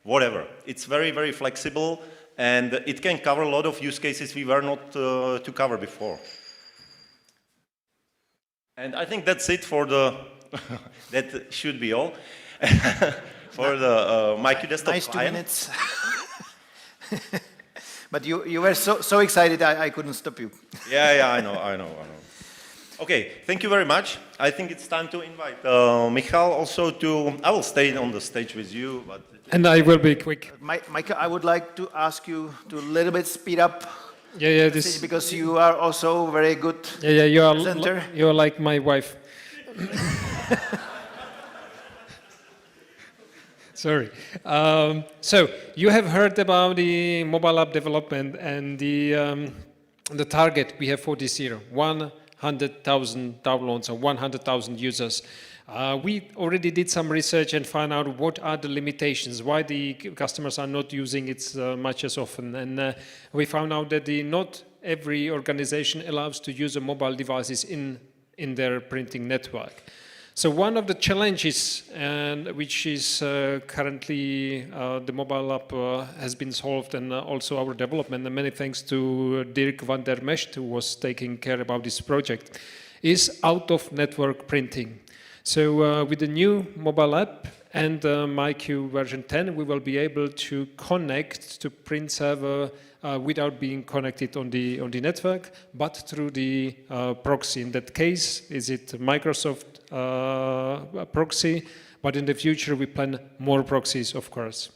Speaker 19: whatever. It's very, very flexible, and it can cover a lot of use cases we were not to cover before. And I think that's it for the, that should be all, for the MyQ desktop
Speaker 1: nice
Speaker 19: client.
Speaker 1: 2 minutes. But you were so excited, I couldn't stop you.
Speaker 19: Yeah, I know. Okay, thank you very much. I think it's time to invite Michal also to, I will stay on the stage with you, but...
Speaker 11: And I will be quick.
Speaker 1: Michael, I would like to ask you to a little bit speed up.
Speaker 11: Yeah, this...
Speaker 1: Because you are also very good presenter.
Speaker 11: You're like my wife. Sorry. So you have heard about the mobile app development and the target we have for this year, 100,000 downloads or 100,000 users. We already did some research and found out what are the limitations, why the customers are not using it much as often. And we found out that not every organization allows to use mobile devices in their printing network. So one of the challenges, which is currently the mobile app has been solved, and also our development, and many thanks to Dirk van der Mescht, who was taking care about this project, is out-of-network printing. So with the new mobile app and MyQ version 10, we will be able to connect to print server without being connected on the network, but through the proxy. In that case, is it Microsoft proxy, but in the future we plan more proxies, of course.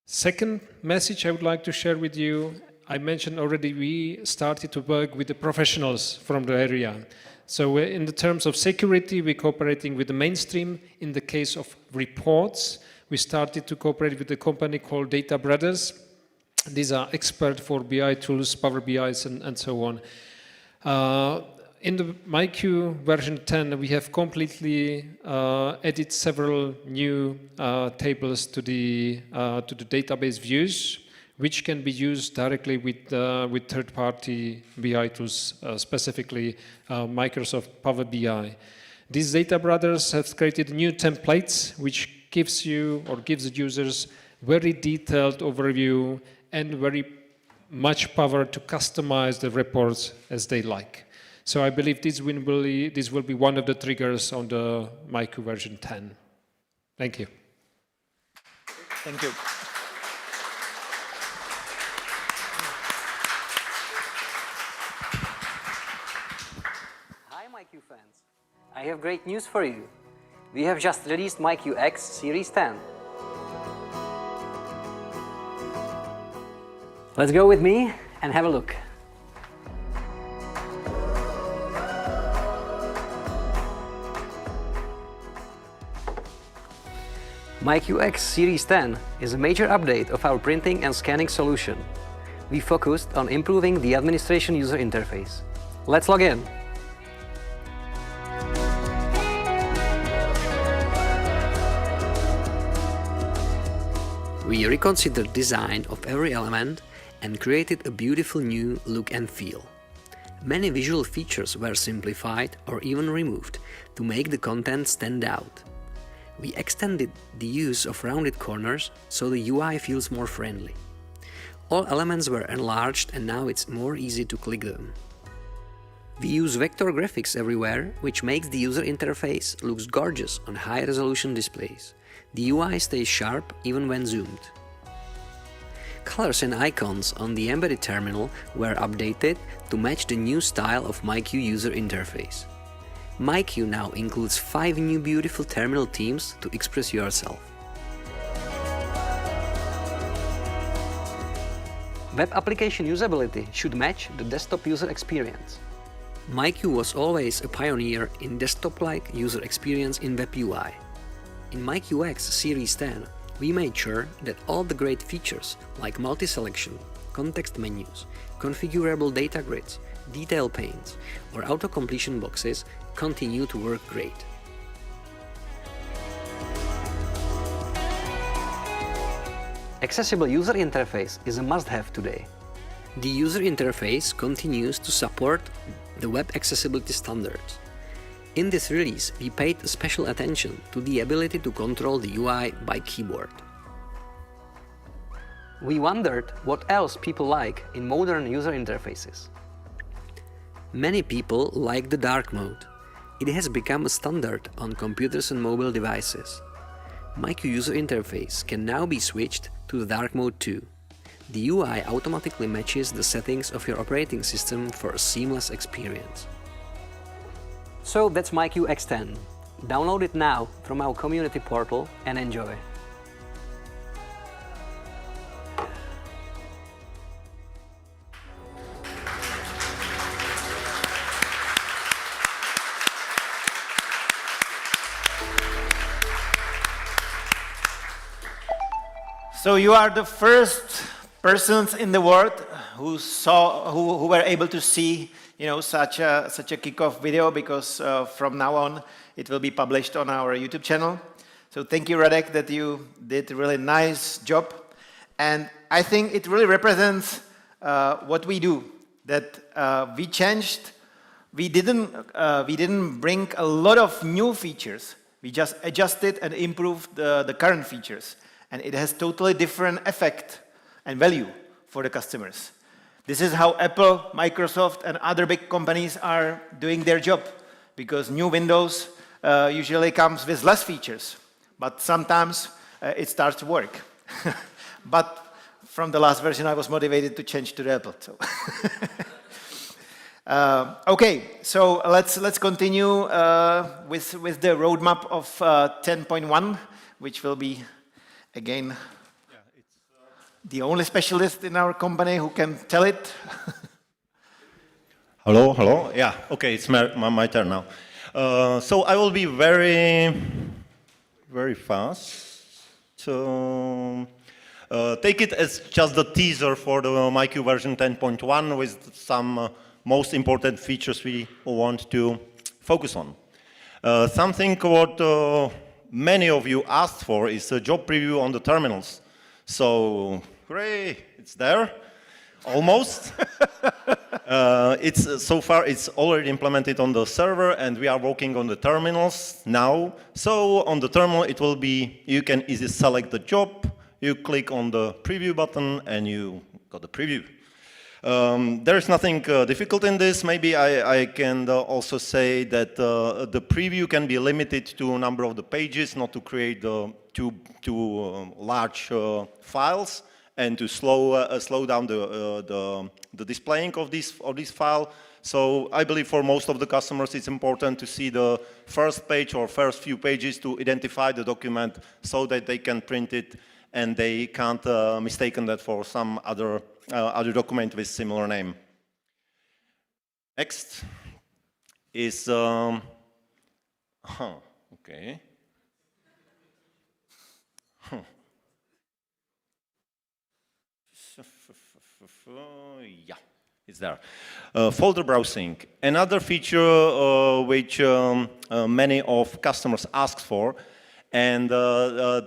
Speaker 11: Second message I would like to share with you, I mentioned already we started to work with the professionals from the area. So in the terms of security, we're cooperating with the mainstream. In the case of reports, we started to cooperate with a company called Data Brothers. These are experts for BI tools, Power BIs, and so on. In the MyQ version 10, we have completely added several new tables to the database views, which can be used directly with third-party BI tools, specifically Microsoft Power BI. These Data Brothers have created new templates, which gives you or gives the users very detailed overview and very much power to customize the reports as they like. So I believe this will be one of the triggers on the MyQ version 10. Thank you.
Speaker 1: Thank you.
Speaker 20: Hi MyQ fans. I have great news for you. We have just released MyQ X Series 10. Let's go with me and have a look. MyQ X Series 10 is a major update of our printing and scanning solution. We focused on improving the administration user interface. Let's log in. We reconsidered design of every element and created a beautiful new look and feel. Many visual features were simplified or even removed to make the content stand out. We extended the use of rounded corners so the UI feels more friendly. All elements were enlarged and now it's more easy to click them. We use vector graphics everywhere, which makes the user interface looks gorgeous on high-resolution displays. The UI stays sharp even when zoomed. Colors and icons on the embedded terminal were updated to match the new style of MyQ user interface. MyQ now includes 5 new beautiful terminal themes to express yourself. Web application usability should match the desktop user experience. MyQ was always a pioneer in desktop-like user experience in Web UI. In MyQX Series 10, we made sure that all the great features like multi-selection, context menus, configurable data grids, detail panes, or auto-completion boxes continue to work great. Accessible user interface is a must-have today. The user interface continues to support the web accessibility standards. In this release, we paid special attention to the ability to control the UI by keyboard. We wondered what else people like in modern user interfaces. Many people like the dark mode. It has become a standard on computers and mobile devices. MyQ user interface can now be switched to the dark mode too. The UI automatically matches the settings of your operating system for a seamless experience. So that's MyQ X10. Download it now from our community portal and enjoy.
Speaker 1: So you are the first persons in the world who were able to see, such a kickoff video, because from now on it will be published on our YouTube channel. So thank you, Radek, that you did a really nice job, and I think it really represents what we do. That we changed. We didn't bring a lot of new features. We just adjusted and improved the current features. And it has totally different effect and value for the customers. This is how Apple, Microsoft, and other big companies are doing their job, because new Windows usually comes with less features, but sometimes it starts to work. But from the last version, I was motivated to change to the Apple. So. Okay, so let's continue with the roadmap of 10.1, which will be again, the only specialist in our company who can tell it.
Speaker 19: Hello, hello. Yeah, okay, it's my turn now. So I will be very fast. So take it as just the teaser for the MyQ version 10.1 with some most important features we want to focus on. Something what many of you asked for is a job preview on the terminals. So, hooray, it's there, almost. So far it's already implemented on the server, and we are working on the terminals now. So on the terminal it will be, you can easily select the job, you click on the preview button, and you got the preview. There is nothing difficult in this. Maybe I can also say that the preview can be limited to a number of the pages, not to create too large files, and to slow down the displaying of this file. So I believe for most of the customers it's important to see the first page or first few pages to identify the document so that they can print it and they can't mistake that for some other document with similar name. Next is okay. Yeah, it's there. Folder browsing, another feature which many of customers ask for, and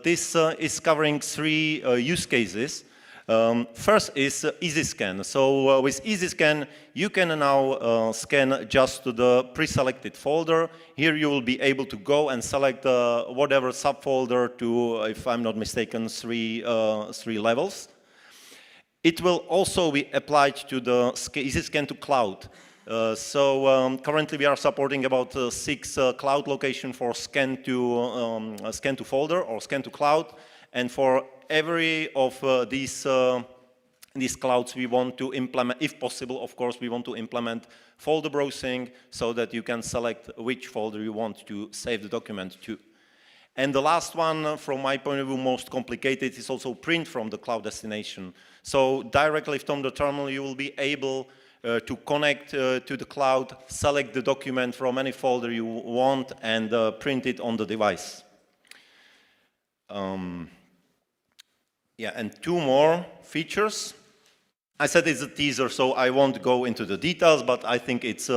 Speaker 19: this is covering 3 use cases. First is EasyScan. So with EasyScan, you can now scan just to the pre-selected folder. Here you will be able to go and select whatever subfolder to, if I'm not mistaken, three levels. It will also be applied to the EasyScan to cloud. Currently we are supporting about 6 cloud locations for scan to folder or scan to cloud, and for every of these clouds we want to implement, if possible, of course, we want to implement folder browsing so that you can select which folder you want to save the document to. And the last one, from my point of view, most complicated, is also print from the cloud destination. So directly from the terminal you will be able to connect to the cloud, select the document from any folder you want, and print it on the device. Yeah, and 2 more features. I said it's a teaser, so I won't go into the details, but I think it's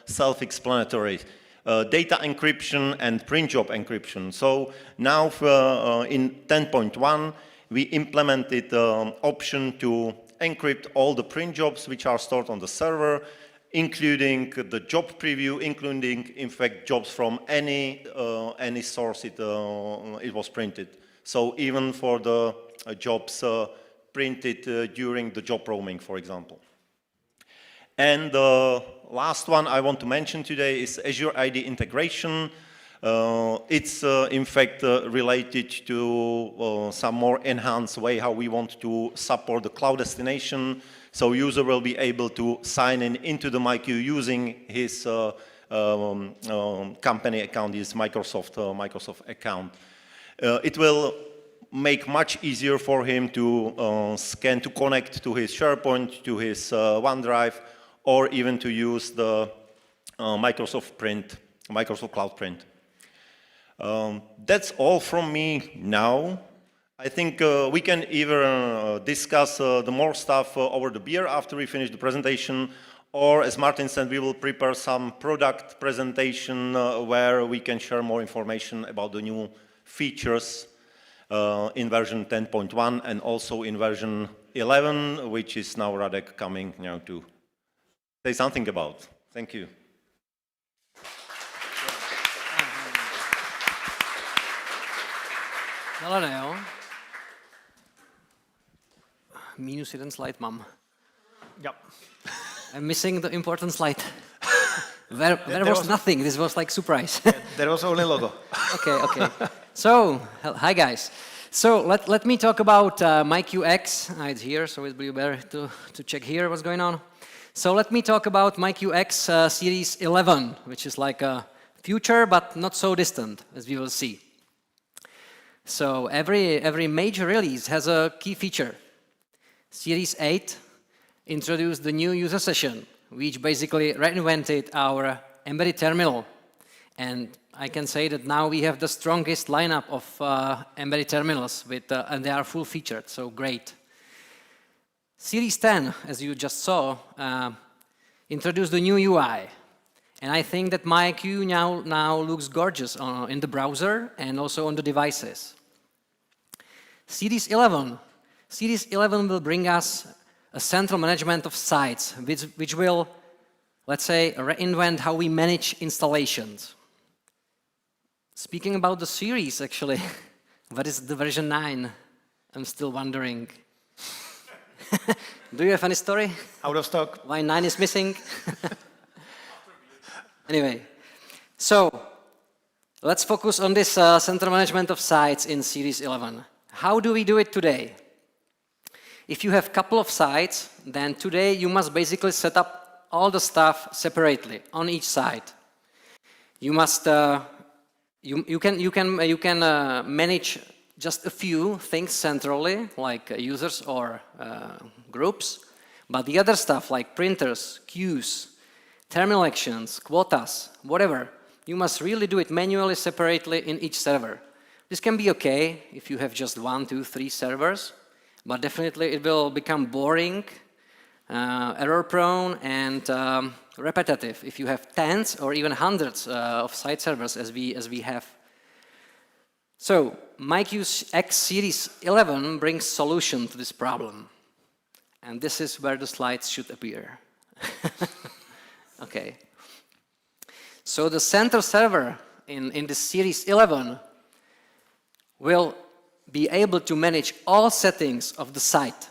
Speaker 19: self-explanatory. Data encryption and print job encryption. So now in 10.1, we implemented option to encrypt all the print jobs which are stored on the server, including the job preview, including, in fact, jobs from any source it was printed. So even for the jobs printed during the job roaming, for example. And the last one I want to mention today is Azure ID integration. It's in fact related to some more enhanced way how we want to support the cloud destination. So user will be able to sign in into the MyQ using his company account, his Microsoft account. It will make much easier for him to scan, to connect to his SharePoint, to his OneDrive, or even to use the Microsoft Cloud Print. That's all from me now. I think we can either discuss the more stuff over the beer after we finish the presentation, or as Martin said, we will prepare some product presentation where we can share more information about the new features in version 10.1 and also in version 11, which is now Radek coming now to say something about. Thank you.
Speaker 2: Hele jo. Minus 1 slide mám.
Speaker 1: Yep.
Speaker 2: I'm missing the important slide. There was nothing. This was like surprise.
Speaker 1: There was only logo.
Speaker 2: Okay. So, hi guys. So let me talk about MyQX. It's here, so it will be better to check here what's going on. So let me talk about MyQX Series 11, which is like a future, but not so distant, as we will see. So every major release has a key feature. Series 8 introduced the new user session, which basically reinvented our embedded terminal. And I can say that now we have the strongest lineup of embedded terminals, and they are full-featured, so great. Series 10, as you just saw, introduced the new UI. And I think that MyQ now looks gorgeous in the browser and also on the devices. Series 11 will bring us a central management of sites, which will, let's say, reinvent how we manage installations. Speaking about the series, actually, what is the version 9? I'm still wondering. Do you have any story?
Speaker 1: Out of stock.
Speaker 2: Why 9 is missing? Anyway, so let's focus on this central management of sites in Series 11. How do we do it today? If you have a couple of sites, then today you must basically set up all the stuff separately on each site. You must you can manage just a few things centrally, like users or groups, but the other stuff like printers, queues, terminal actions, quotas, whatever, you must really do it manually, separately in each server. This can be okay if you have just 1, 2, 3 servers, but definitely it will become boring, error-prone, and repetitive if you have tens or even hundreds of site servers as we have. So MyQ X Series 11 brings solution to this problem. And this is where the slides should appear. Okay. So the center server in the Series 11 will be able to manage all settings of the site.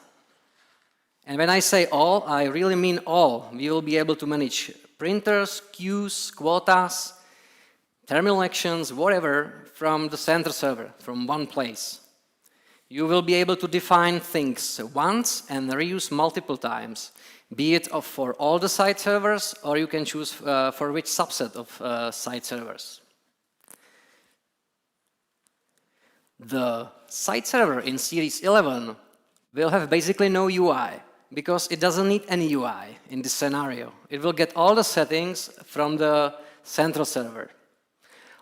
Speaker 2: And when I say all, I really mean all. We will be able to manage printers, queues, quotas, terminal actions, whatever, from the center server, from one place. You will be able to define things once and reuse multiple times, be it for all the site servers, or you can choose for which subset of site servers. The site server in Series 11 will have basically no UI, because it doesn't need any UI in this scenario. It will get all the settings from the central server.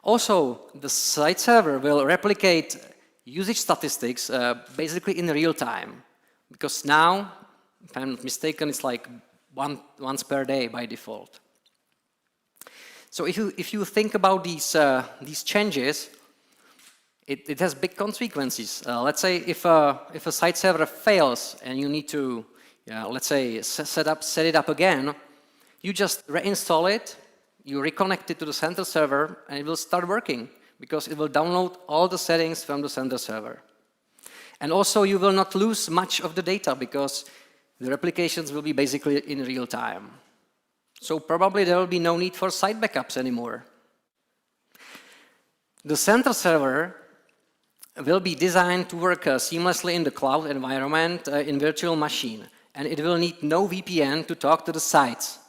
Speaker 2: Also, the site server will replicate usage statistics basically in real time, because now, if I'm not mistaken, it's like once per day by default. So if you think about these changes, it has big consequences. Let's say if a site server fails and you need to, let's say, set it up again, you just reinstall it, you reconnect it to the central server, and it will start working, because it will download all the settings from the central server. And also, you will not lose much of the data, because the replications will be basically in real time. So probably there will be no need for site backups anymore. The central server will be designed to work seamlessly in the cloud environment in virtual machine, and it will need no VPN to talk to the sites.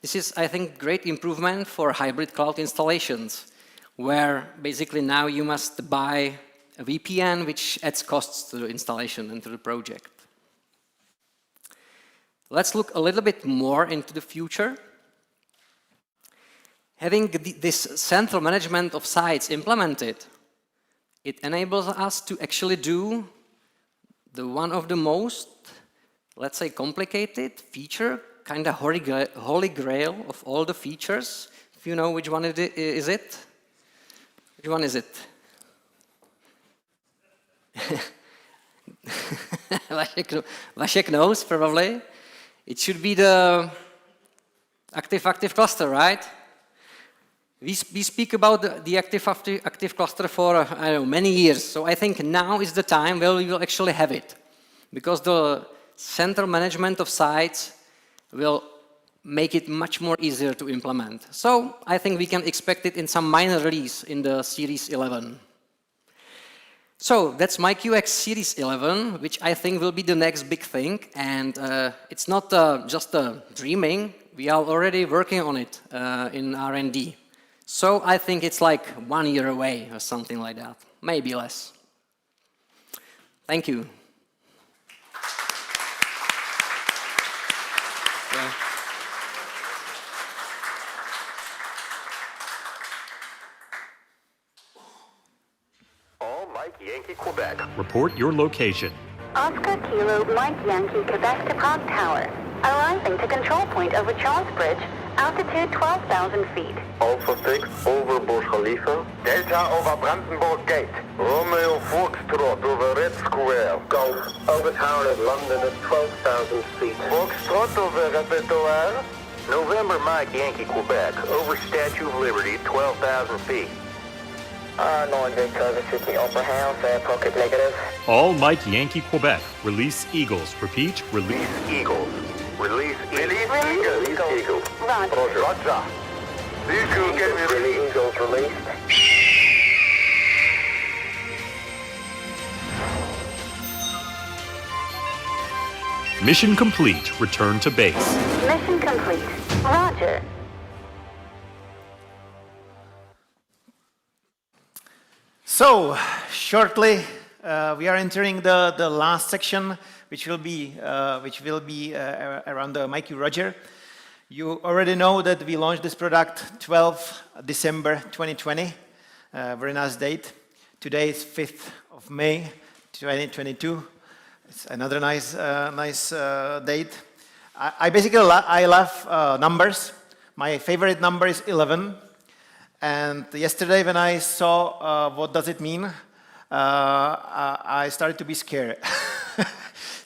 Speaker 2: This is, I think, great improvement for hybrid cloud installations, where basically now you must buy a VPN, which adds costs to the installation and to the project. Let's look a little bit more into the future. Having this central management of sites implemented, it enables us to actually do one of the most, let's say, complicated feature, kind of holy grail of all the features. If you know which one is it? Which one is it? Vašek knows, probably. It should be the active cluster, right? We speak about the active cluster for, I don't know, many years. So I think now is the time where we will actually have it, because the central management of sites will make it much more easier to implement. So I think we can expect it in some minor release in the Series 11. So that's MyQ X Series 11, which I think will be the next big thing. And it's not just dreaming. We are already working on it in R&D. So I think it's like 1 year away or something like that, maybe less. Thank you. Yeah.
Speaker 21: All Mike Yankee Quebec. Report your location.
Speaker 22: Oscar Kilo Mike Yankee Quebec to Cog Tower. Arriving to control point over Charles Bridge. Altitude 12,000 feet.
Speaker 21: Alpha 6 over Burj Khalifa. Delta over Brandenburg Gate. Romeo Foxtrot over Red Square. Golf over Tower of London at 12,000 feet. Foxtrot over Repertoire. November Mike Yankee Quebec over Statue of Liberty at 12,000 feet.
Speaker 22: 9 Victor Sydney Opera House, pocket negative.
Speaker 21: All Mike Yankee Quebec. Release Eagles. Repeat, release Eagles. Release Eagles. Release Eagles. Roger. Roger. Eagle, get me ready. Eagles released. Mission complete. Return to base.
Speaker 22: Mission complete. Roger.
Speaker 1: So, shortly, we are entering the last section, which will be around the MyQ Roger. You already know that we launched this product 12 December 2020, very nice date. Today is 5th of May 2022. It's another nice date. I basically love numbers. My favorite number is 11. And yesterday when I saw what does it mean, I started to be scared.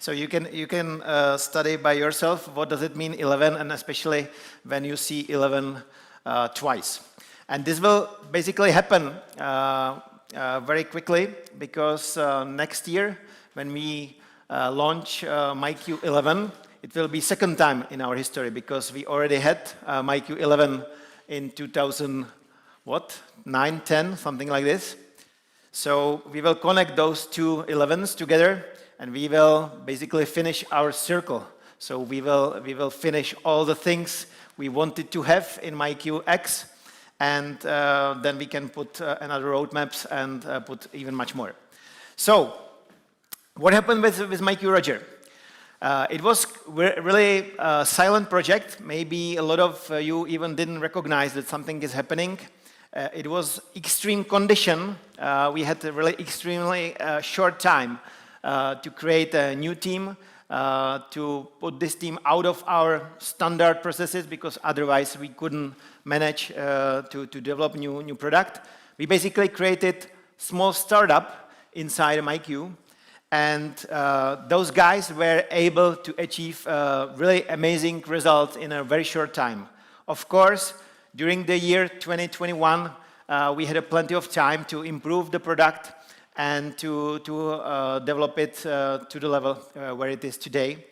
Speaker 1: So you can study by yourself what does it mean 11, and especially when you see 11 twice. And this will basically happen very quickly, because next year when we launch MyQ 11, it will be second time in our history, because we already had MyQ 11 in 2000, what, 9, 10, something like this. So we will connect those two 11s together, and we will basically finish our circle. So we will finish all the things we wanted to have in MyQ X, and then we can put another roadmaps and put even much more. So what happened with MyQ Roger? It was really a silent project. Maybe a lot of you even didn't recognize that something is happening. It was extreme condition. We had a really extremely short time to create a new team, to put this team out of our standard processes, because otherwise we couldn't manage to develop new product. We basically created small startup inside MyQ, and those guys were able to achieve really amazing results in a very short time. Of course, during the year 2021, we had plenty of time to improve the product and to develop it to the level where it is today,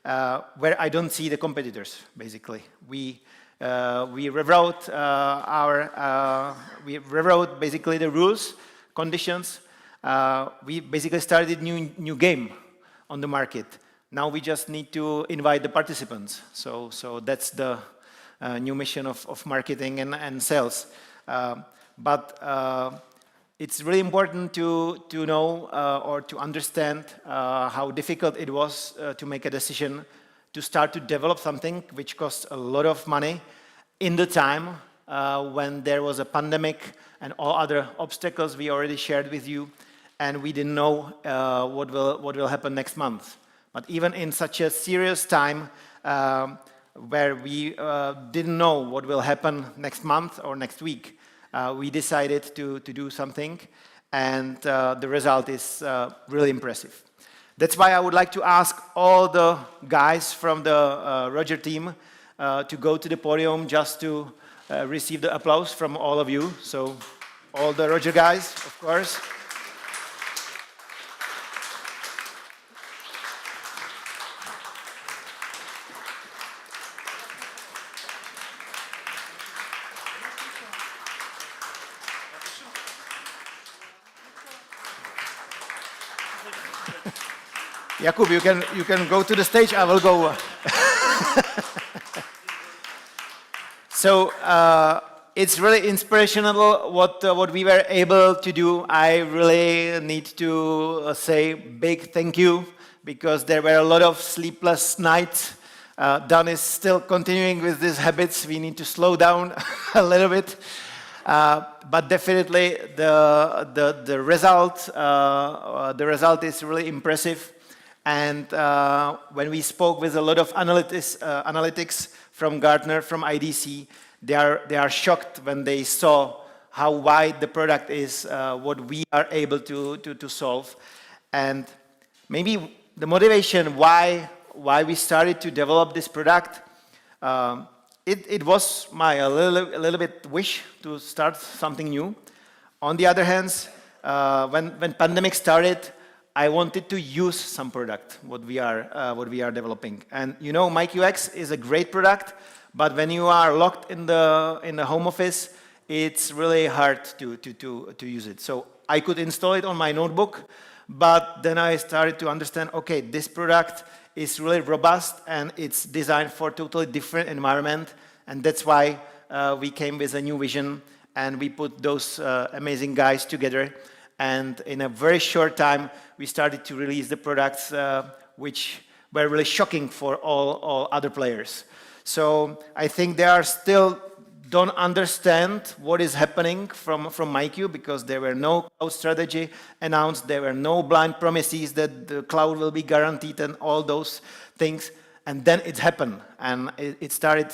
Speaker 1: where I don't see the competitors, basically. We rewrote basically the rules, conditions. We basically started new game on the market. Now we just need to invite the participants. So that's the new mission of marketing and sales. But it's really important to know or to understand how difficult it was to make a decision to start to develop something which costs a lot of money in the time when there was a pandemic and all other obstacles we already shared with you, and we didn't know what will happen next month. But even in such a serious time where we didn't know what will happen next month or next week, we decided to do something, and the result is really impressive. That's why I would like to ask all the guys from the Roger team to go to the podium just to receive the applause from all of you. So all the Roger guys, of course. Jakub, you can go to the stage. I will go. So it's really inspirational what we were able to do. I really need to say big thank you, because there were a lot of sleepless nights. Dan is still continuing with these habits. We need to slow down a little bit. But definitely the result is really impressive. And when we spoke with a lot of analytics from Gartner, from IDC, they are shocked when they saw how wide the product is, what we are able to solve. And maybe the motivation why we started to develop this product, it was a little bit wish to start something new. On the other hand, when pandemic started, I wanted to use some product, what we are developing. And you know, MyQX is a great product, but when you are locked in the home office, it's really hard to use it. So I could install it on my notebook, but then I started to understand, okay, this product is really robust and it's designed for a totally different environment, and that's why we came with a new vision and we put those amazing guys together. And in a very short time, we started to release the products which were really shocking for all other players. So I think they are still don't understand what is happening from MyQ, because there were no cloud strategy announced, there were no blind promises that the cloud will be guaranteed and all those things. And then it happened, and it started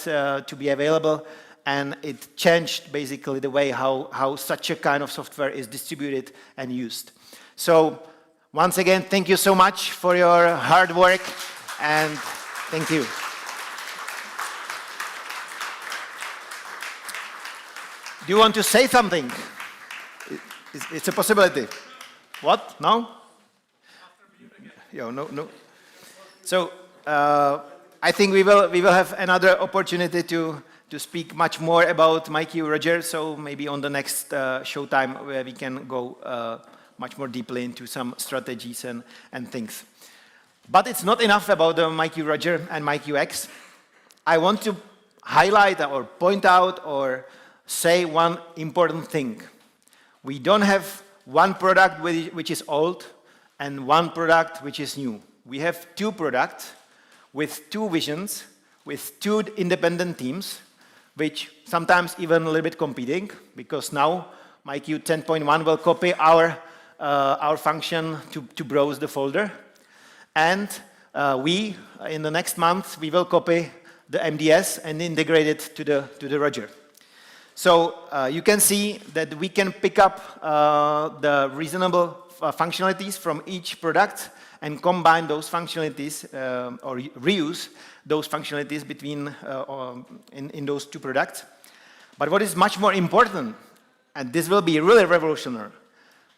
Speaker 1: to be available. And it changed basically the way how such a kind of software is distributed and used. So once again, thank you so much for your hard work, and thank you. Do you want to say something? It's a possibility. What? No? No. So I think we will have another opportunity to speak much more about MyQ Roger. So maybe on the next Showtime where we can go much more deeply into some strategies and things. But it's not enough about the MyQ Roger and MyQ X. I want to highlight or point out or say one important thing. We don't have one product which is old and one product which is new. We have two products with two visions, with two independent teams, which sometimes even a little bit competing, because now MyQ 10.1 will copy our function to browse the folder. And we, in the next month, we will copy the MDS and integrate it to the Roger. So you can see that we can pick up the reasonable functionalities from each product and combine those functionalities or reuse those functionalities between in those two products. But what is much more important, and this will be really revolutionary,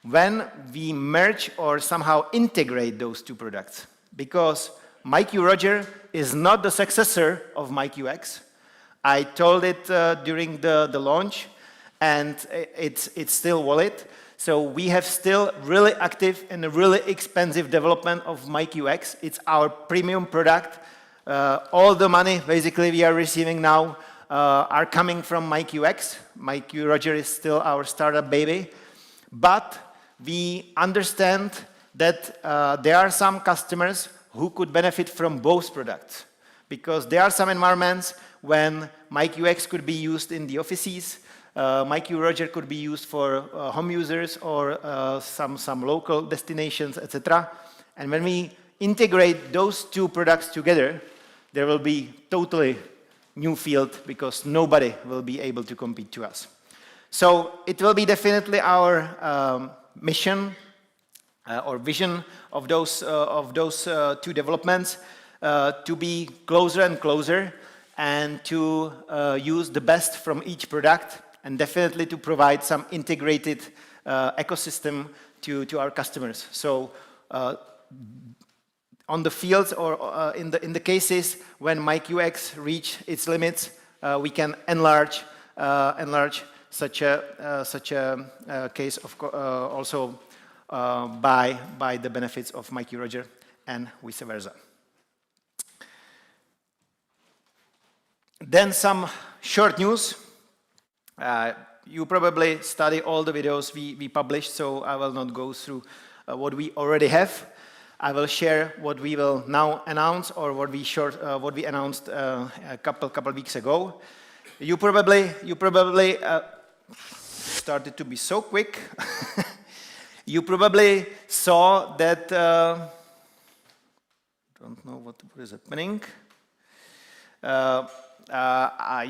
Speaker 1: when we merge or somehow integrate those two products, because MyQ Roger is not the successor of MyQ X. I told it during the launch, and it's still valid. So we have still really active and a really expensive development of MyQ X. It's our premium product. All the money basically we are receiving now are coming from MyQ X. MyQ Roger is still our startup baby. But we understand that there are some customers who could benefit from both products, because there are some environments when MyQ X could be used in the offices, MyQ Roger could be used for home users or some local destinations, etc. And when we integrate those two products together, there will be totally new field, because nobody will be able to compete to us. So it will be definitely our mission or vision of those two developments to be closer and closer, and to use the best from each product, and definitely to provide some integrated ecosystem to our customers. So on the fields or in the cases when MyQ X reach its limits, we can enlarge such a case of also by the benefits of MyQ Roger and vice versa. Then some short news. You probably study all the videos we published, so I will not go through what we already have. I will share what we will now announce, or what we announced a couple weeks ago. You probably started to be so quick. You probably saw that. Don't know what is happening.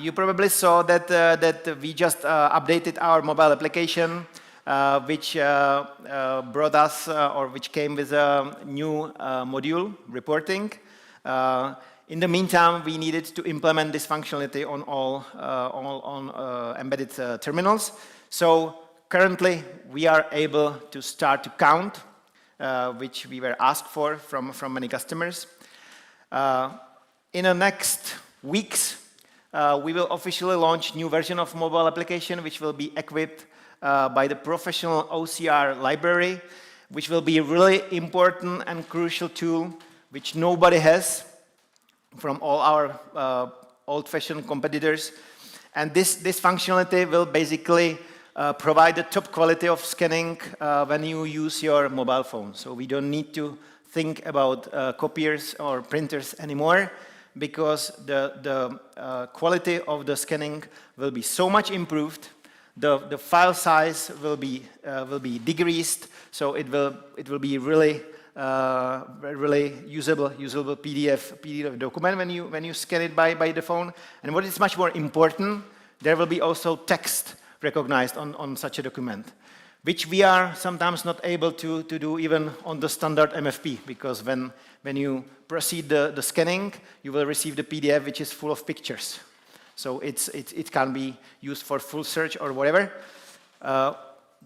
Speaker 1: You probably saw that we just updated our mobile application, which brought us or which came with a new module, reporting. In the meantime, we needed to implement this functionality on all embedded terminals. So currently, we are able to start to count, which we were asked for from many customers. In the next weeks, we will officially launch new version of mobile application, which will be equipped by the professional OCR library, which will be a really important and crucial tool which nobody has from all our old-fashioned competitors. And this functionality will basically provide the top quality of scanning when you use your mobile phone. So we don't need to think about copiers or printers anymore, because the quality of the scanning will be so much improved. The file size will be decreased, so it will be really usable PDF document when you scan it by the phone. And what is much more important, there will be also text recognized on such a document, which we are sometimes not able to do even on the standard MFP, because when you proceed the scanning, you will receive the PDF which is full of pictures. So it can be used for full search or whatever.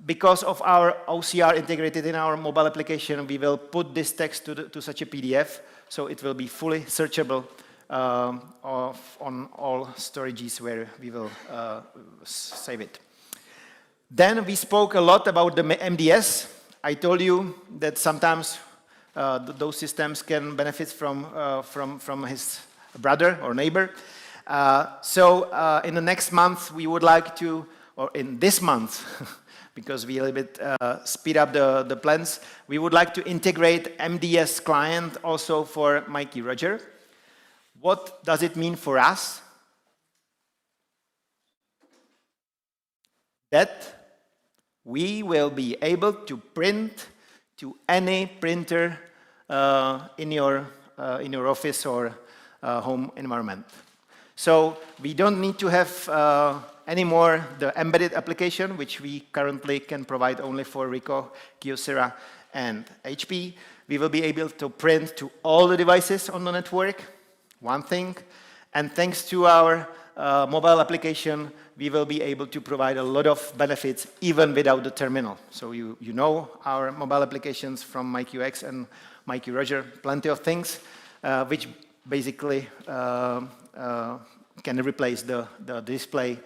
Speaker 1: Because of our OCR integrated in our mobile application, we will put this text to such a PDF, so it will be fully searchable on all storages where we will save it. Then we spoke a lot about the MDS. I told you that sometimes those systems can benefit from his brother or neighbor. So in the next month, we would like to, or in this month, because we a little bit speed up the plans, we would like to integrate MDS client also for MyQ Roger. What does it mean for us? That we will be able to print to any printer in your office or home environment. So we don't need to have anymore the embedded application, which we currently can provide only for Ricoh, Kyocera, and HP. We will be able to print to all the devices on the network, one thing. And thanks to our mobile application, we will be able to provide a lot of benefits even without the terminal. So you know our mobile applications from MyQX and MyQ Roger, plenty of things which basically can replace the display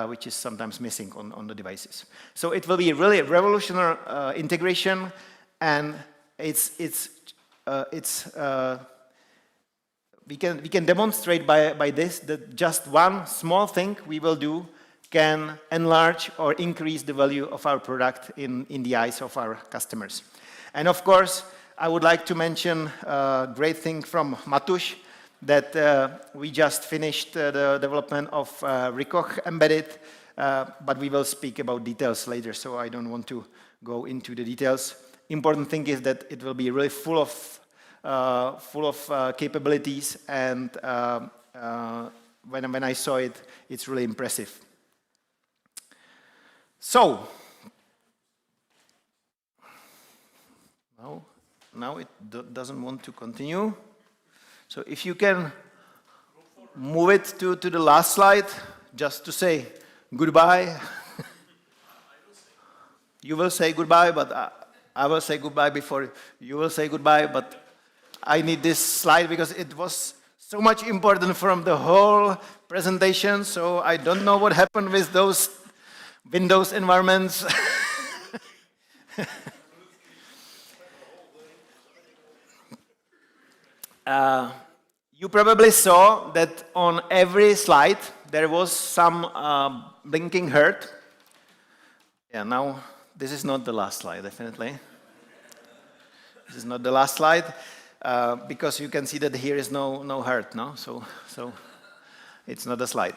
Speaker 1: which is sometimes missing on the devices. So it will be really a revolutionary integration, and we can demonstrate by this that just one small thing we will do can enlarge or increase the value of our product in the eyes of our customers. And of course, I would like to mention a great thing from Matuš, that we just finished the development of Ricoh embedded, but we will speak about details later, so I don't want to go into the details. Important thing is that it will be really full of capabilities, and when I saw it, it's really impressive. So, now it doesn't want to continue. So if you can move it to the last slide, just to say goodbye. You will say goodbye, but I will say goodbye before you will say goodbye, but I need this slide because it was so much important from the whole presentation, so I don't know what happened with those Windows environments. You probably saw that on every slide there was some blinking heart. Yeah, now this is not the last slide, definitely. This is not the last slide, because you can see that here is no heart, no? So it's not a slide.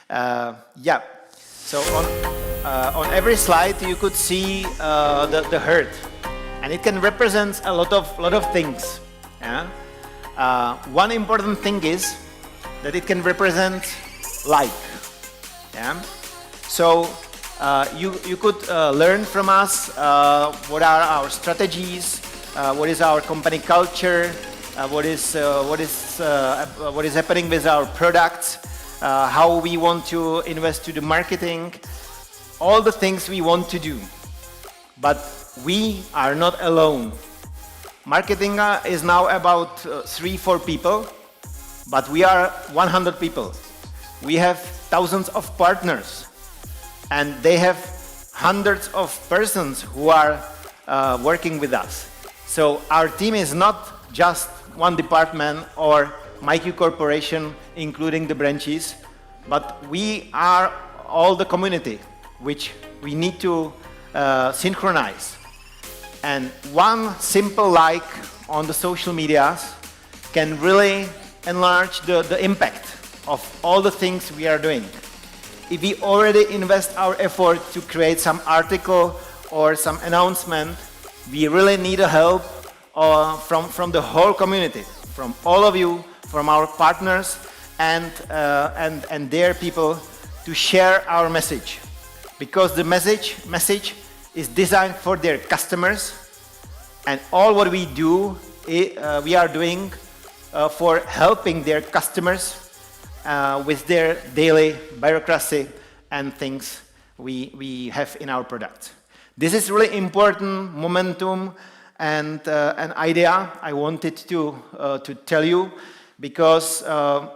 Speaker 1: Yeah. So on every slide you could see the heart, and it can represent a lot of things. Yeah? One important thing is that it can represent like. Yeah? So you could learn from us what are our strategies, what is our company culture, what is happening with our products, how we want to invest to the marketing, all the things we want to do. But we are not alone. Marketing is now about 3-4 people, but we are 100 people. We have thousands of partners, and they have hundreds of persons who are working with us. So our team is not just one department or MyQ Corporation, including the branches, but we are all the community, which we need to synchronize. And one simple like on the social medias can really enlarge the impact of all the things we are doing. If we already invest our effort to create some article or some announcement, we really need a help from the whole community, from all of you, from our partners and their people, to share our message. because the message is designed for their customers, and all what we do, we are doing for helping their customers with their daily bureaucracy and things we have in our product. This is really important momentum and an idea I wanted to tell you, because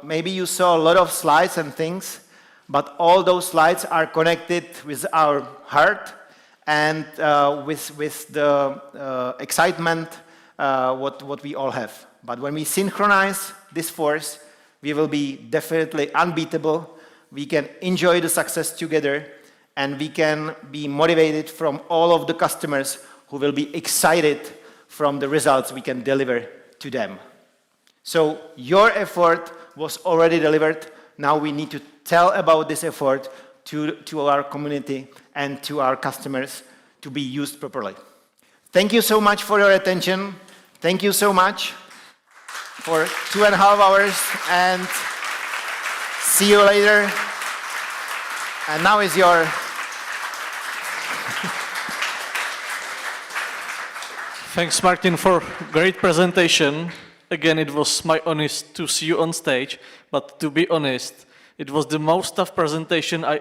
Speaker 1: maybe you saw a lot of slides and things, but all those slides are connected with our heart and with the excitement what we all have. But when we synchronize this force, we will be definitely unbeatable. We can enjoy the success together, and we can be motivated from all of the customers who will be excited from the results we can deliver to them. So your effort was already delivered. Now we need to tell about this effort to our community and to our customers to be used properly. Thank you so much for your attention. Thank you so much for 2.5 hours, and see you later. And now is your...
Speaker 15: Thanks, Martin, for great presentation. Again, it was my honor to see you on stage, but to be honest, it was the most tough presentation I